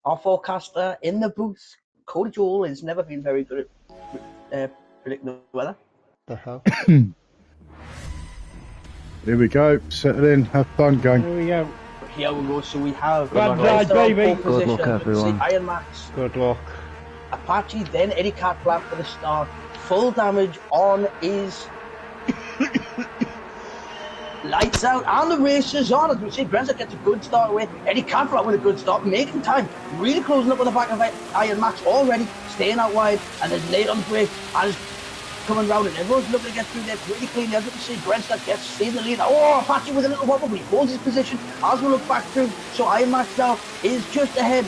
Our forecaster in the booth, Cody Joel, has never been very good at predicting the weather. The hell? here we go. Settle in. Have fun, gang. Here we go. Here we go. So we have Good luck, Grandster on baby. pole Good luck, position. everyone. Iron Max, Good luck. Apache, then Eddie Catflap for the start. Full damage on his lights out, and the race is on. As we see, Grandster gets a good start away. Eddie Catflap with a good start, making time. Really closing up on the back of Iron Max already, staying out wide, and then late on the brake, and is coming round, and everyone's looking to get through there pretty cleanly. As you can see, Grandster gets in the lead. Oh, Apache with a little wobble, but he holds his position as we look back through. So Iron Max now is just ahead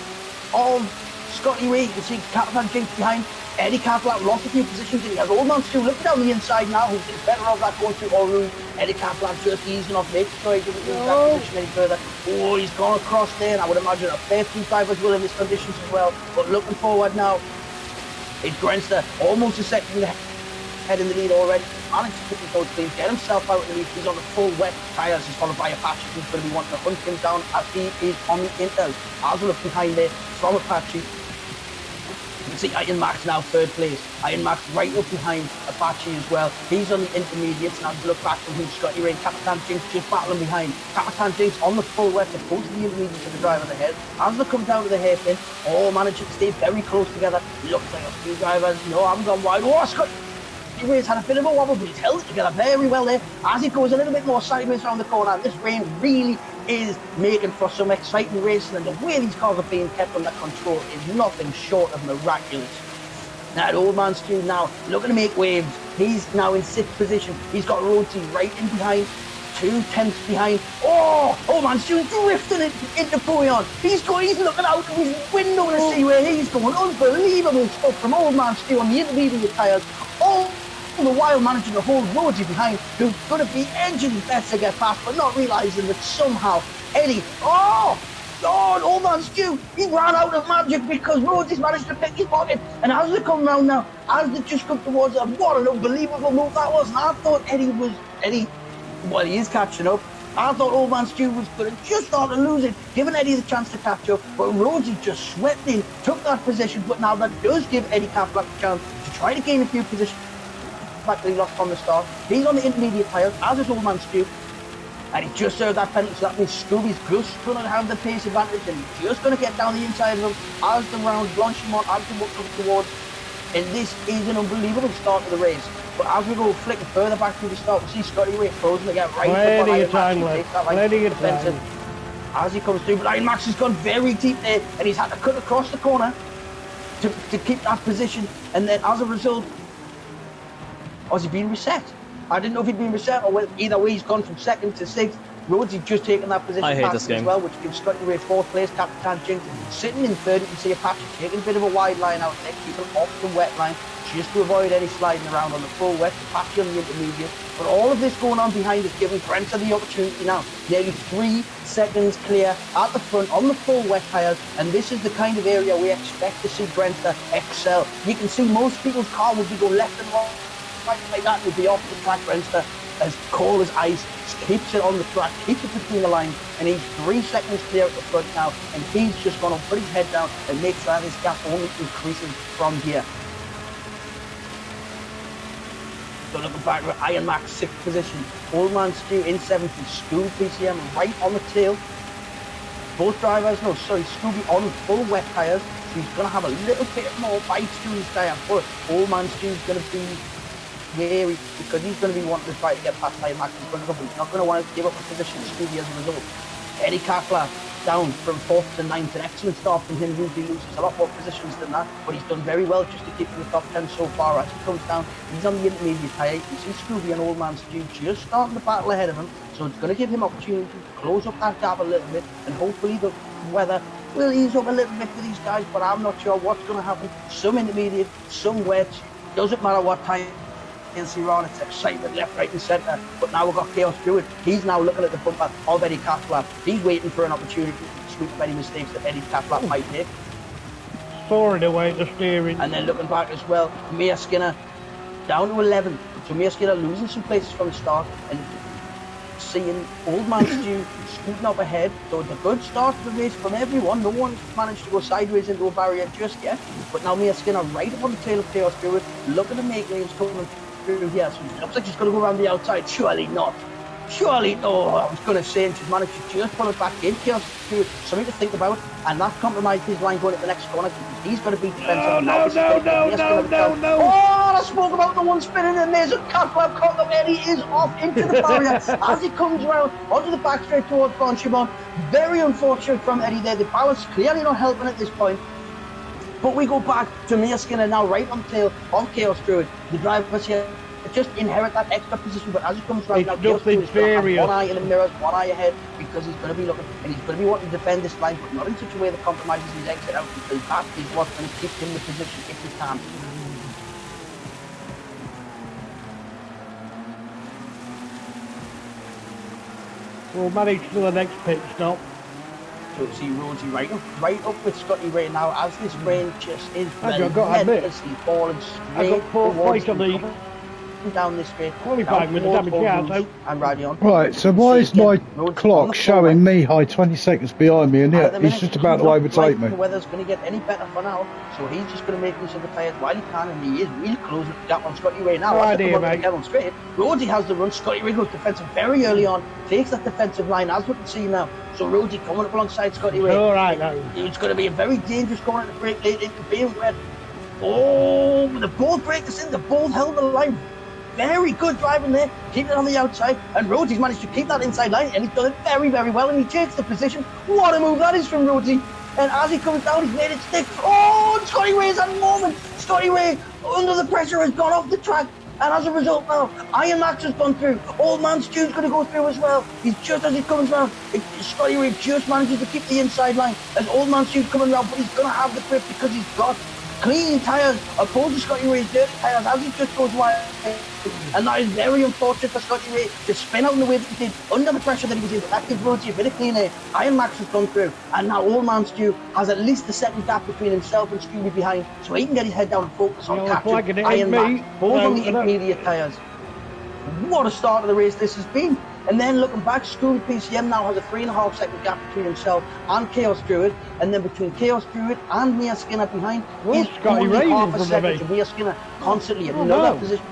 of Scotty Ray. You can see Catflap Jinx behind. Eddie Catflap lost a few positions, and he has Old Man Stu looking down the inside now, who's getting better off that going through Oru. Eddie Catflap just easing off, making sure he doesn't lose that position any further. Oh, he's gone across there, and I would imagine a fair few drivers will in these conditions as well. But looking forward now, it's Grandster, almost a second ahead in the lead already. Managed to pick his own clean, get himself out in the lead. He's on the full wet tyres. He's followed by Apache, who's going to be wanting to hunt him down as he is on the inters. As we look behind there from Apache, you can see Iron Max now third place. Iron Max right up behind Apache as well. He's on the intermediates, and as we look back from him, Scotty Ray, Capitan Jinx just battling behind. Capitan Jinx on the full wet to go to the intermediates of the driver ahead. As they come down to the hairpin, all managing to stay very close together. Looks like a few drivers, I haven't gone wide. Oh, Scotty Ray's had a bit of a wobble, but he's held it together very well there as he goes a little bit more sideways around the corner. This rain really is making for some exciting racing, and the way these cars are being kept under control is nothing short of miraculous. Now, the Old Man Stu now looking to make waves. He's now in 6th position. He's got Rhodesy right in behind, 2 tenths behind. Oh, Old Man Stu's drifting it into Pouillon. He's looking out of his window to see where he's going. Unbelievable stuff from Old Man Stu on the intermediate tyres. All the while managing to hold Rhodesy behind, who's going to be edging best to get past, but not realising that somehow Eddie, Old Man Stu, he ran out of magic because Rhodesy's managed to pick his pocket. And as they come round now, as they just come towards them, what an unbelievable move that was. And I thought he is catching up. I thought Old Man Stu was going to just start to lose it, giving Eddie the chance to catch up, but Rhodesy just swept in, took that position, but now that does give Eddie Catflap a chance to try to gain a few positions back that he lost from the start. He's on the intermediate tyres, as is Old Man Stu, and he just served that penalty, so that means Scooby's just going to have the pace advantage, and he's just going to get down the inside of him as the round Blanchimont as we look towards, and this is an unbelievable start to the race. But as we go flicking further back through the start, we see Scotty Ray frozen again, right Plenty of time left. Plenty of time. As he comes through, but Iron Max has gone very deep there, and he's had to cut across the corner to keep that position, and then as a result, has he been reset? I didn't know if he'd been reset or whether, either way he's gone from 2nd to 6th. Rhodesy just taking that position past as well, which gives Scotty Ray 4th place. Capitan Jinx sitting in 3rd. You can see Apache taking a bit of a wide line out there, keeping off the wet line, just to avoid any sliding around on the full wet. Apache on the intermediate. But all of this going on behind is giving Grandster the opportunity now. Nearly 3 seconds clear at the front on the full wet tyres, and this is the kind of area we expect to see Grandster excel. You can see most people's car would be going left and right like that, would be off the track. Grandster, as cold as ice, keeps it on the track, keeps it between the lines, and he's 3 seconds clear at the front now, and he's just going to put his head down and make sure that his gap only increases from here. So looking back with Iron Max 6th position, Old Man Stu in 7th, and Scooby PCM right on the tail. Both drivers, Scooby on full wet tyres, so he's going to have a little bit more bite to his tyre, but Old Man Stu's going to be wary because he's going to be wanting to try to get past Iron Max in front of him. He's not going to want to give up a position to Scooby as a result. Eddie Catflap down from 4th to 9th, an excellent start from him. Usually loses a lot more positions than that, but he's done very well just to keep in the top 10 so far. As he comes down, he's on the intermediate tyre. You can see Scooby and Old Man Stu just starting the battle ahead of him, so it's going to give him opportunity to close up that gap a little bit, and hopefully the weather will ease up a little bit for these guys, but I'm not sure what's going to happen. Some intermediate, some wet, doesn't matter what time see around. It's excitement left, right and centre. But now we've got Chaos Druid. He's now looking at the bumper of Eddie Catlap. He's waiting for an opportunity to sweep up any mistakes that Eddie Catlap might make. Soaring away at the steering. And then looking back as well, Mia Skinner down to 11. So Mia Skinner losing some places from the start and seeing Old Man Stew scooting up ahead. So it's a good start to the race from everyone. No one's managed to go sideways into a barrier just yet. But now Mia Skinner right up on the tail of Chaos Druid, looking to make lanes coming through here. So it looks like she's going to go around the outside. Surely not. Surely, oh, I was going to say, and she's managed to just pull it back in. Chaos Druid, something to think about. And that compromised his line going at the next corner. He's going to be defensive. No. Oh, I spoke about the one spinning, and there's a Catlap caught up, and he is off into the barrier as he comes around onto the back straight towards Bonchimon. Very unfortunate from Eddie there. The balance clearly not helping at this point. But we go back to Mia Skinner now, right on the tail of Chaos Druid. The drivers here just inherit that extra position, but as he comes around now, Chaos Druid is going to have one eye in the mirrors, one eye ahead, because he's going to be looking, and he's going to be wanting to defend this line, but not in such a way that compromises his exit out, because that is what's going to keep him in the position if he can. We'll manage to the next pit stop. So see Rosie right up with Scotty Ray now as this rain just is relentlessly falling straight got fourth place on the down this straight. Qualified with the damage out. And riding on. Right, so why is my clock showing me high 20 seconds behind me, and yet he's just about to overtake me? The weather's going to get any better for now, so he's just going to make use of the tyres while he can, and he is really closing the gap on Scotty Ray now. Right here, mate. On straight. Rosie has the run. Scotty Ray goes defensive very early on, takes that defensive line as we can see now. So Rosie coming up alongside Scotty Ray. All right, now. It's going to be a very dangerous corner to break late into being red. Oh, the both breakers in, the both held the line. Very good driving there, keeping it on the outside, and Rhodes's managed to keep that inside line, and he's done it very, very well, and he takes the position. What a move that is from Rhodesy. And as he comes down, he's made it stick. Oh, Scotty Ray's at the moment. Scotty Ray, under the pressure, has gone off the track, and as a result now, Iron Max has gone through. Old Man Stew's going to go through as well. He's just as he comes round. Scotty Ray just manages to keep the inside line as Old Man Stew's coming round, but he's going to have the grip because he's got clean tyres opposed to Scotty Ray's dirty tyres as he just goes wide. And that is very unfortunate for Scotty Ray to spin out in the way that he did under the pressure that he was in. But that gives Rhodesy a bit of clean air. Iron Max has gone through, and now Old Man Stew has at least a second gap between himself and Stewie behind, so he can get his head down and focus on catching Iron Max, both on the intermediate tyres. What a start of the race this has been. And then looking back, Scooby PCM now has a 3.5 second gap between himself and Chaos Druid, and then between Chaos Druid and Mia Skinner behind is only half a second to Mia Skinner constantly in another position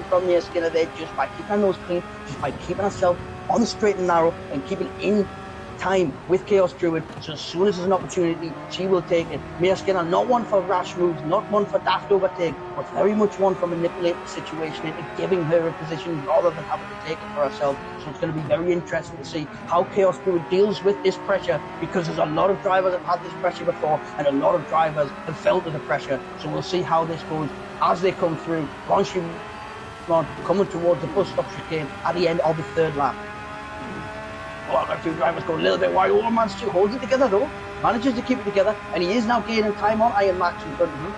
from Mia Skinner there, just by keeping her nose clean, just by keeping herself on the straight and narrow and keeping in time with Chaos Druid. So as soon as there's an opportunity, she will take it. Mia Skinner, not one for rash moves, not one for daft overtake, but very much one for manipulating the situation into giving her a position rather than having to take it for herself. So it's going to be very interesting to see how Chaos Druid deals with this pressure, because there's a lot of drivers that have had this pressure before, and a lot of drivers have felt the pressure. So we'll see how this goes as they come through. Coming towards the bus stop chicane at the end of the third lap. Oh, I've got two drivers go a little bit wide. Oh, man, Stu holds it together though. Manages to keep it together, and he is now gaining time on Iron Max in front of him.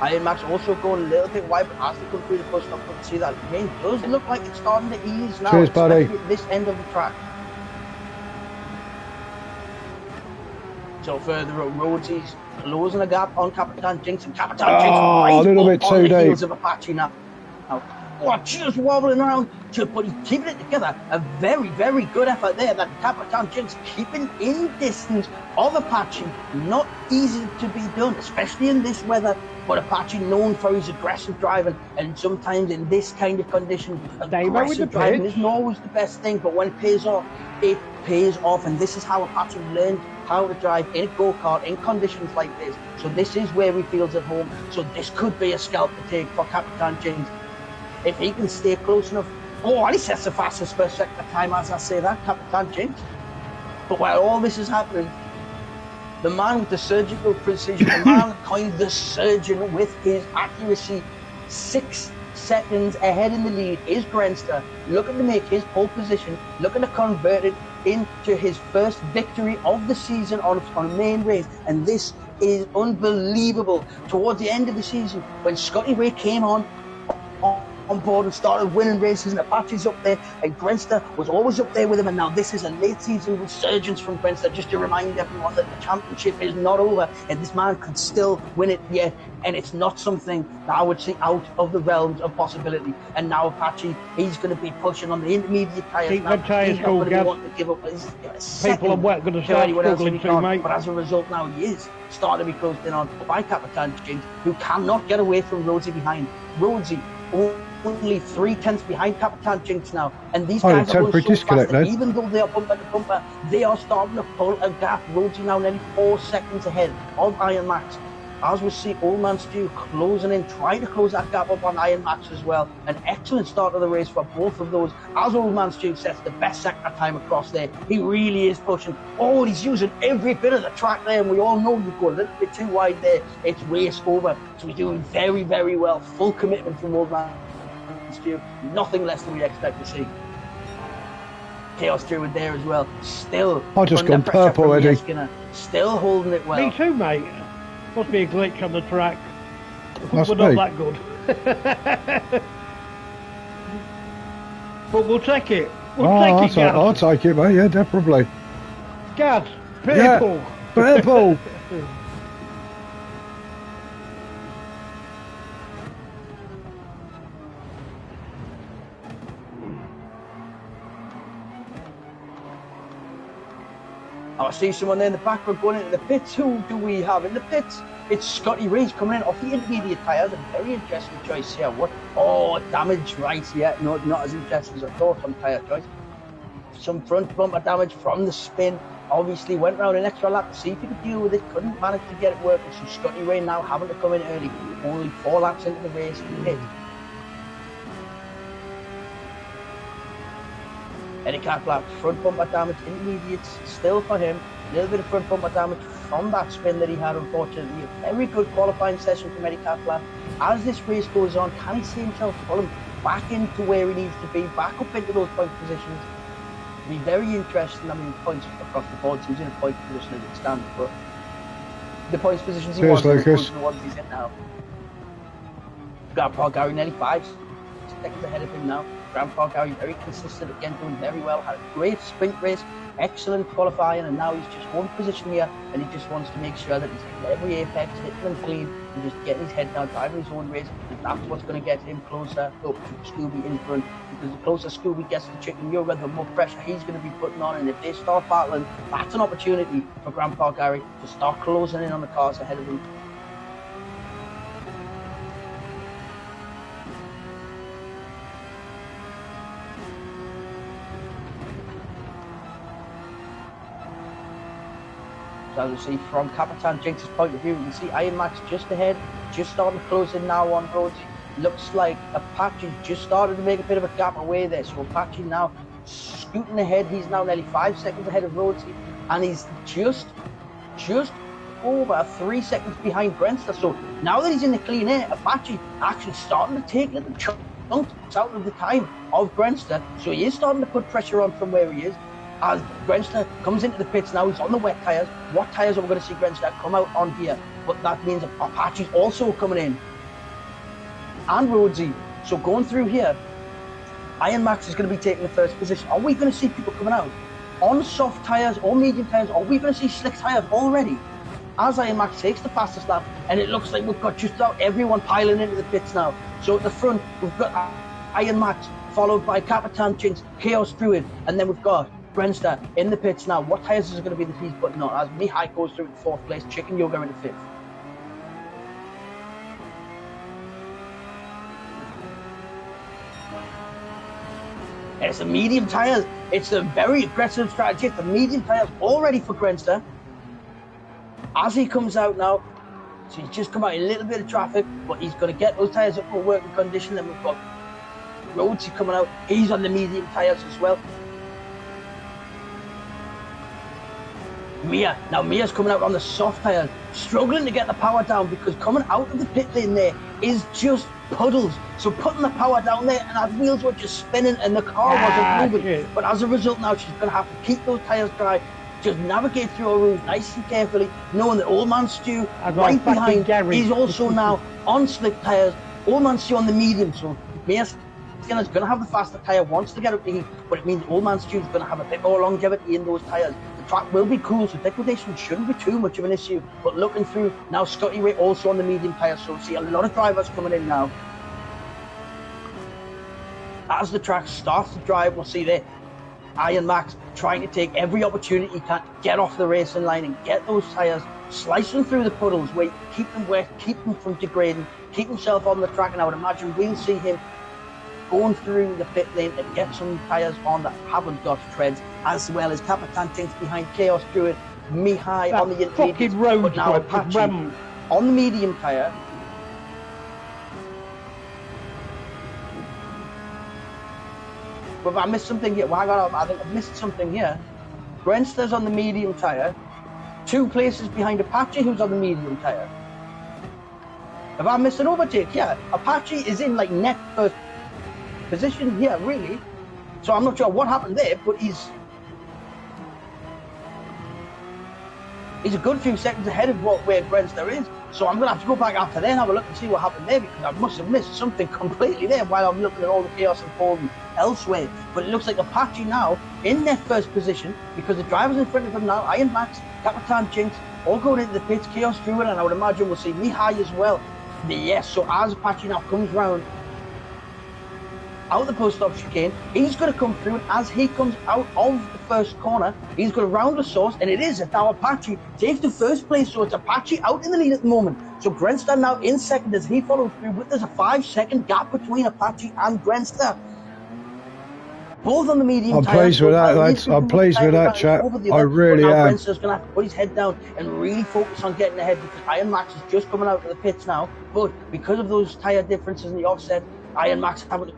Iron Max also going a little bit wide, but as they come through the bus stop, you can see that rain does look like it's starting to ease now. Cheers, buddy. At this end of the track. So further up, Rhodesy's closing a gap on Capitan Jinx, and Capitan Jinx right a little bit on too the heels deep of Apache now. Just wobbling around, but he's keeping it together. A very, very good effort there. That Capitan Jinx keeping in distance of Apache. Not easy to be done, especially in this weather. But Apache known for his aggressive driving, and sometimes in this kind of condition, aggressive driving isn't always the best thing. But when it pays off, and this is how Apache learned how to drive in a go-kart in conditions like this. So this is where he feels at home. So this could be a scalp to take for Capitan Jinx. If he can stay close enough. Oh, and he sets the fastest first sector time as I say that, Capitan Jinx. But while all this is happening, the man with the surgical precision, the man coined the surgeon with his accuracy, 6 seconds ahead in the lead is Grenster, looking to make his pole position, looking to convert it into his first victory of the season on a main race. And this is unbelievable. Towards the end of the season, when Scotty Ray came on on board and started winning races, and Apache's up there, and Grenster was always up there with him. And now this is a late season resurgence from Grenster, just to remind everyone that the championship is not over and this man could still win it yet, and it's not something that I would see out of the realms of possibility. And now Apache, he's going to be pushing on the intermediate tyres. Keep them tyres cool, Gav. To give up a second People are wet, going to start struggling too, mate. But as a result now he is starting to be closed in on by Capitan Jinx, who cannot get away from Rhodesy behind. Rhodesy only 3/10 behind Capitan Jinx now, and these guys are going so fast that even though they are bumper to bumper, they are starting to pull a gap. Rhodesy now nearly 4 seconds ahead of Iron Max. As we see Old Man Stu closing in, trying to close that gap up on Iron Max as well. An excellent start of the race for both of those. As Old Man Stu sets the best sector time across there, he really is pushing. Oh, he's using every bit of the track there, and we all know you go a little bit too wide there, it's race over. So he's doing very, very well. Full commitment from Old Man Stu. Nothing less than we expect to see. Chaos Druid there as well. Still. I just gone purple already. Still holding it well. Me too, mate. Must be a glitch on the track. We're not that good. But we'll take it. We'll take it, Gaz. I'll take it, mate. Yeah, definitely. Gaz, purple. Yeah, purple. I see someone there in the background going into the pits. Who do we have in the pits? It's Scotty Rees coming in off the intermediate tyres. A very interesting choice here. What? Oh, damage, right? Yeah, no, not as interesting as I thought on tyre choice. Some front bumper damage from the spin. Obviously went round an extra lap to see if he could deal with it. Couldn't manage to get it working. So Scotty Rees now having to come in early. Only 4 laps into the race. Pit. Eddie Catlap, front bumper damage, intermediates still for him. A little bit of front bumper damage from that spin that he had, unfortunately. A very good qualifying session from Eddie Catlap. As this race goes on, can he see himself pulling back into where he needs to be, back up into those point positions? It'll be very interesting. I mean, points across the board, so he's in a point position as it stands, but the points positions he wants are the ones he's in now. Grandpa Gary nearly 5 seconds ahead of him now. Grandpa Gary very consistent again, doing very well, had a great sprint race, excellent qualifying, and now he's just one position here, and he just wants to make sure that he's hitting every apex, hitting them clean, and just getting his head down, driving his own race, and that's what's going to get him closer up to Scooby in front, because the closer Scooby gets to Chicken Yoga, the more pressure he's going to be putting on, and if they start battling, that's an opportunity for Grandpa Gary to start closing in on the cars ahead of him. As we see from Capitan Jinx's point of view, you can see Iron Max just ahead, just starting to close in now on Rhodesy. Looks like Apache just started to make a bit of a gap away there, so Apache now scooting ahead. He's now nearly 5 seconds ahead of Rhodesy, and he's just over 3 seconds behind Grenster. So now that he's in the clean air, Apache actually starting to take little chunks out of the time of Grenster, so he is starting to put pressure on from where he is. As Grenster comes into the pits now, he's on the wet tyres. What tyres are we going to see Grenster come out on here? But that means Apache's also coming in. And Rhodesy. So going through here, Iron Max is going to be taking the first position. Are we going to see people coming out on soft tyres or medium tyres? Are we going to see slick tyres already? As Iron Max takes the fastest lap, and it looks like we've got just about everyone piling into the pits now. So at the front, we've got Iron Max, followed by Capitan Jinx, Chaos Druid, and then we've got Grenster in the pits now. What tyres is it going to be that he's putting on? As Mihai goes through in 4th place, Chicken Yoga in 5th. It's the medium tyres. It's a very aggressive strategy. It's the medium tyres all ready for Grenster. As he comes out now, so he's just come out in a little bit of traffic, but he's going to get those tyres up for working condition. Then we've got Rhodesy coming out. He's on the medium tyres as well. Mia. Now Mia's coming out on the soft tyres, struggling to get the power down because coming out of the pit lane there is just puddles. So putting the power down there, and our wheels were just spinning and the car wasn't moving. Shit. But as a result now, she's going to have to keep those tyres dry, just navigate through her route nice and carefully, knowing that Old Man Stu right behind is also now on slick tyres. Old Man Stu on the medium, so Mia Skinner's going to have the faster tyre once they get up to heat, but it means Old Man Stew's going to have a bit more longevity in those tyres. The track will be cool, so degradation shouldn't be too much of an issue. But looking through, now Scotty Ray also on the medium tyres, so we see a lot of drivers coming in now. As the track starts to drive, we'll see there Iron Max trying to take every opportunity he can to get off the racing line and get those tyres, slice them through the puddles where you keep them wet, keep them from degrading, keep himself on the track. And I would imagine we'll see him going through the pit lane and get some tyres on that haven't got treads, as well as Capitan Jinx behind Chaos Druid, Mihai on the intermediate, but now Apache on the medium tyre. But I missed something here. Well, I think I've missed something here. Grenster's on the medium tyre, 2 places behind Apache, who's on the medium tyre. Have I missed an overtake? Yeah, Apache is in like net first position here, really. So I'm not sure what happened there, but he's a good few seconds ahead of where Grenster is. So I'm going to have to go back after then and have a look and see what happened there, because I must have missed something completely there while I'm looking at all the chaos unfolding elsewhere. But it looks like Apache now in their first position, because the drivers in front of them now, Iron Max, Capitan Jinx, all going into the pits, Chaos Druid, and I would imagine we'll see Mihai as well. Yes, so as Apache now comes round out the post stop chicane, he's going to come through, and as he comes out of the first corner, he's going to round the source, and it is now Apache takes the first place, so it's Apache out in the lead at the moment. So Grenster now in second as he follows through, but there's a 5-second gap between Apache and Grenster. Both on the medium I'm tyre. pleased with that, lads. I'm pleased with that, chap. I really am. Grenster's going to have to put his head down and really focus on getting ahead, because Iron Max is just coming out of the pits now, but because of those tyre differences in the offset, Iron Max having to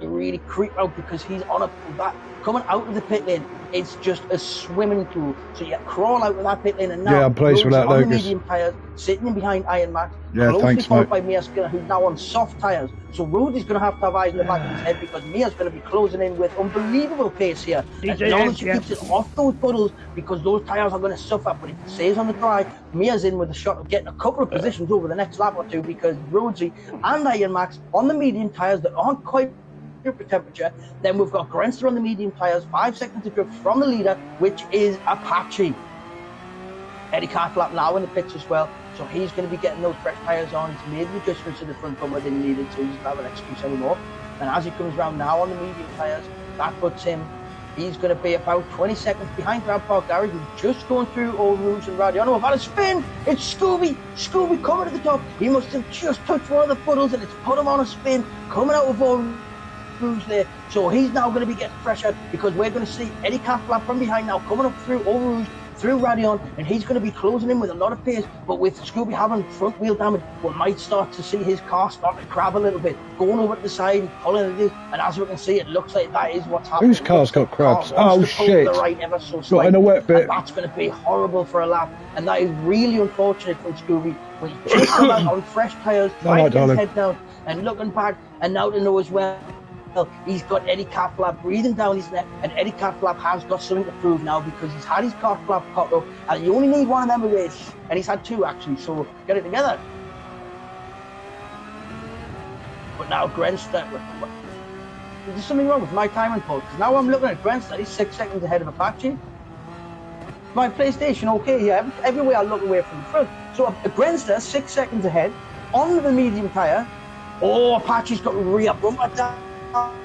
really creep out, because he's on that coming out of the pit lane. It's just a swimming pool, so you crawl out of that pit lane, and now I'm pleased with that, on Lucas. the medium tyres, sitting in behind Iron Max, Yeah, thanks, followed mate. by Mia Skinner, who's now on soft tyres. So Rudy's going to have eyes in the back of his head, because Mia's going to be closing in with unbelievable pace here. As long as she keeps it off those puddles, because those tyres are going to suffer. But if it stays on the dry, Mia's in with a shot of getting a couple of positions over the next lap or two, because Rudy and Iron Max on the medium tyres that aren't quite temperature. Then we've got Grenster on the medium tyres, 5 seconds of drift from the leader, which is Apache. Eddie Carflap now in the pits as well, so he's going to be getting those fresh tyres on. He's made the adjustments to the front bumper they needed, so he doesn't have an excuse anymore. And as he comes round now on the medium tyres, that puts him, he's going to be about 20 seconds behind Grand Park Garage, who's just going through Old Rouge and Radiano. We've had a spin. It's Scooby coming to the top. He must have just touched one of the puddles, and it's put him on a spin coming out of Old Rouge there. So he's now going to be getting pressure, because we're going to see Eddie Carflap from behind now coming up through Old Rouge, through Radion, and he's going to be closing in with a lot of pace. But with Scooby having front wheel damage, we might start to see his car start to crab a little bit, going over to the side and pulling it. And as we can see, it looks like that is what's happening. Whose car's got crabs? Oh shit! The right ever so Got in a wet bit. And that's going to be horrible for a lap, and that is really unfortunate from Scooby. When he's just come out on fresh tyres, trying to get his head down and looking back, and now to know as well, he's got Eddie Carflap breathing down his neck, and Eddie Carflap has got something to prove now, because he's had his Carflap caught up, and you only need one of them a race, and he's had 2 actually, so get it together. But now Grenster, there's something wrong with my timing port, because now I'm looking at Grenster, he's 6 seconds ahead of Apache. My PlayStation okay here, everywhere I look away from the front. So Grenster 6 seconds ahead on the medium tyre. Oh, Apache's got rear bumper down.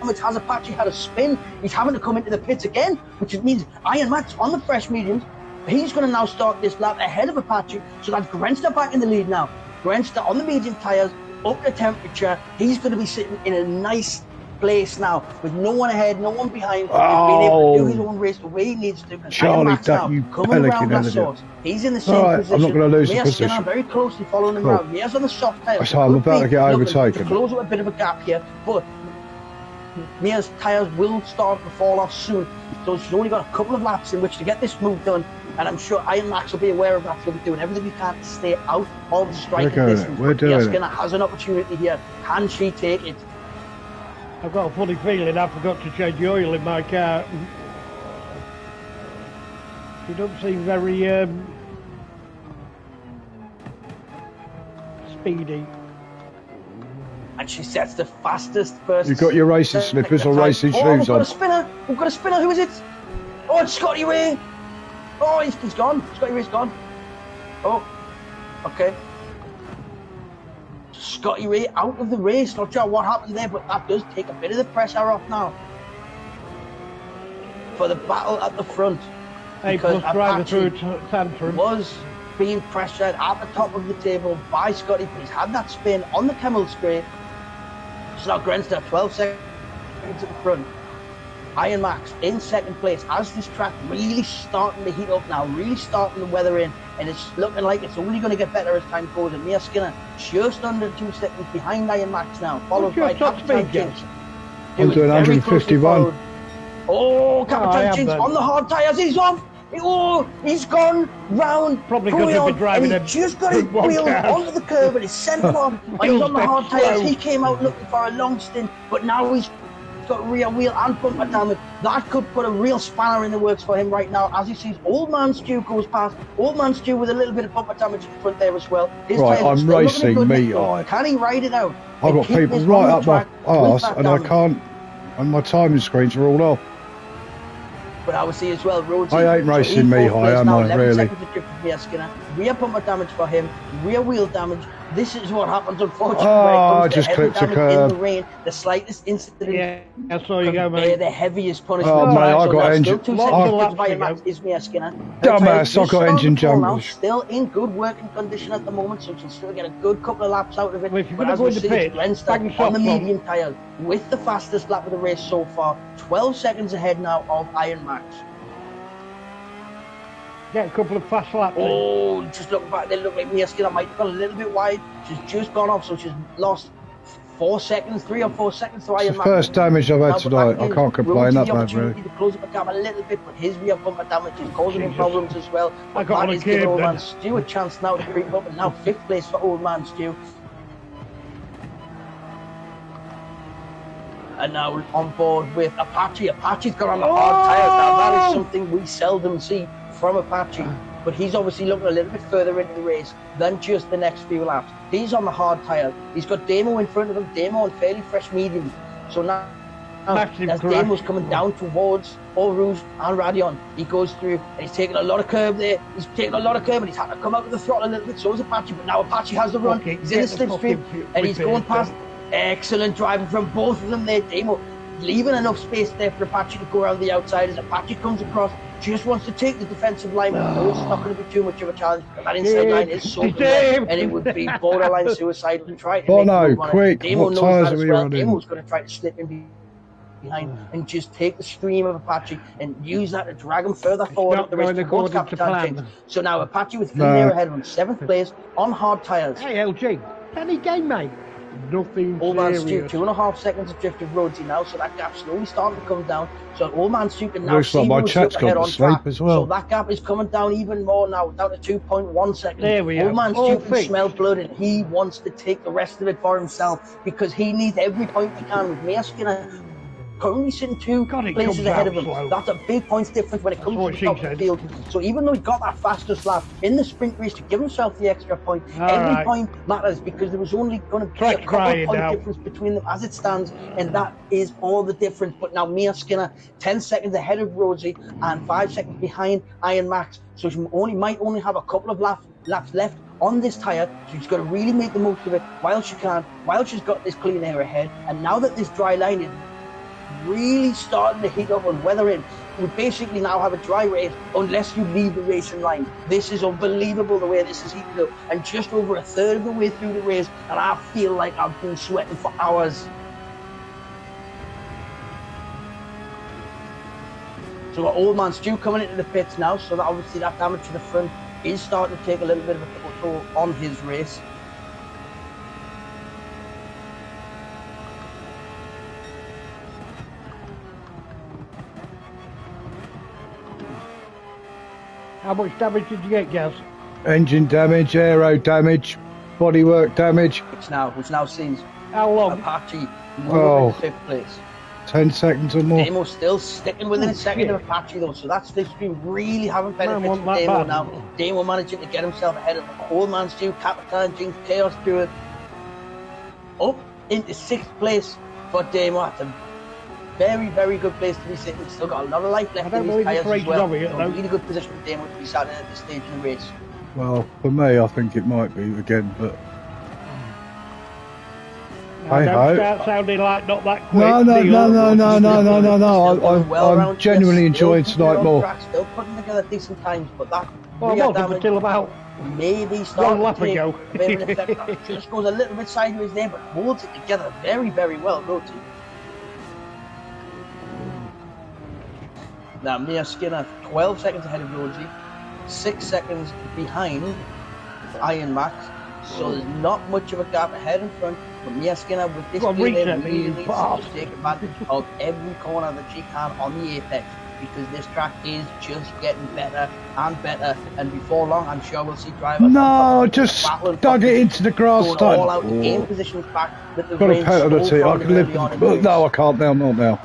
It has Apache had a spin. He's having to come into the pits again, which means Iron Max on the fresh mediums. He's going to now start this lap ahead of Apache, so that's Grenster back in the lead now. Grenster on the medium tyres, up to temperature. He's going to be sitting in a nice place now, with no one ahead, no one behind. He's been able to do his own race the way he needs to. And Charlie, Max now you coming around that source. He's in the same position. I'm not going to lose the position. Skinner very closely following him around. Mia's on the soft tyres. So I'm about to get overtaken. To close up a bit of a gap here, but Mia's tyres will start to fall off soon, so she's only got a couple of laps in which to get this move done, and I'm sure Iron Max will be aware of that. He'll be doing everything he can to stay out of the striking distance. Mia Skinner has an opportunity here. Can she take it? I've got a funny feeling I forgot to change the oil in my car. She doesn't seem very speedy. and she sets the fastest first. You've got your racing slippers or time. racing Oh, we've shoes got on. a spinner. We've got a spinner. Who is it? Oh, it's Scotty Ray. Oh, he's gone. Scotty Ray's gone. Oh, okay. Scotty Ray out of the race. Not sure what happened there, but that does take a bit of the pressure off now for the battle at the front. A plus driver through tantrum. Was being pressured at the top of the table by Scotty, but he's had that spin on the Camel straight. So now Grenster 12 seconds at the front. Iron Max in second place as this track really starting to heat up now, really starting to weather in, and it's looking like it's only going to get better as time goes. And Mia Skinner just under 2 seconds behind Iron Max now, followed by Capitan Jinx. I'm doing 151. Oh, Capitan Jinx on the hard tyres, he's off! Oh, he's gone round. Probably because he's been driving and he just got his wheels onto the curb and he's sent him off. He's on the hard tyres. He came out looking for a long stint, but now he's got rear wheel and bumper damage. That could put a real spanner in the works for him right now as he sees Old Man Stu goes past. Old Man Stu with a little bit of bumper damage in front there as well. Right, I'm racing me. Can he ride it out? I've got people right up my arse and I can't, and my timing screens are all off. But I would see as well, Rhodes. I ain't racing me high, am I, really? Rear bumper damage for him, rear wheel damage. This is what happens, unfortunately. Oh, I just clipped a curb. In the rain, the slightest incident. Yeah, I saw you go, mate. The heaviest punishment. Oh, mate, I got engine. Dumbass, I got engine damage. Still in good working condition at the moment, so she'll still get a good couple of laps out of it. Well, if you're but going as to go we in the see, pit, Grenstad on the medium tyres with the fastest lap of the race so far. 12 seconds ahead now of Iron Max. Get a couple of fast laps. Oh, just looking back, they look like Mia Skinner might have gone a little bit wide. She's just gone off, so she's lost 4 seconds, 3 or 4 seconds to Iron It's the Max. first damage I've had tonight. I can't complain that bad, really. To close up the gap a little bit, but his rear bumper damage is causing him problems as well. I got that is giving Old Man Stu a chance now to creep up, and now 5th place for Old Man Stu. And now on board with Apache. Apache's got on the hard tyres now. That is something we seldom see from Apache. But he's obviously looking a little bit further into the race than just the next few laps. He's on the hard tyre. He's got Damo in front of him. Damo on fairly fresh mediums. So now as Damo's coming down towards Eau Rouge and Radion, he goes through and he's taking a lot of curb there. He's taking a lot of curb and he's had to come out with the throttle a little bit. So is Apache. But now Apache has the run. He's in the slipstream and he's going past. Excellent driving from both of them there. Damo leaving enough space there for Apache to go around the outside as Apache comes across, just wants to take the defensive line, but knows it's not going to be too much of a challenge. That inside line is so good, and it would be borderline suicide to try to make quick. Damo what tyres are we well. running? Damo's going to try to slip in behind and just take the stream of Apache and use that to drag him further forward up the race towards Capitan Jinx. So now Apache with Finnair ahead of him, 7th place on hard tyres. Hey LG, any game, mate? Nothing Old Man serious. Stu, 2.5 seconds adrift of Rhodesy now, so that gap's slowly starting to come down. So Old Man Stu can now Looks see like my who's chat's up ahead gone on to sleep track. as well. So that gap is coming down even more now, down to 2.1 seconds. There we Old are. Man Stu can smell blood and he wants to take the rest of it for himself because he needs every point he can with Mia Skinner currently sitting 2 places ahead of him. Slow. That's a big points difference when it comes to the top of the field. So even though he got that fastest lap in the sprint race to give himself the extra point, every point matters because there was only going to be a couple of point difference between them as it stands, and that is all the difference. But now Mia Skinner 10 seconds ahead of Rosie and 5 seconds behind Iron Max, so she might only have a couple of laps left on this tyre, so she's got to really make the most of it while she can, while she's got this clean air ahead. And now that this dry line is really starting to heat up and weather in, we basically now have a dry race unless you leave the racing line. This is unbelievable the way this is heating up, and just over a third of the way through the race, and I feel like I've been sweating for hours. So we've got Old Man Stu coming into the pits now, so that obviously that damage to the front is starting to take a little bit of a toll on his race. How much damage did you get, Gaz? Engine damage, aero damage, bodywork damage. Which now seems how long? Apache moving to 5th place. 10 seconds or more. Damo's still sticking within a second of Apache though, so that's slipstream really having benefits from Damo now. Damo managing to get himself ahead of the Old Man Stu, Capitan Jinx, Chaos Stewart. Oh, into 6th place for Damo. That's a very, very good place to be sitting. He's still got a lot of life left I in don't his believe this tyres race as is well. over yet, So though. really good position for Damo to be sat in at this stage in the race. Well, for me, I think it might be again, but Now, hey don't ho. start sounding like not that quick. No, Neil. Still doing well I'm around genuinely here, enjoying still keeping it tonight on more. track, still putting together decent times, but that Well, rear it wasn't damage until about maybe one starting lap to take ago. a bit of an effect. Just goes a little bit sideways there, but holds it together very, very well, Rhodesy. Now, Mia Skinner, 12 seconds ahead of Rhodesy, 6 seconds behind Iron Max, so there's not much of a gap ahead and front. But Mia Skinner, with this Well, gear there, reset really me, needs to boss. just take advantage of every corner that she can on the apex, because this track is just getting better and better. And before long, I'm sure we'll see drivers No, just dug it into the grass. going all out to gain positions back that the Got a rain penalty. stole I from can them live early on in with the it. No, I race. can't now. Not now.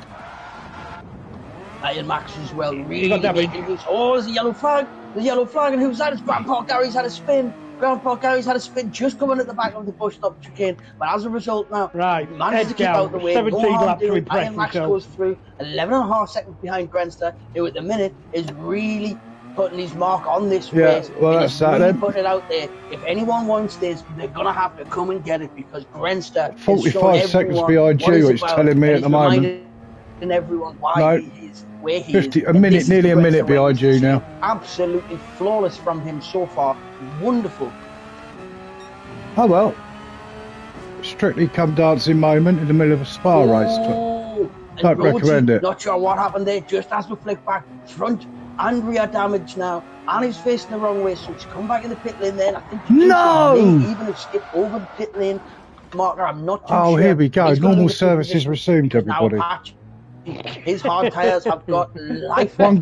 Iron Max as well, got really damage. making loose. Oh, there's a yellow flag. The yellow flag, and who's that? It's Grandpa Gary's had a spin. Grandpa Gary's had a spin just coming at the back of the bus stop chicane. But as a result now, Right, managed to head keep down. out the way. 17 No harm laps to doing. impress Iron Max himself. goes through 11.5 seconds behind Grenster, who at the minute is really putting his mark on this Yeah, race. well, and that's he's that really then. putting it out there. If anyone wants this, they're going to have to come and get it, because Grenster is 45 showing seconds everyone behind what you, he's it's about, telling me and at he's the moment. reminding everyone why No. he is, where he 50, is. a And minute, this is nearly the a minute Grenster way behind to you see now. it. Absolutely flawless from him so far. Wonderful. Oh well. Strictly come dancing moment in the middle of a spa race. Oh, and Don't Rhodesy, recommend it. not sure what happened there. Just as we flick back, front and rear damage now, and he's facing the wrong way, so he's come back in the pit lane then. I think No! may even have skipped over the pit lane marker. I'm not too sure. Oh, here we go. He's gonna Normal lose the service is position resumed, because now everybody. Patch, his hard tyres have got life. One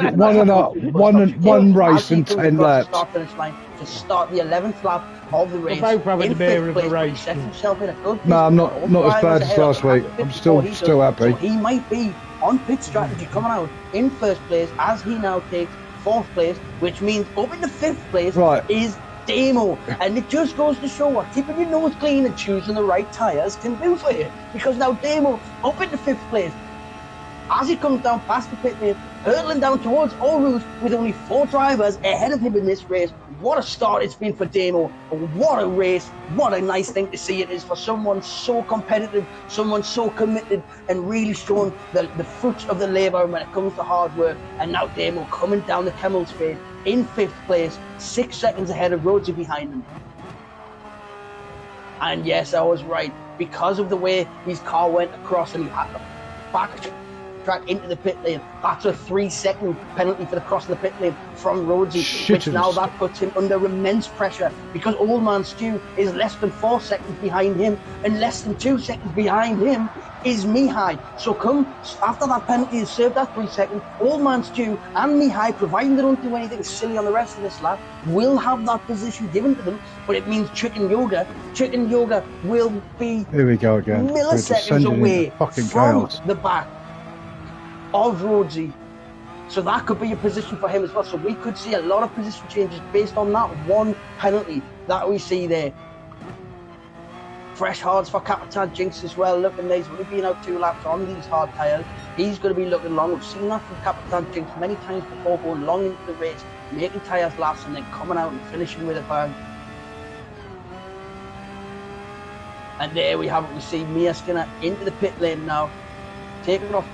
race and 10 laps. Start-finish line to start the 11th lap of the race. both having In the beer 5th of the place, but he race. sets himself in a good No, I'm position. not All as bad drivers as ahead last of him week. after I'm 50 still before he does. happy. So he might be on pit strategy coming out in 1st place, as he now takes 4th place, which means up in the 5th place Right. is Damo. And it just goes to show what keeping your nose clean and choosing the right tyres can do for you. Because now Damo up in the 5th place, as he comes down past the pit lane, hurtling down towards Eau Rouge with only 4 drivers ahead of him in this race. What a start it's been for Damo. What a race. What a nice thing to see it is for someone so competitive, someone so committed, and really showing the fruits of the labour when it comes to hard work. And now Damo coming down the Camel's Fade in 5th place, 6 seconds ahead of Rhodesy behind him. And yes, I was right. Because of the way his car went across and he had to backtrack into the pit lane, that's a 3-second penalty for the crossing the pit lane from Rhodesy, which now that puts him under immense pressure, because Old Man Stu is less than 4 seconds behind him, and less than 2 seconds behind him is Mihai. So come after that penalty is served at 3 seconds, Old Man Stu and Mihai, providing they don't do anything silly on the rest of this lap, will have that position given to them. But it means Chicken Yoga will be Here we go again. milliseconds away fucking from chaos. the back of Rhodesy. So that could be a position for him as well. So we could see a lot of position changes based on that one penalty that we see there. Fresh hards for Capitan Jinx as well. Looking there, he's only been out 2 laps on these hard tyres. He's going to be looking long. We've seen that from Capitan Jinx many times before, going long into the race, making tyres last and then coming out and finishing with a bang. And there we have it. We see Mia Skinner into the pit lane now, taking off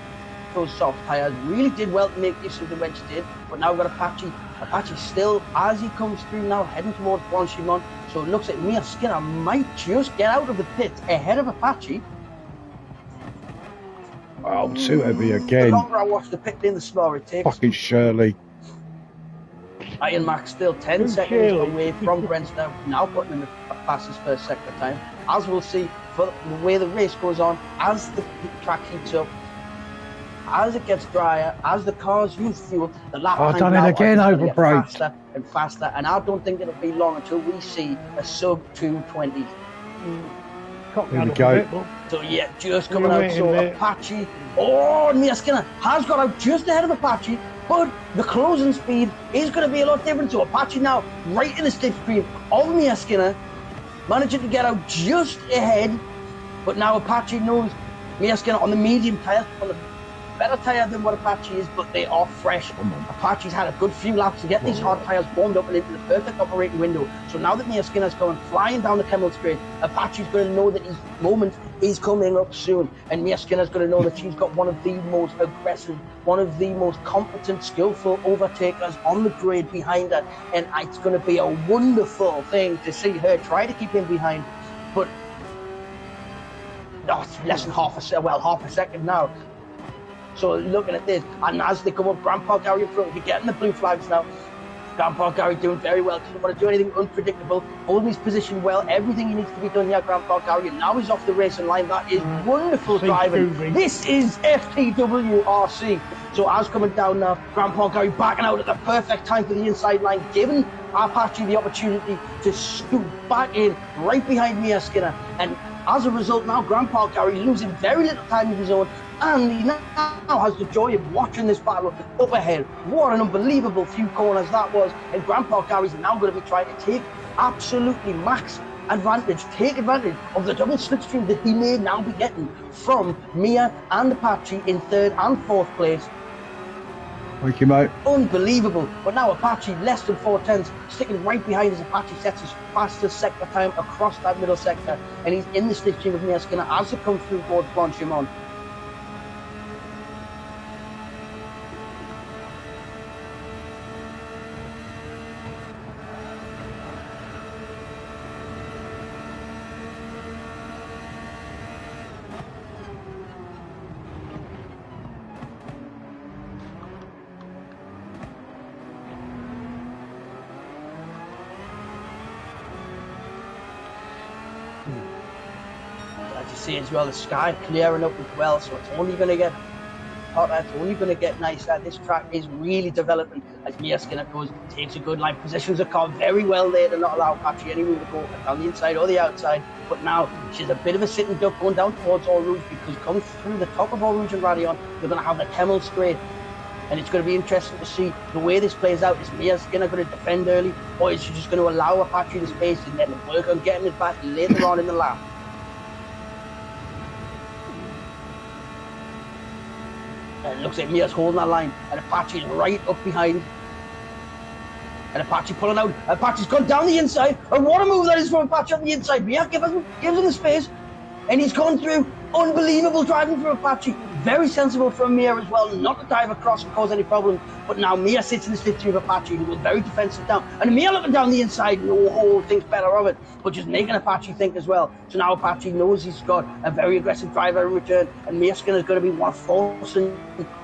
those soft tyres. Really did well to make use of the wedge did, but now we've got Apache still, as he comes through now, heading towards Blanchimont. So it looks like Mia Skinner might just get out of the pit ahead of Apache. Oh, too heavy The again. longer I watch the pit lane, the slower it takes. Fucking Shirley. Iron Max still 10 seconds away from Grenster, now putting in the past his first sector time. As we'll see for the way the race goes on, as the track heats up, as it gets drier, as the cars use fuel, the lap times done it now again, are just gonna get overbrake. faster and faster, and I don't think it'll be long until we see a sub 220. Here we go. So yeah, just coming out. So Apache, oh, Mia Skinner has got out just ahead of Apache, but the closing speed is going to be a lot different. So Apache now right in the slipstream of Mia Skinner, managing to get out just ahead But now Apache knows Mia Skinner on the medium tyres, on the better tyre than what Apache is, but they are fresh. Apache's had a good few laps to get these hard tyres warmed up and into the perfect operating window. So now that Mia Skinner's going flying down the Kemmel Straight, Apache's going to know that his moment is coming up soon. And Mia Skinner's going to know that she's got one of the most aggressive, one of the most competent, skillful overtakers on the grid behind her. And it's going to be a wonderful thing to see her try to keep him behind. But it's less than half a second now. So looking at this, and as they come up, Grandpa Gary in front, you're getting the blue flags now. Grandpa Gary doing very well, doesn't want to do anything unpredictable, holding his position well, everything he needs to be done here, Grandpa Gary, and now he's off the racing line. That is wonderful driving. This is Ftwrc R. So as coming down now, Grandpa Gary backing out at the perfect time for the inside line, giving Apache the opportunity to scoot back in right behind Mia Skinner. And as a result now, Grandpa Gary losing very little time of his own, and he now has the joy of watching this battle up ahead. What an unbelievable few corners that was. And Grandpa Gary's now going to be trying to take absolutely max advantage, take advantage of the double slipstream that he may now be getting from Mia and Apache in 3rd and 4th place. Thank you, mate. Unbelievable. But now Apache less than 4/10, sticking right behind as Apache sets his fastest sector time across that middle sector. And he's in the slipstream of Mia Skinner as it comes through towards Blanchimont. As you see as well, the sky clearing up as well, so it's only going to get hotter, it's only going to get nicer. This track is really developing as Mia Skinner goes, takes a good line, positions the car very well there to not allow Apache any room to go down the inside or the outside. But now she's a bit of a sitting duck going down towards All Rouge, because comes through the top of All Rouge and Radion, you're going to have the Kemmel Straight. And it's going to be interesting to see the way this plays out. Is Mia Skinner going to defend early, or is she just going to allow Apache the space and then work on getting it back later on in the lap? And it looks like Mia's holding that line, and Apache's right up behind. And Apache pulling out. Apache's gone down the inside, and what a move that is from Apache on the inside. Mia gives him the space, and he's gone through. Unbelievable driving from Apache. Very sensible from Mia as well, not to dive across and cause any problems. But now Mia sits in the slipstream of Apache, who was very defensive down. And Mia looking down the inside, thinks better of it, but just making Apache think as well. So now Apache knows he's got a very aggressive driver in return, and Mia Skinner is going to be one forcing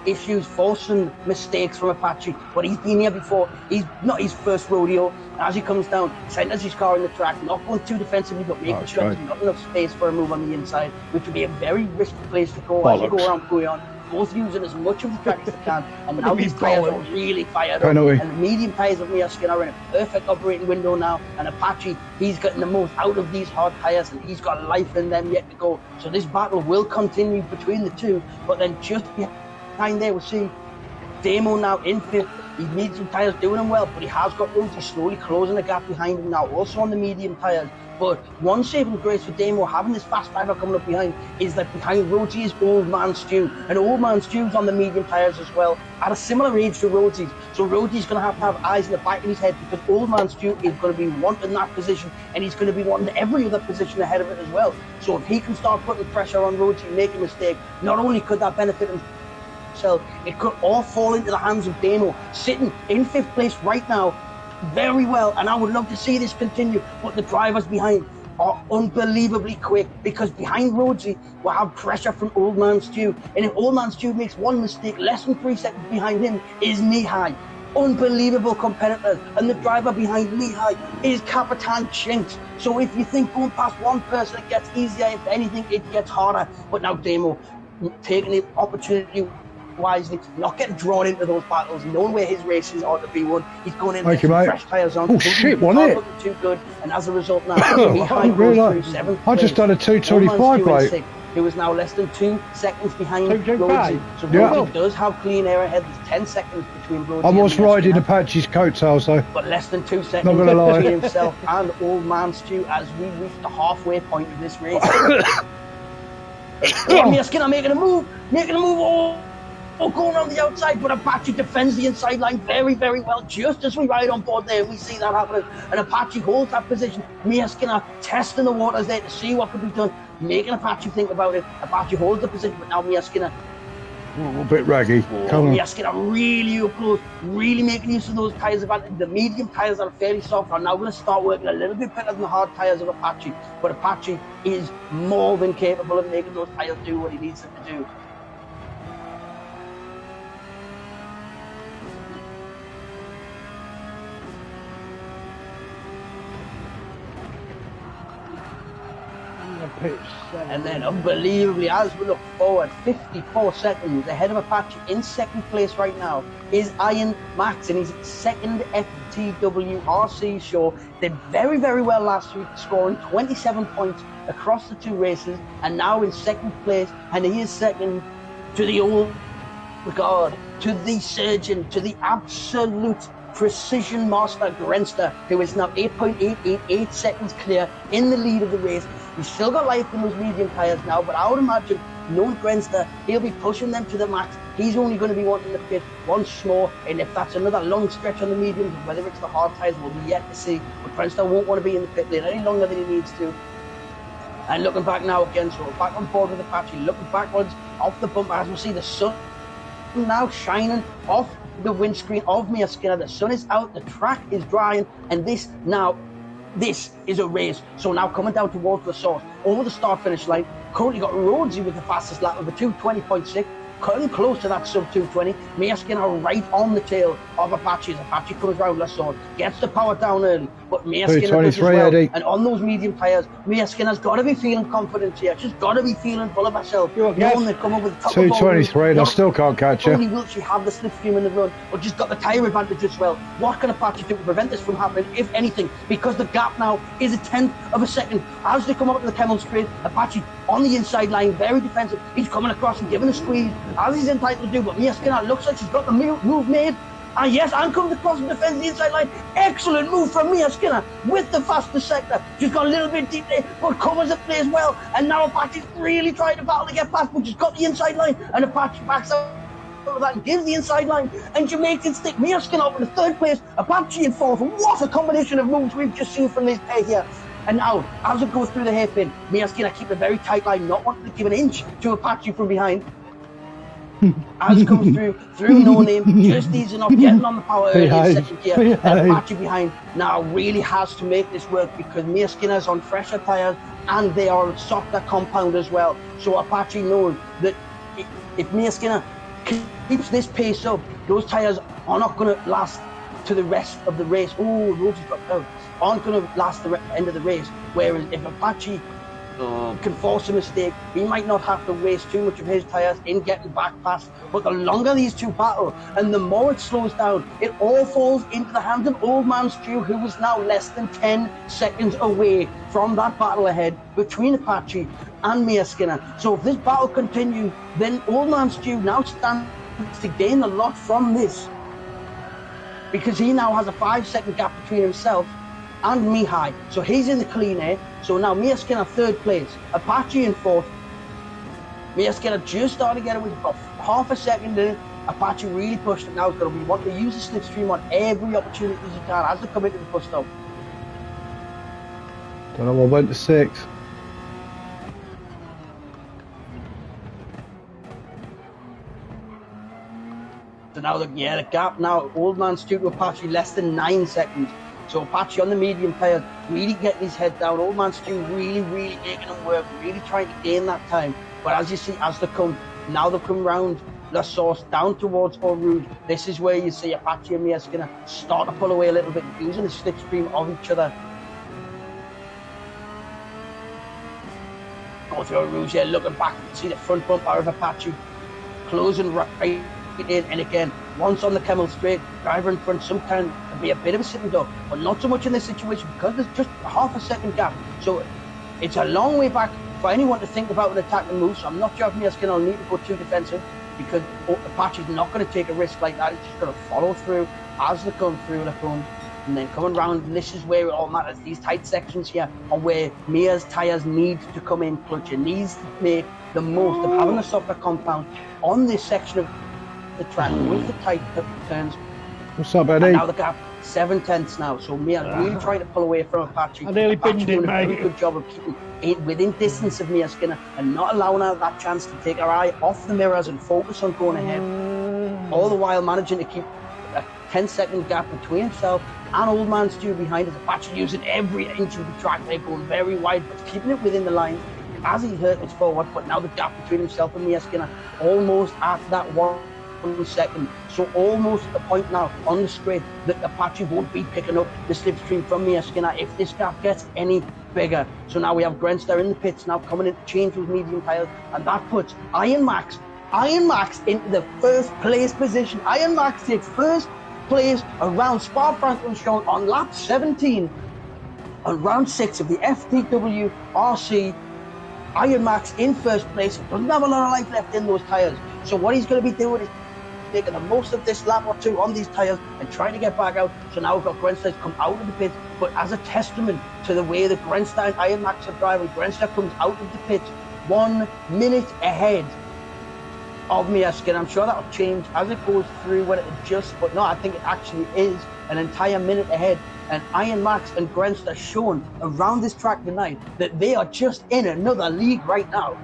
issues, forcing mistakes from Apache. But he's been here before. He's not his first rodeo. As he comes down, centers his car in the track, not going too defensively, but making sure there's not enough space for a move on the inside, which would be a very risky place to go as you go around Pouillon. Both using as much of the track as they can, and now these tyres are really fired up. And the medium tyres of Mia Skinner are in a perfect operating window now, and Apache, he's getting the most out of these hard tyres, and he's got life in them yet to go. So this battle will continue between the two, but then just behind there we'll see Damo now in 5th. He needs some tyres doing him well, but he has got room to slowly closing the gap behind him now, also on the medium tyres. But one saving grace for Damo having this fast driver coming up behind is that behind Rhodesy is Old Man Stu. And Old Man Stu's on the medium tyres as well, at a similar age to Rhodesy's. So Rhodesy's going to have eyes in the back of his head, because Old Man Stu is going to be wanting that position, and he's going to be wanting every other position ahead of it as well. So if he can start putting pressure on Rhodesy and make a mistake, not only could that benefit him, it could all fall into the hands of Damo, sitting in 5th place right now very well, and I would love to see this continue. But the drivers behind are unbelievably quick, because behind Rhodesy will have pressure from Old Man Stu, and if Old Man Stu makes one mistake, less than 3 seconds behind him is Mihai. Unbelievable competitors, and the driver behind Mihai is Capitan Chinks. So if you think going past one person it gets easier, if anything it gets harder. But now Damo taking the opportunity wisely, not getting drawn into those battles, knowing where his races ought to be won. He's going in with fresh tyres on. Oh shit, wasn't it? Looking too good, and as a result now, I just done a 2:25 break. Who is now less than 2 seconds behind Rhodesy. So Rhodesy does have clean air ahead. There's 10 seconds between Rhodesy. I was riding Apache's coattails though. But less than 2 seconds between himself and Old Man Stu as we reach the halfway point of this race. Oh, Mia Skinner making a move. Oh, going on the outside, but Apache defends the inside line very, very well. Just as we ride on board there, we see that happening. And Apache holds that position. Mia Skinner testing the waters there to see what can be done, making Apache think about it. Apache holds the position, but now Mia Skinner. A bit raggy. Come on. Mia Skinner really up close, really making use of those tyres. The medium tyres that are fairly soft are now going to start working a little bit better than the hard tyres of Apache. But Apache is more than capable of making those tyres do what he needs them to do. And then, unbelievably, as we look forward, 54 seconds ahead of Apache in second place right now is Iron Max, and he's second Ftwrc show. Did very, very well last week, scoring 27 points across the two races, and now in second place, and he is second to the old God, to the surgeon, to the absolute precision master Grenster, who is now 8.888 seconds clear in the lead of the race. He's still got life in those medium tyres now, but I would imagine, knowing Grenster, he'll be pushing them to the max. He's only going to be wanting the pit once more, and if that's another long stretch on the mediums, whether it's the hard tyres, we'll be yet to see. But Grenster won't want to be in the pit lane any longer than he needs to. And looking back now again, so we're back on board with Apache, looking backwards off the bumper as we see the sun now shining off the windscreen of Mia Skinner. The sun is out, the track is drying, and this is a race. So now coming down towards the source, over the start finish line, currently got Rhodesy with the fastest lap of a 2:20.6, cutting close to that sub 2:20. Mia Skinner right on the tail of Apache as Apache comes round the sword, gets the power down early, but Mia Skinner does as well. And on those medium tyres, Mia Skinner's got to be feeling confident here. She's got to be feeling full of herself. Knowing they come up with the top 2:23, and I still can't catch her. Only will she have the slipstream in the run, but she's got the tyre advantage as well. What can Apache do to prevent this from happening, if anything? Because the gap now is a tenth of a second. As they come up to the Camel Straight, Apache on the inside line, very defensive. He's coming across and giving a squeeze, as he's entitled to do, but Mia Skinner looks like she's got the move made. And yes, and comes across and defends the inside line. Excellent move from Mia Skinner with the fastest sector. She's got a little bit deep there, but covers the place well. And now Apache's really trying to battle to get past, but she's got the inside line. And Apache backs out of that and gives the inside line. And she makes it stick. Mia Skinner up in the third place, Apache in fourth. What a combination of moves we've just seen from this pair here. And now, as it goes through the hairpin, Mia Skinner keep a very tight line, not wanting to give an inch to Apache from behind. As it comes through No Name, just easy enough, getting on the power early in second gear. And Apache behind now really has to make this work, because Mia Skinner's on fresher tyres and they are softer compound as well. So Apache knows that if Mia Skinner keeps this pace up, those tyres are not going to last to the rest of the race. Oh, Rhodes has dropped out. Aren't going to last the end of the race. Whereas if Apache can force a mistake, he might not have to waste too much of his tyres in getting back past. But the longer these two battle and the more it slows down, it all falls into the hands of Old Man Stew, who is now less than 10 seconds away from that battle ahead between Apache and Mia Skinner. So if this battle continues, then Old Man Stew now stands to gain a lot from this, because he now has a 5-second gap between himself and Mihai. So he's in the clean air. So now Mia Skinner third place, Apache in fourth. Mia Skinner just started to get away, about half a second in. Apache really pushed it. Now he's going to be wanting to use the slipstream on every opportunity he can as they come into the bus stop. Don't know what went to 6. So now the gap now, Old Man Stu to Apache less than 9 seconds. So Apache on the medium tyres, really getting his head down. Old Man Stew really making him work, really trying to gain that time. But as you see, as they come round La Source down towards Eau Rouge, this is where you see Apache and Mia Skinner start to pull away a little bit, using the slipstream of each other. Go through Eau Rouge here, looking back, you can see the front bumper of Apache closing right in, and again, once on the Camel Straight, driver in front sometimes can be a bit of a sitting duck, but not so much in this situation because there's just a half a second gap. So it's a long way back for anyone to think about an attacking move. So I'm not sure if Mia Skinner will need to go too defensive, because Apache's not going to take a risk like that. He's just going to follow through as they come through the cone. and then coming round, and this is where it all matters. These tight sections here are where Mia's tyres need to come in clutch. It needs to make the most of having a softer compound on this section of the track with the tight turns. What's up, And Eddie? now the gap 7/10 now. So Mia really trying to pull away from Apache. I nearly Apache binned doing him, a very mate. good job of keeping it within distance of Mia Skinner and not allowing her that chance to take her eye off the mirrors and focus on going ahead. All the while managing to keep a 10-second gap between himself and Old Man Stu behind us. Apache using every inch of the track. They're going very wide, but keeping it within the line as he hurtles forward. But now the gap between himself and Mia Skinner almost at that 1 second. So almost at the point now on the straight that Apache won't be picking up the slipstream from Mia Skinner if this gap gets any bigger. So now we have Grenster in the pits now coming in to change those medium tyres, and that puts Iron Max into the first place position. Iron Max takes first place around Spa-Francorchamps on lap 17 on round 6 of the Ftwrc R. Iron Max in first place. Doesn't have a lot of life left in those tyres. So what he's going to be doing is making the most of this lap or two on these tyres and trying to get back out. So now we've got Grenster come out of the pits, but as a testament to the way that Grenster and Iron Max are driving, Grenster comes out of the pits 1 minute ahead of Mia Skinner. I'm sure that'll change as it goes through when it adjusts, but no, I think it actually is an entire minute ahead. And Iron Max and Grenster shown around this track tonight that they are just in another league right now.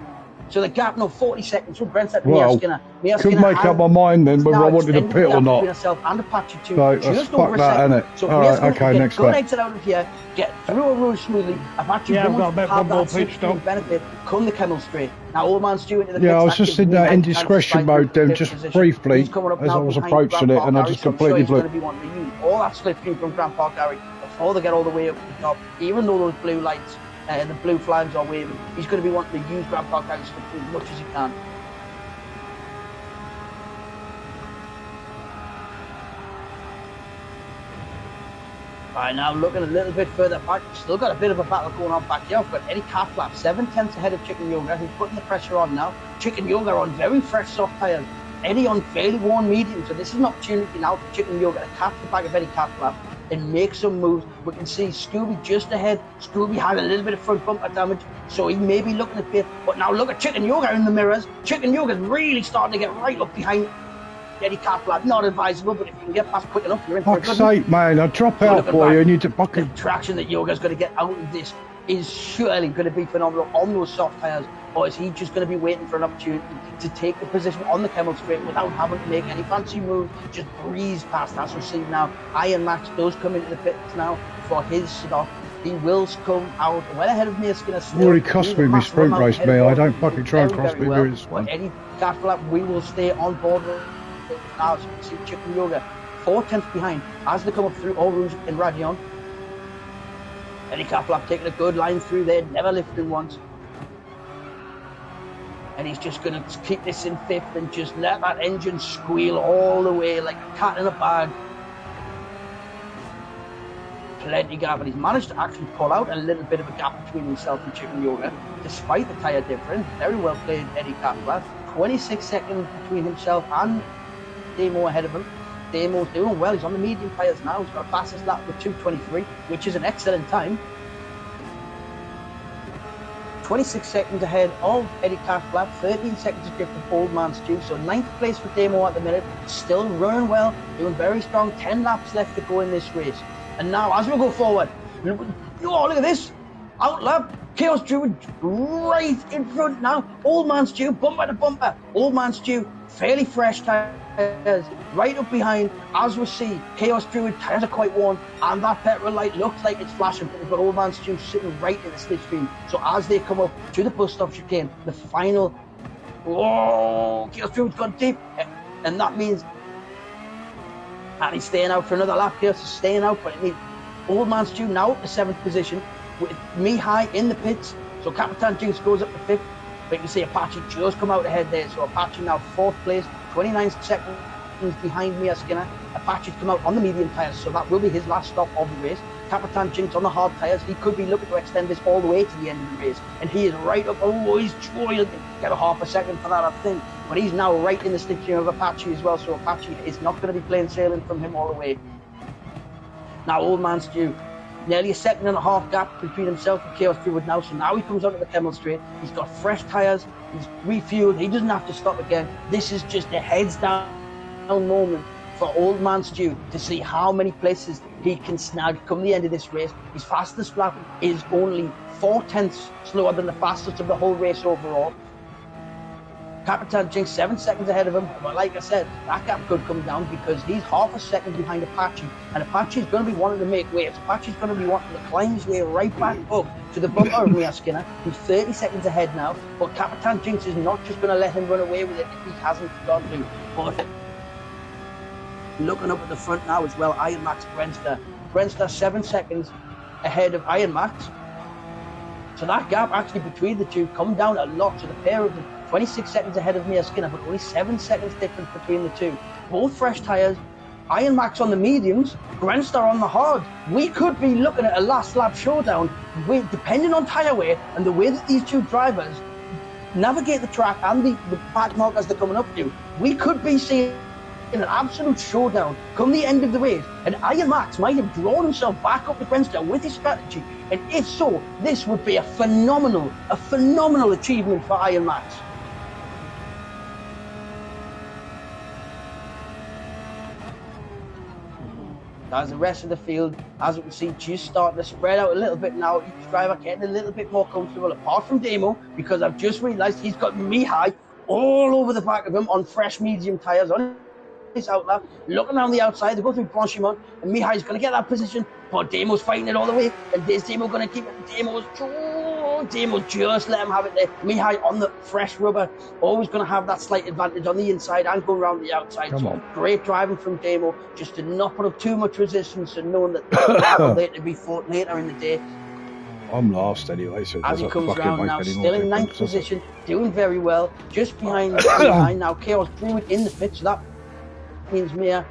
So the gap now 40 seconds from Grenster to Mia Skinner. Couldn't make up my mind then whether I wanted to pit or not. Herself and Apache too, So just let's over fuck a that, second. innit? So All Mia's right, okay, next good lap. exit out of here, get through a road smoothly. Apache Yeah, I've got a won't bit have more that pitch slipstream stop. benefit come the Kemmel Straight. Now Old Man Stu into the Yeah, pits, I was that just gives in me that time to indiscretion slide mode into then, pit just position. briefly, He's coming up as now I was behind approaching it, Grandpa and I Gary, just so I'm sure completely he's going blew. to be wanting to use all that slipstream from Grandpa Gary before they get all the way up to the top. Even though those blue lights and the blue flags are waving, he's going to be wanting to use Grandpa Gary's slipstream as much as he can. Right, now looking a little bit further back, still got a bit of a battle going on back here. I've got Eddie Catlap 7/10 ahead of Chicken Yoga, who's putting the pressure on now. Chicken Yoga on very fresh soft tyres. Eddie on fairly worn medium, so this is an opportunity now for Chicken Yoga to catch the back of Eddie Catlap and make some moves. We can see Scooby just ahead. Scooby had a little bit of front bumper damage, so he may be looking at pit. But now look at Chicken Yoga in the mirrors. Chicken Yoga's really starting to get right up behind Eddie Catlap. Not advisable, but if you can get past quick enough, you're in for a Fuck's good sake, man, I drop out looking for back, you and you to the fucking... traction that Yoga's going to get out of this is surely going to be phenomenal on those soft tyres, or is he just going to be waiting for an opportunity to take the position on the Kemmel Straight without having to make any fancy moves, just breeze past? As we see now, Iron Max does come into the pits now for his stop. He will come out well ahead of Mia Skinner. Already cost me my sprint race, me. I don't fucking try and cross me well. this one. But Eddie Catlap, we will stay on board with now. As you can see, Chicken Yoga 4/10 behind as they come up through Eau Rouge in Radion. Eddie Catlap taking a good line through there, never lifting once. And he's just going to keep this in fifth and just let that engine squeal all the way like a cat in a bag. Plenty gap, and he's managed to actually pull out a little bit of a gap between himself and Chicken Yoga, despite the tyre difference. Very well played, Eddie Catlap. 26 seconds between himself and Damo ahead of him. Damo's doing well. He's on the medium tyres now. He's got a fastest lap with 2:23, which is an excellent time. 26 seconds ahead of Eddie Catlap, 13 seconds adrift of Old Man Stu. So 9th place for Damo at the minute. Still running well, doing very strong. 10 laps left to go in this race. And now, as we go forward, oh, look at this. Out lap, Chaos Druid right in front now. Old Man Stu, bumper to bumper. Old Man Stu, fairly fresh tyres, right up behind. As we see, Chaos Druid tyres are quite worn, and that petrol light looks like it's flashing, but we've got Old Man Stu sitting right in the slipstream. So as they come up to the bus stop chicane, the final, oh, Chaos Druid's gone deep, and that means, and he's staying out for another lap. Chaos is staying out, but it means Old Man Stu now up to 7th position, with me high in the pits. So Capitan Jinx goes up to 5th. But you can see Apache just come out ahead there. So Apache now 4th place, 29 seconds behind Mia Skinner. Apache's come out on the medium tyres, so that will be his last stop of the race. Capitan Jinx on the hard tyres. He could be looking to extend this all the way to the end of the race. And he is right up. Oh, he's trying to get a half a second for that, I think. But he's now right in the slipstream of Apache as well. So Apache is not going to be plain sailing from him all the way. Now, old man Stu, nearly a second and a half gap between himself and Chaos Druid now. So now he comes onto the Kemmel Straight. He's got fresh tyres. He's refueled. He doesn't have to stop again. This is just a heads down moment for old man Stu to see how many places he can snag come the end of this race. His fastest lap is only 4/10 slower than the fastest of the whole race overall. Capitan Jinx 7 seconds ahead of him, but like I said, that gap could come down because he's half a second behind Apache, and Apache's going to be wanting to make waves. Apache's going to be wanting to climb his way right back up to the bumper of Mia Skinner, who's 30 seconds ahead now, but Capitan Jinx is not just going to let him run away with it if he hasn't got to. But looking up at the front now as well, Iron Max Brenster. Brenster 7 seconds ahead of Iron Max. So that gap actually between the two come down a lot. So the pair of them, 26 seconds ahead of Mia Skinner, but only 7 seconds difference between the two. Both fresh tyres. Iron Max on the mediums, Brenster on the hard. We could be looking at a last lap showdown, depending on tyre weight and the way that these two drivers navigate the track and the back markers they're coming up to. We could be seeing in an absolute showdown come the end of the race, and Iron Max might have drawn himself back up to Brenster with his strategy, and if so, this would be a phenomenal achievement for Iron Max. As the rest of the field, as we can see, just starting to spread out a little bit now. Each driver getting a little bit more comfortable, apart from Demo, because I've just realised he's got Mihai all over the back of him on fresh medium tyres on his outlap, looking around the outside. They go through Blanchimont, and Mihai's going to get that position, but Demo's fighting it all the way, and there's Demo going to keep it. Demo just let him have it there. Mihai on the fresh rubber, always going to have that slight advantage on the inside and go around the outside. Great driving from Demo, just to not put up too much resistance and knowing that that'll later be fought later in the day. I'm last anyway, so as he comes round now, still in 9th position, doing very well, just behind now Chaos Druid in the pit, so that means Mia,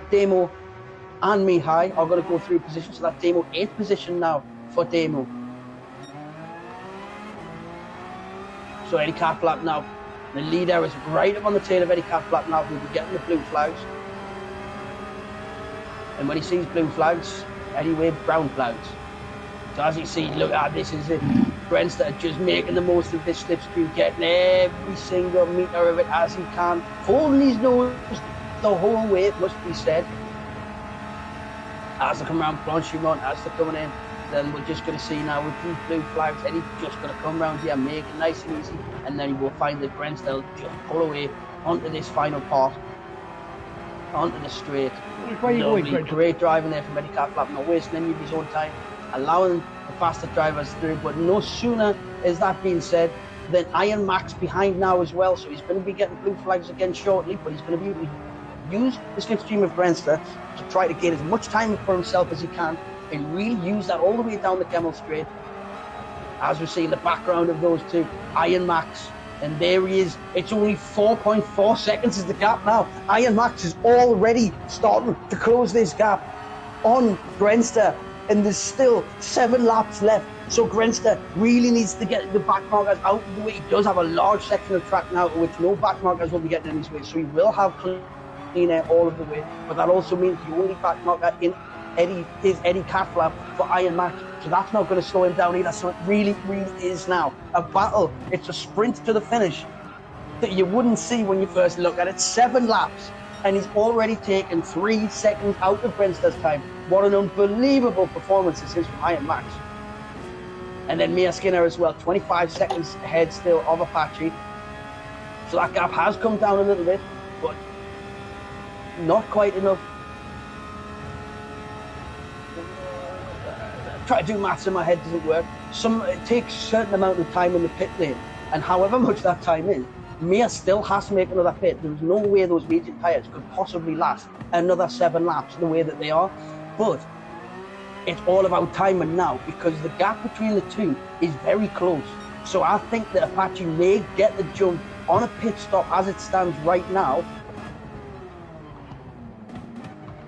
Demo and Mihai are going to go through position, so that's Demo 8th position now for Demo. So Eddie Catflap now, the leader is right up on the tail of Eddie Catflap now, who'll be getting the blue flags. And when he sees blue flags, Eddie waves brown flags. So as you see, look, this is it. Brenster just making the most of this slipstream, getting every single metre of it as he can, holding his nose the whole way, it must be said. As they come around Blanchimont, as they're coming in, then we're just going to see now with these blue flags, Eddie's just going to come around here, make it nice and easy, and then we'll find that Brenster will just pull away onto this final part, onto the straight. Lovely, great driving there from Eddie Catflap, not wasting any of his own time, allowing the faster drivers through, but no sooner is that being said than Iron Max behind now as well, so he's going to be getting blue flags again shortly, but he's going to be able to use the slipstream of Brenster to try to get as much time for himself as he can and really use that all the way down the Kemmel Straight. As we see in the background of those two, Iron Max, and there he is. It's only 4.4 seconds is the gap now. Iron Max is already starting to close this gap on Brenster, and there's still 7 laps left. So Brenster really needs to get the back markers out of the way. He does have a large section of track now, which no back markers will be getting in his way, so he will have clean air all of the way. But that also means the only back marker in is Eddie Catflap for Iron Max, so that's not going to slow him down either. So it really is now a battle. It's a sprint to the finish that you wouldn't see when you first look at it. 7 laps, and he's already taken 3 seconds out of Brenster's time. What an unbelievable performance this is from Iron Max. And then Mia Skinner as well, 25 seconds ahead still of Apache. So that gap has come down a little bit, but not quite enough. Try to do maths in my head, doesn't work. It takes a certain amount of time in the pit lane, and however much that time is, Mia still has to make another pit. There's no way those medium tyres could possibly last another 7 laps the way that they are, but it's all about timing now, because the gap between the two is very close. So I think that Apache may get the jump on a pit stop as it stands right now,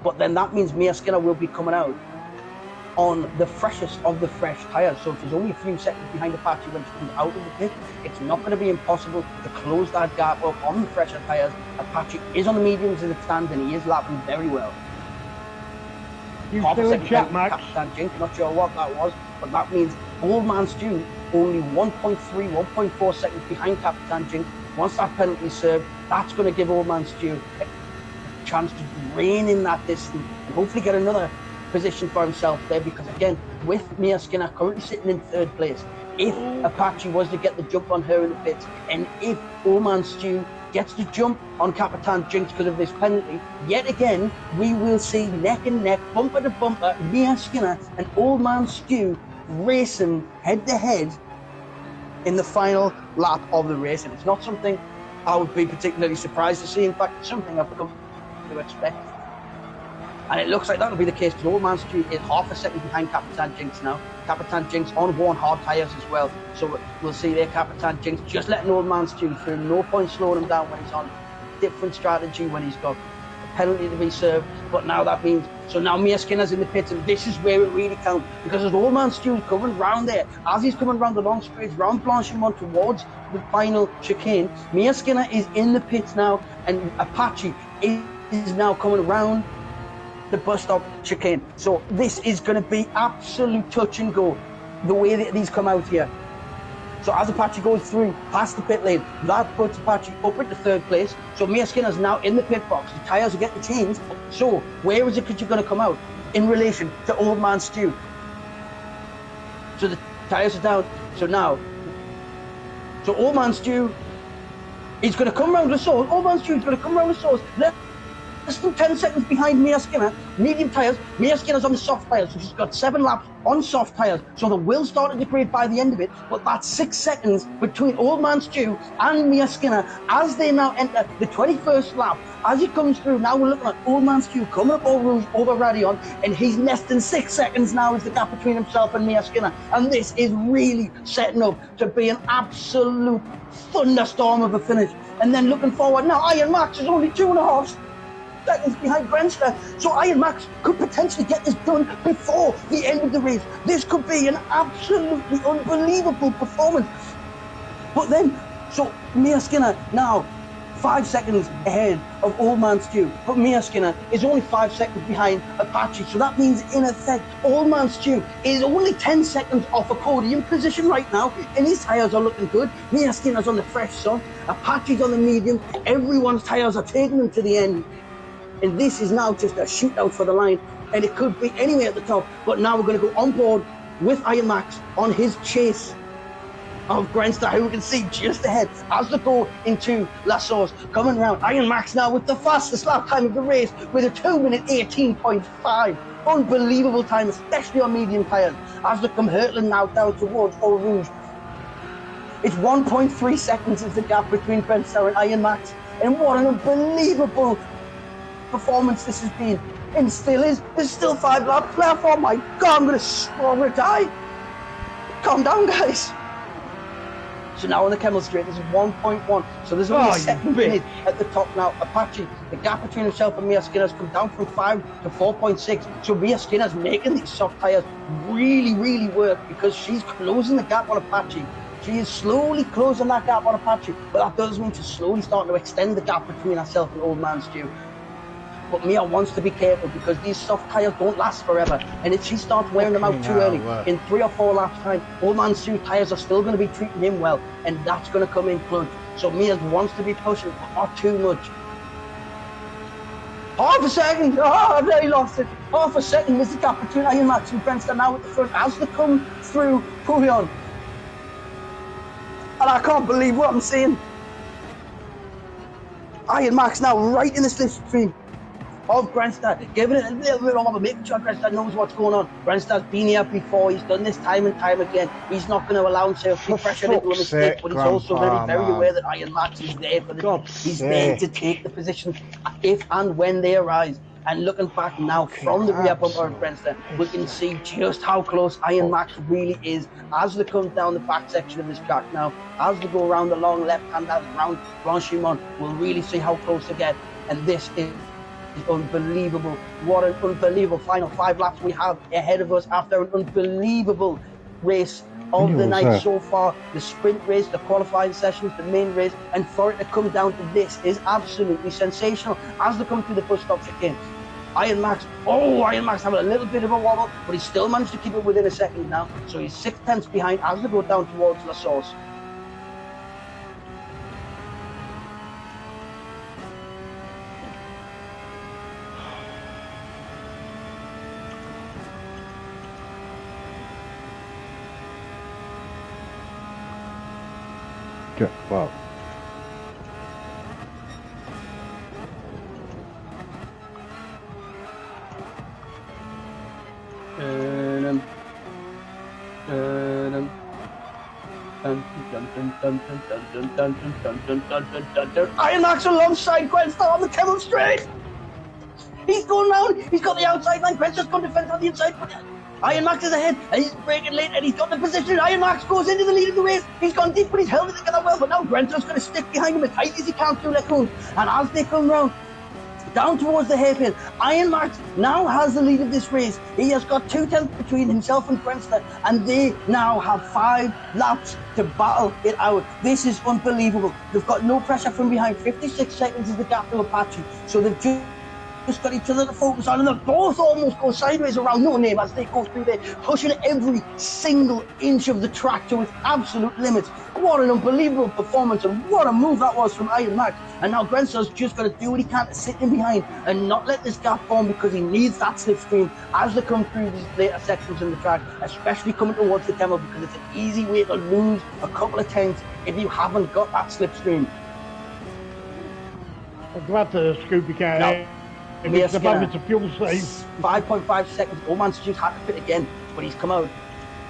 but then that means Mia Skinner will be coming out on the freshest of the fresh tyres. So if there's only a few seconds behind Apache when she comes out of the pit, it's not going to be impossible to close that gap up on the fresher tyres. Apache is on the mediums as it stands, and he is lapping very well. You half a still in second chat, behind Max? Capitan Jinx. Not sure what that was, but that means Old Man Stew only 1.3, 1.4 seconds behind Capitan Jinx. Once that penalty is served, that's going to give Old Man Stew a chance to rein in that distance and hopefully get another position for himself there, because again, with Mia Skinner currently sitting in third place, if Apache was to get the jump on her in the pits, and if Old Man Stew gets the jump on Capitan Jinx because of this penalty, yet again, we will see neck and neck, bumper to bumper, Mia Skinner and Old Man Stew racing head to head in the final lap of the race. And it's not something I would be particularly surprised to see. In fact, it's something I've come to expect. And it looks like that'll be the case, because Old Man Stew is half a second behind Capitan Jinx now. Capitan Jinx on worn hard tyres as well. So we'll see there Capitan Jinx just letting Old Man Stew through. No point slowing him down when he's on different strategy, when he's got a penalty to be served. But now that means, so now Mia Skinner's in the pits, and this is where it really counts. Because as Old Man Stew's coming round there, as he's coming round the long straight, round Blanchimont towards the final chicane, Mia Skinner is in the pits now, and Apache is now coming round the bus stop chicane. So this is going to be absolute touch and go, the way that these come out here. So as Apache goes through past the pit lane, that puts Apache up into third place. So Mia Skinner's now in the pit box. The tyres are getting changed. So where is it that you're going to come out in relation to Old Man Stew? So the tyres are down. So now, so Old Man Stew is going to come round the source. Old Man Stew is going to come round the source. Less than 10 seconds behind Mia Skinner, medium tyres. Mia Skinner's on the soft tyres, so she's got 7 laps on soft tyres. So the will start to degrade by the end of it, but that's 6 seconds between Old Man Stew and Mia Skinner as they now enter the 21st lap. As he comes through, now we're looking at Old Man Stew coming up over Rouge, over Radion, and he's less than 6 seconds now is the gap between himself and Mia Skinner. And this is really setting up to be an absolute thunderstorm of a finish. And then looking forward, now Iron Max is only 2.5 seconds behind Grandster, so Iron Max could potentially get this done before the end of the race. This could be an absolutely unbelievable performance. But then, so Mia Skinner now 5 seconds ahead of Old Man Stew, but Mia Skinner is only 5 seconds behind Apache, so that means in effect Old Man Stew is only 10 seconds off a podium position right now, and his tyres are looking good. Mia Skinner's on the fresh soft, Apache's on the medium, everyone's tyres are taking them to the end. And this is now just a shootout for the line, and it could be anywhere at the top. But now we're going to go on board with Iron Max on his chase of Grandster, who we can see just ahead as they go into La Source. Coming round, Iron Max now with the fastest lap time of the race with a 2:18.5. Unbelievable time, especially on medium tyres, as they come hurtling now down towards Eau Rouge. It's 1.3 seconds is the gap between Grandster and Iron Max, and what an unbelievable performance this has been, and still is. There's still 5 laps left. Oh my god, I'm gonna die. Calm down, guys. So now on the Kemmel Straight, this is 1.1. So there's only a second minute at the top now. Apache, the gap between himself and Mia Skinner's come down from 5 to 4.6. So Mia Skinner's making these soft tyres really, really work, because she's closing the gap on Apache. She is slowly closing that gap on Apache, but that does mean she's slowly starting to extend the gap between herself and Old Man Stew. But Mia wants to be careful, because these soft tyres don't last forever. And if she starts wearing them out too early, in 3 or 4 laps time, Old Man Stew tyres are still going to be treating him well, and that's going to come in clutch. So Mia wants to be pushing, but not too much. Half a second! Oh, I've nearly lost it. Half a second is the gap between Iron Max and Grandster now at the front as they come through Pouillon. And I can't believe what I'm seeing. Iron Max now right in the slipstream of Grandster, giving it a little bit of a making sure Grandster knows what's going on. Grandster's been here before, he's done this time and time again. He's not going to allow himself to be pressured into a mistake, but he's also very aware that Iron Max is there for the he's there to take the position if and when they arise. And looking back now from the rear bumper of Grandster, we can see just how close Iron Max really is as they come down the back section of this track now. As they go around the long left hand around Blanchimont, we'll really see how close they get. And this is unbelievable. What an unbelievable final 5 laps we have ahead of us after an unbelievable race of the night so far. The sprint race, the qualifying sessions, the main race, and for it to come down to this is absolutely sensational as they come through the bus stop chicane. Iron Max, Iron Max having a little bit of a wobble, but he still managed to keep it within a second now. So he's 6 tenths behind as they go down towards La Source. Wow. Iron Max alongside Gwenstar on the Kemmel Straight. He's going round. He's got the outside line. Gwenstar's going to defend on the inside. Iron Max is ahead, and he's breaking late, and he's got the position. Iron Max goes into the lead of the race. He's gone deep, but he's held it together well. But now Gwenstar's going to stick behind him as tight as he can through the cones. And as they come round, down towards the hairpin, Iron Max now has the lead of this race. He has got 2 tenths between himself and Gwenstar, and they now have 5 laps to battle it out. This is unbelievable. They've got no pressure from behind. 56 seconds is the gap to Apache. So they've just got each other to focus on, and they both almost go sideways around No Name as they go through there, pushing every single inch of the track to its absolute limits. What an unbelievable performance, and what a move that was from Iron Max. And now Gwenstar's just got to do what he can to sit in behind and not let this gap form, because he needs that slipstream as they come through these later sections in the track, especially coming towards the demo, because it's an easy way to lose a couple of tenths if you haven't got that slipstream. I'm glad the Scooby car. No. It's a fuel save. 5.5 seconds. Old Man Stew's had to fit again, but he's come out.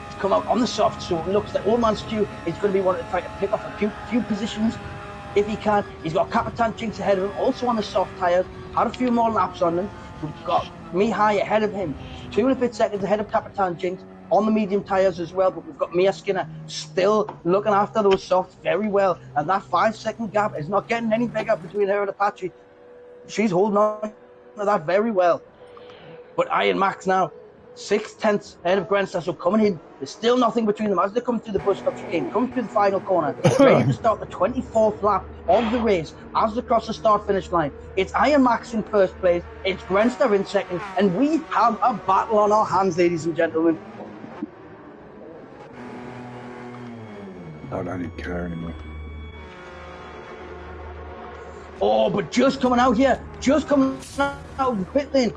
He's come out on the soft, so it looks like Old Man Stew is going to be wanting to try to pick off a few positions if he can. He's got Capitan Jinx ahead of him, also on the soft tyres. Had a few more laps on them. We've got Mihai ahead of him, 2 and a bit seconds ahead of Capitan Jinx on the medium tyres as well. But we've got Mia Skinner still looking after those softs very well, and that 5-second gap is not getting any bigger between her and Apache. She's holding on to that very well. But Iron Max now 6 tenths ahead of Gwenstar, so coming in, there's still nothing between them as they come through the bus stop chicane, come through the final corner, ready to start the 24th lap of the race as they cross the start-finish line. It's Iron Max in first place, it's Gwenstar in second, and we have a battle on our hands, ladies and gentlemen. I don't even care anymore. Oh, but just coming out here, just coming out of the pit lane,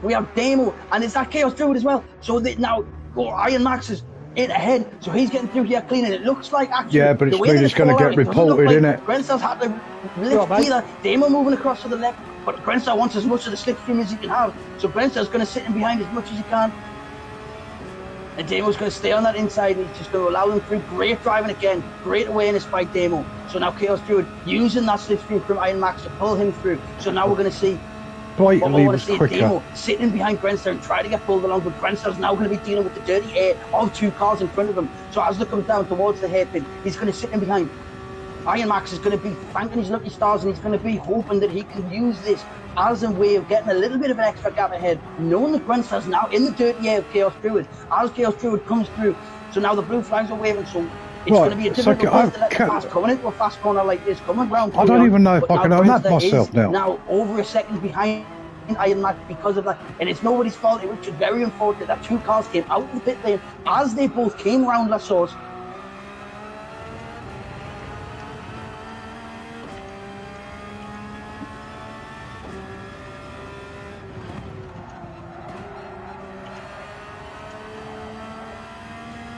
we have Damo, and it's that Chaos Druid as well. So now Iron Max is in ahead, so he's getting through here clean, and it looks like actually... Yeah, but it's going to get reported, isn't it? Gwenstar's had to lift either. Damo moving across to the left, but Gwenstar wants as much of the slipstream as he can have, so Gwenstar's going to sit in behind as much as he can. And Damo's going to stay on that inside, and he's just going to allow them through. Great driving again, great awareness by Damo. So now Chaos Druid using that slipstream from Iron Max to pull him through. So now we're going to see... Blatantly was quicker. Damo sitting behind Gwenstar and trying to get pulled along, but Gwenstar's now going to be dealing with the dirty air of 2 cars in front of him. So as they come down towards the hairpin, he's going to sit in behind. Iron Max is going to be thanking his lucky stars, and he's going to be hoping that he can use this as a way of getting a little bit of an extra gap ahead, knowing that Gwenstar's now in the dirty air of Chaos Druid as Chaos Druid comes through. So now the blue flags are waving, so it's going to be a difficult place to let the fast coming into a fast corner like this, coming round. I don't even know if I can own that myself now. Now over a second behind Iron Max because of that, and it's nobody's fault. It was just very unfortunate that 2 cars came out of the pit lane as they both came round La Source.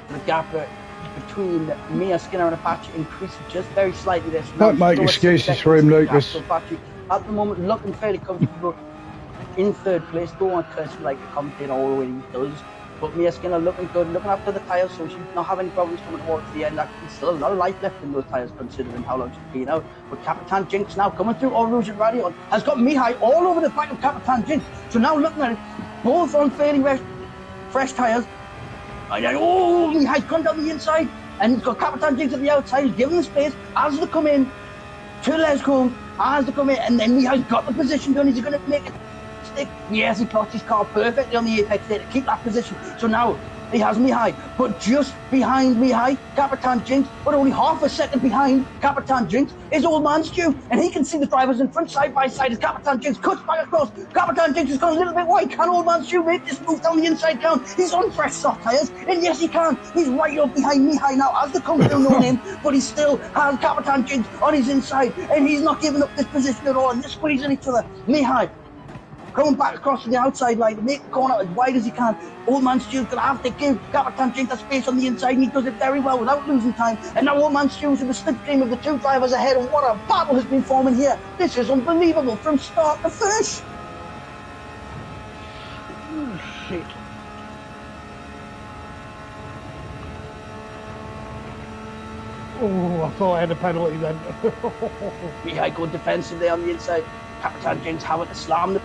The gap between Mia Skinner and Apache increased just very slightly this. Don't make excuses for him, Lucas. At the moment, looking fairly comfortable in third place. Don't want to curse him like a commentator all the way he does. But Mia Skinner looking good, looking after the tyres, so she should not have any problems coming towards the end. Actually, still a lot of life left in those tyres considering how long she's been out. But Capitan Jinx now coming through All Rouge and Radio has got Mihai all over the back of Capitan Jinx. So now looking at it, both on fairly fresh tyres. And then, Mihai's gone down the inside, and he's got Capitan Jinx at the outside. He's giving the space as they come in to Lescombe, as they come in, and then Mihai's got the position done. Is he going to make it stick? Yes, he plots his car perfectly on the apex there to keep that position. So now He has Mihai, but just behind Mihai, Capitan Jinx, but only half a second behind Capitan Jinx is Old Man Stew, and he can see the drivers in front side by side as Capitan Jinx cuts back across. Capitan Jinx has gone a little bit wide. Can Old Man Stew make this move down the inside down? He's on fresh soft tyres, and yes he can. He's right up behind Mihai now as the come through no name, but he still has Capitan Jinx on his inside, and he's not giving up this position at all, and they're squeezing each other. Mihai coming back across to the outside line to make the corner as wide as he can. Old Man Stew's going to have to give Capitan Jinx a space on the inside, and he does it very well without losing time. And now Old Man Stew's in the slipstream of the two drivers ahead, and what a battle has been forming here. This is unbelievable from start to finish. Oh, shit. Oh, I thought I had a penalty then. Mihai going defensively on the inside. Capitan Jinx having to slam the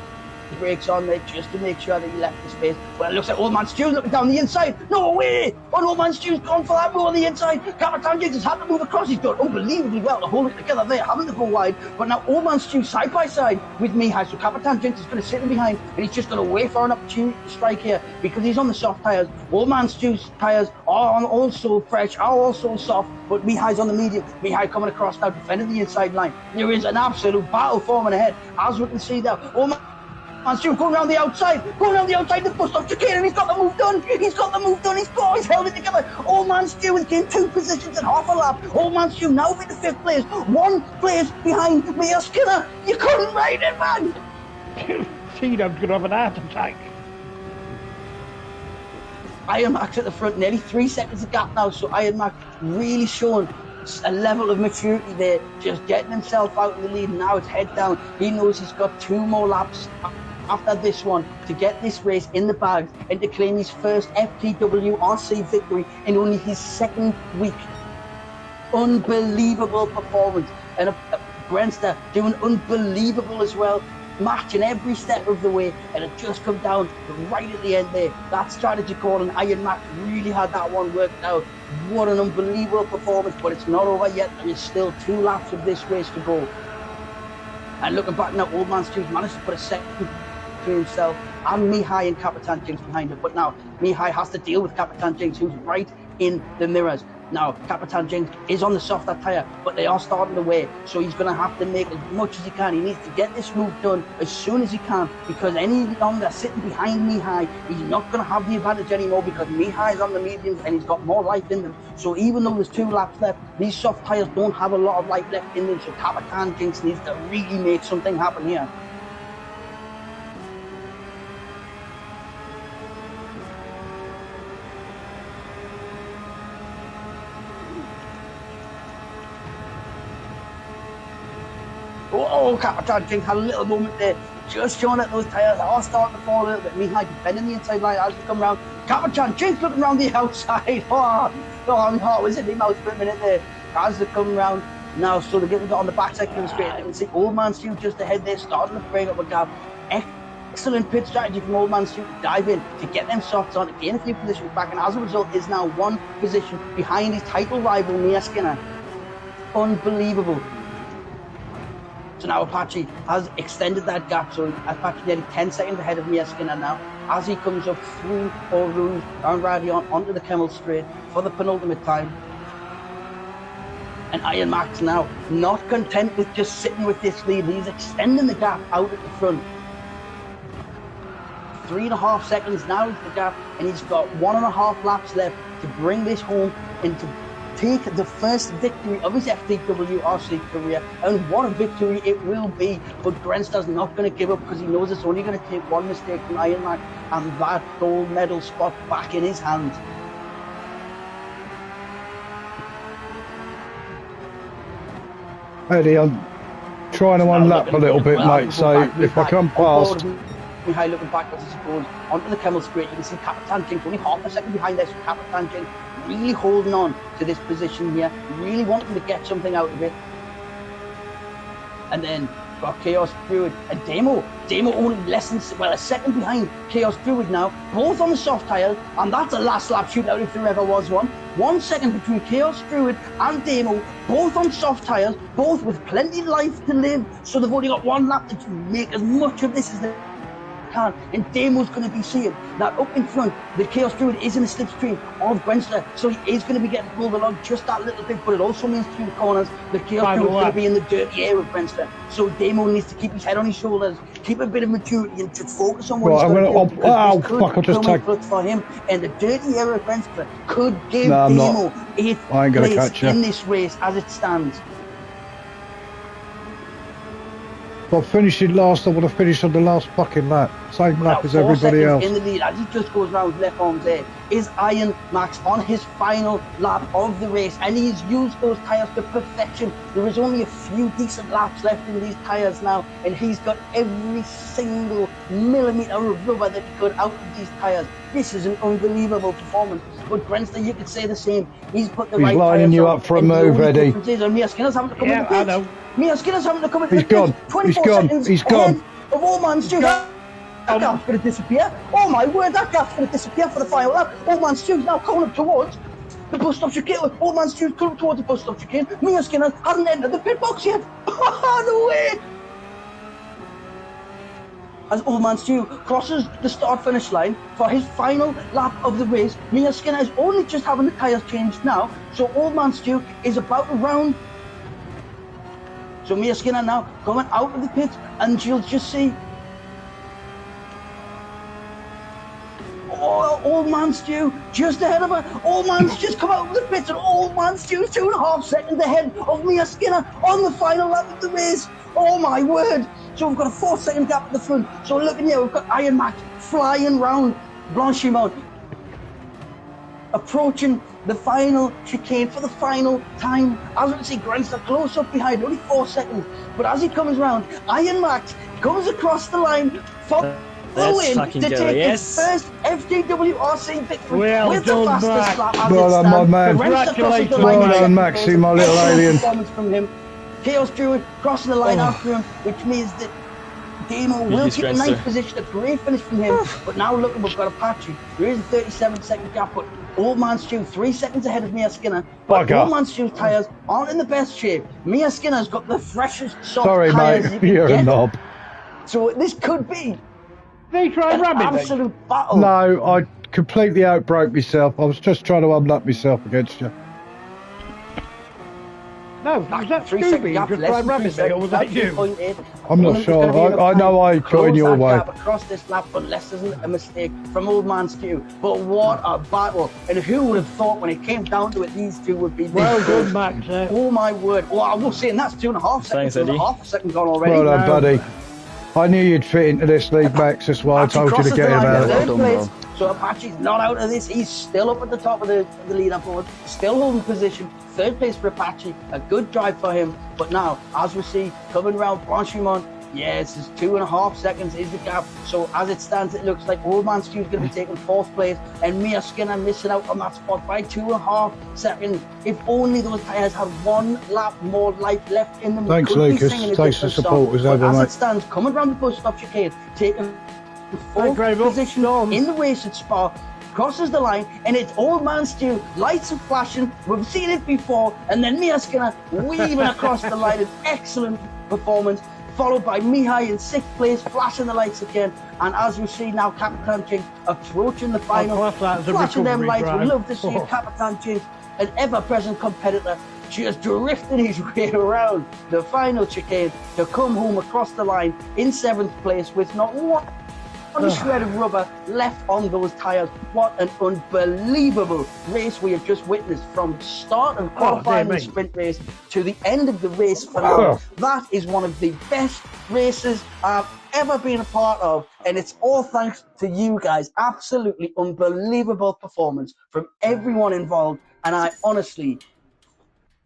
brakes on there just to make sure that he left the space. Well, it looks like Old Man Stew's looking down the inside. No way! Old Man Stew's gone for that move on the inside. Capitan Jinx has had to move across. He's done unbelievably well to hold it together there, having to go wide. But now Old Man Stew side by side with Mihai. So Capitan Jinx is going to sit in behind, and he's just going to wait for an opportunity to strike here because he's on the soft tyres. Old Man Stew's tyres are also fresh, are also soft, but Mihai's on the medium. Mihai coming across now, defending the inside line. There is an absolute battle forming ahead, as we can see there. Old Man Stew going around the outside, the bust off chicane, and he's got the move done. He's held it together. Old Man Stew has gained 2 positions in half a lap. Old Man Stew now in the 5th place, 1 place behind Mia Skinner. You couldn't ride it, man. Tino's going to have an heart attack. Iron Max at the front, nearly 3 seconds of gap now, so Iron Max really showing a level of maturity there, just getting himself out of the lead. Now it's head down. He knows he's got 2 more laps after this one to get this race in the bag and to claim his first Ftwrc R victory in only his 2nd week. Unbelievable performance, and Grenster doing unbelievable as well, matching every step of the way, and it just come down right at the end there. That strategy call, and Iron Max really had that one worked out. What an unbelievable performance, but it's not over yet. There is still 2 laps of this race to go. And looking back now, Old Man Stew's managed to put a second to himself and Mihai and Capitan Jinx behind him, but now Mihai has to deal with Capitan Jinx, who's right in the mirrors. Now Capitan Jinx is on the softer tyre, but they are starting the way, so he's going to have to make as much as he can. He needs to get this move done as soon as he can, because any longer sitting behind Mihai, he's not going to have the advantage anymore, because Mihai's on the mediums and he's got more life in them. So even though there's 2 laps left, these soft tyres don't have a lot of life left in them, so Capitan Jinx needs to really make something happen here. Oh, Capitan Jinx had a little moment there, just showing that those tyres are starting to fall a little bit. Mihai defending the inside line as they come round. Capitan Jinx looking around the outside. Oh, my heart was in my mouth for a minute there as they come round. Now, so they're getting on the back section of the straight. You can see Old Man Stew just ahead there, starting to break up a gap. Excellent pit strategy from Old Man Stew to dive in, to get them softs on, to gain a few positions back, and as a result is now 1 position behind his title rival, Mia Skinner. Unbelievable. So now Apache has extended that gap, so Apache nearly 10 seconds ahead of Mia Skinner now, as he comes up through All Rouge and Radion onto the Kemmel Straight for the penultimate time. And Iron Max now, not content with just sitting with this lead, he's extending the gap out at the front. 3.5 seconds now is the gap, and he's got 1.5 laps left to bring this home and to take the first victory of his Ftwrc R career, and what a victory it will be. But Grenster's not going to give up, because he knows it's only going to take 1 mistake from Iron Max and that gold medal spot back in his hands. Eddie, I'm trying to unlap a little bit, mate, so if I come past... Mihai looking backwards as he goes onto the Kemmel Straight. You can see Capitan Jinx only half a second behind there, so Capitan Jinx really holding on to this position here, really wanting to get something out of it. And then got Chaos Druid and Demo only less than, well, a second behind Chaos Druid now, both on the soft tyres, and that's a last lap shootout if there ever was one. 1 second between Chaos Druid and Demo, both on soft tyres, both with plenty of life to live, so they've only got 1 lap to make as much of this as they can. And Damo's going to be seeing that up in front, the Chaos Druid is in a slipstream of Gwenster, so he is going to be getting pulled along just that little bit, but it also means through the corners, the Chaos Druid is going to be in the dirty air of Gwenster. So Damo needs to keep his head on his shoulders, keep a bit of maturity, and just focus on what he's going to do. Because this could come in clutch for him, and the dirty air of Gwenster could give Damo 8th place in this race as it stands. If I finished it last, I would have finished on the last fucking lap. Same lap as everybody else. In the lead, as he just goes round left arm there, is Iron Max on his final lap of the race, and he's used those tyres to perfection. There is only a few decent laps left in these tyres now, and he's got every single millimetre of rubber that he could out of these tyres. This is an unbelievable performance. But Grenster, you could say the same. He's put the right lining you up for a move, Eddie. Mia Skinner's having to come in the pits. I know. Mia Skinner's having to come in the pits. He's gone. He's gone. Of all man's due. That gap's going to disappear. Oh my word, that gap's going to disappear for the final lap. Old man Stu's now coming up towards the bus stop chicane. Old man Stu's coming towards the bus stop chicane. Mia Skinner hasn't entered the pit box yet. No way! As Old Man Stu crosses the start-finish line for his final lap of the race, Mia Skinner is only just having the tyres changed now, so Old Man Stu is about to round. So Mia Skinner now coming out of the pit, and you'll just see Old Man Stu just ahead of her. Old Man's just come out of the pit, and Old Man Stu's 2.5 seconds ahead of Mia Skinner on the final lap of the race. Oh my word! So we've got a 4-second gap at the front. So looking here, we've got Iron Max flying round Blanchimont, approaching the final chicane for the final time. As we can see, Grenster close up behind, only 4 seconds. But as he comes round, Iron Max comes across the line for the win to take his first FTWRC victory with the fastest lap as it stands. Congratulations, well done, Maxie, my little alien. Performance from him. Chaos Druid crossing the line after him, which means that Damo will keep the 9th position. A great finish from him. But now look, we've got Apache. There is a 37-second gap, but Old Man Stu 3 seconds ahead of Mia Skinner. But Old Man Stu's tyres aren't in the best shape. Mia Skinner's got the freshest soft tyres you can you're get. A knob. So this could be an absolute battle. No, I completely outbroke myself. I was just trying to unlock myself against you. No, was that Scooby just playing rabbit there, or was that you? I'm not sure. I know I got in your way. Across this lap, unless there's a mistake from Old Man Stu. But what a battle! And who would have thought when it came down to it, these two would be well good, Max. Oh my word! Well, I was saying that's 2.5 seconds. Thanks, Eddie. Half a second gone already. Well done, buddy. I knew you'd fit into this league, Max. That's why I told you to get him out. So Apache's not out of this. He's still up at the top of the leaderboard, still holding position. 3rd place for Apache. A good drive for him. But now, as we see, coming around Blanchimont, yes, it's 2.5 seconds is the gap. So as it stands, it looks like Old Man Stu's going to be taking 4th place, and Mia Skinner missing out on that spot by 2.5 seconds. If only those tyres had 1 lap more life left in them. Thanks, Lucas. Thanks for support as ever, mate. As it stands, coming around the bus stop chicane, taking 4th position in the race at Spa, crosses the line, and it's Old Man Stu, lights are flashing, we've seen it before, and then Mia Skinner weaving across the line, an excellent performance, followed by Mihai in 6th place, flashing the lights again, and as we see now, Capitan Ching approaching the final, flashing them lights. We love to see Capitan Ching, an ever-present competitor, just drifting his way around the final chicane to come home across the line in 7th place with not one shred of rubber left on those tyres. What an unbelievable race we have just witnessed, from start of qualifying the sprint race to the end of the race finale. That is one of the best races I've ever been a part of, and it's all thanks to you guys. Absolutely unbelievable performance from everyone involved, and I honestly,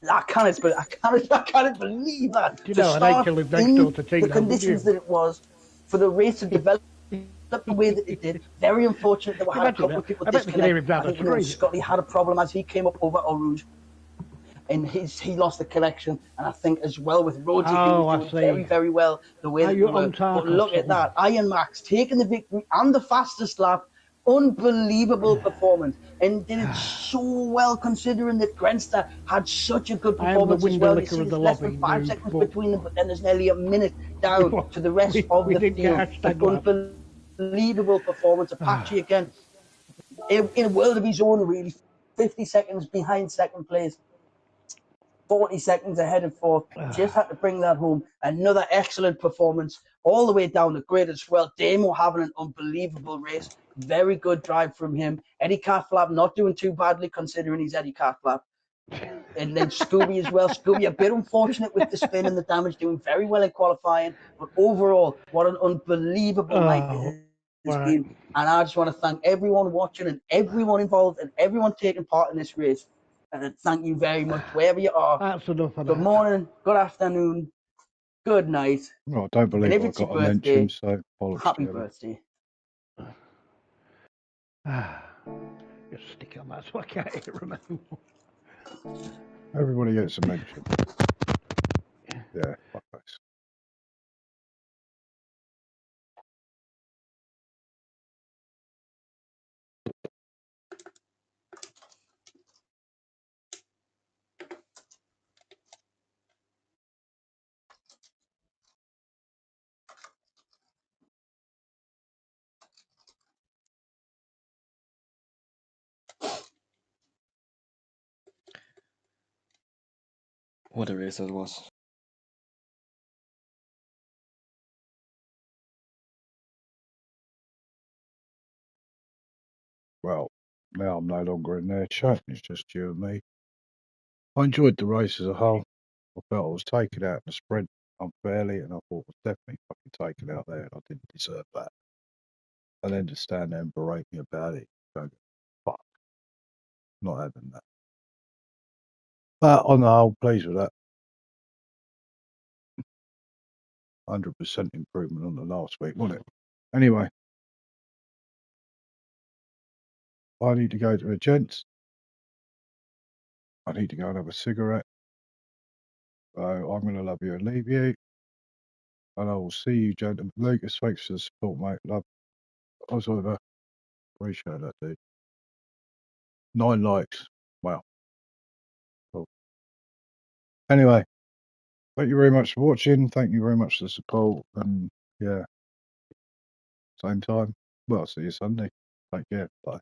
I can't believe that. You know, start in the conditions that it was for the race to develop the way that it did. Very unfortunate that we had a couple of people disconnect. I think Scotty had a problem as he came up over Eau Rouge, and he lost the connection. And I think as well with Rhodes, doing very, very well the way that he worked. But look at that, Iron Max taking the victory and the fastest lap. Unbelievable performance, and did it so well considering that Grenster had such a good performance as well. You see there's less than 5 seconds between them, but then there's nearly a minute down to the rest of the field. unbelievable performance. Apache again, in a world of his own, really. 50 seconds behind second place, 40 seconds ahead of fourth. Just had to bring that home. Another excellent performance all the way down the grid as well. Damo having an unbelievable race. Very good drive from him. Eddie Carflap not doing too badly considering he's Eddie Carflap. And then Scooby as well. Scooby a bit unfortunate with the spin and the damage, doing very well in qualifying. But overall, what an unbelievable night it has been. And I just want to thank everyone watching and everyone involved and everyone taking part in this race. And thank you very much, wherever you are. That's enough of Good that. morning, good afternoon, good night. Well, I don't And believe if I it's your got a mention, birthday, so bollocks happy to you. birthday. Just stick on that so I can't remember. Everybody gets a mention. Yeah, fuck this. What a race that was. Well, now I'm no longer in their chat. It's just you and me. I enjoyed the race as a whole. I felt I was taken out in the sprint unfairly, and I thought I was definitely fucking taken out there, and I didn't deserve that. And then to stand there and berate me about it, going, fuck, not having that. But on the whole, pleased with that. 100% improvement on the last week, wasn't it? Anyway, I need to go to a gents. I need to go and have a cigarette. So I'm going to love you and leave you. And I will see you, gentlemen. Lucas, thanks for the support, mate. Love. I was over. Appreciate that, dude. 9 likes. Wow. Cool. Anyway, thank you very much for watching. Thank you very much for the support. And yeah, same time. Well, I'll see you Sunday. Take care. Bye.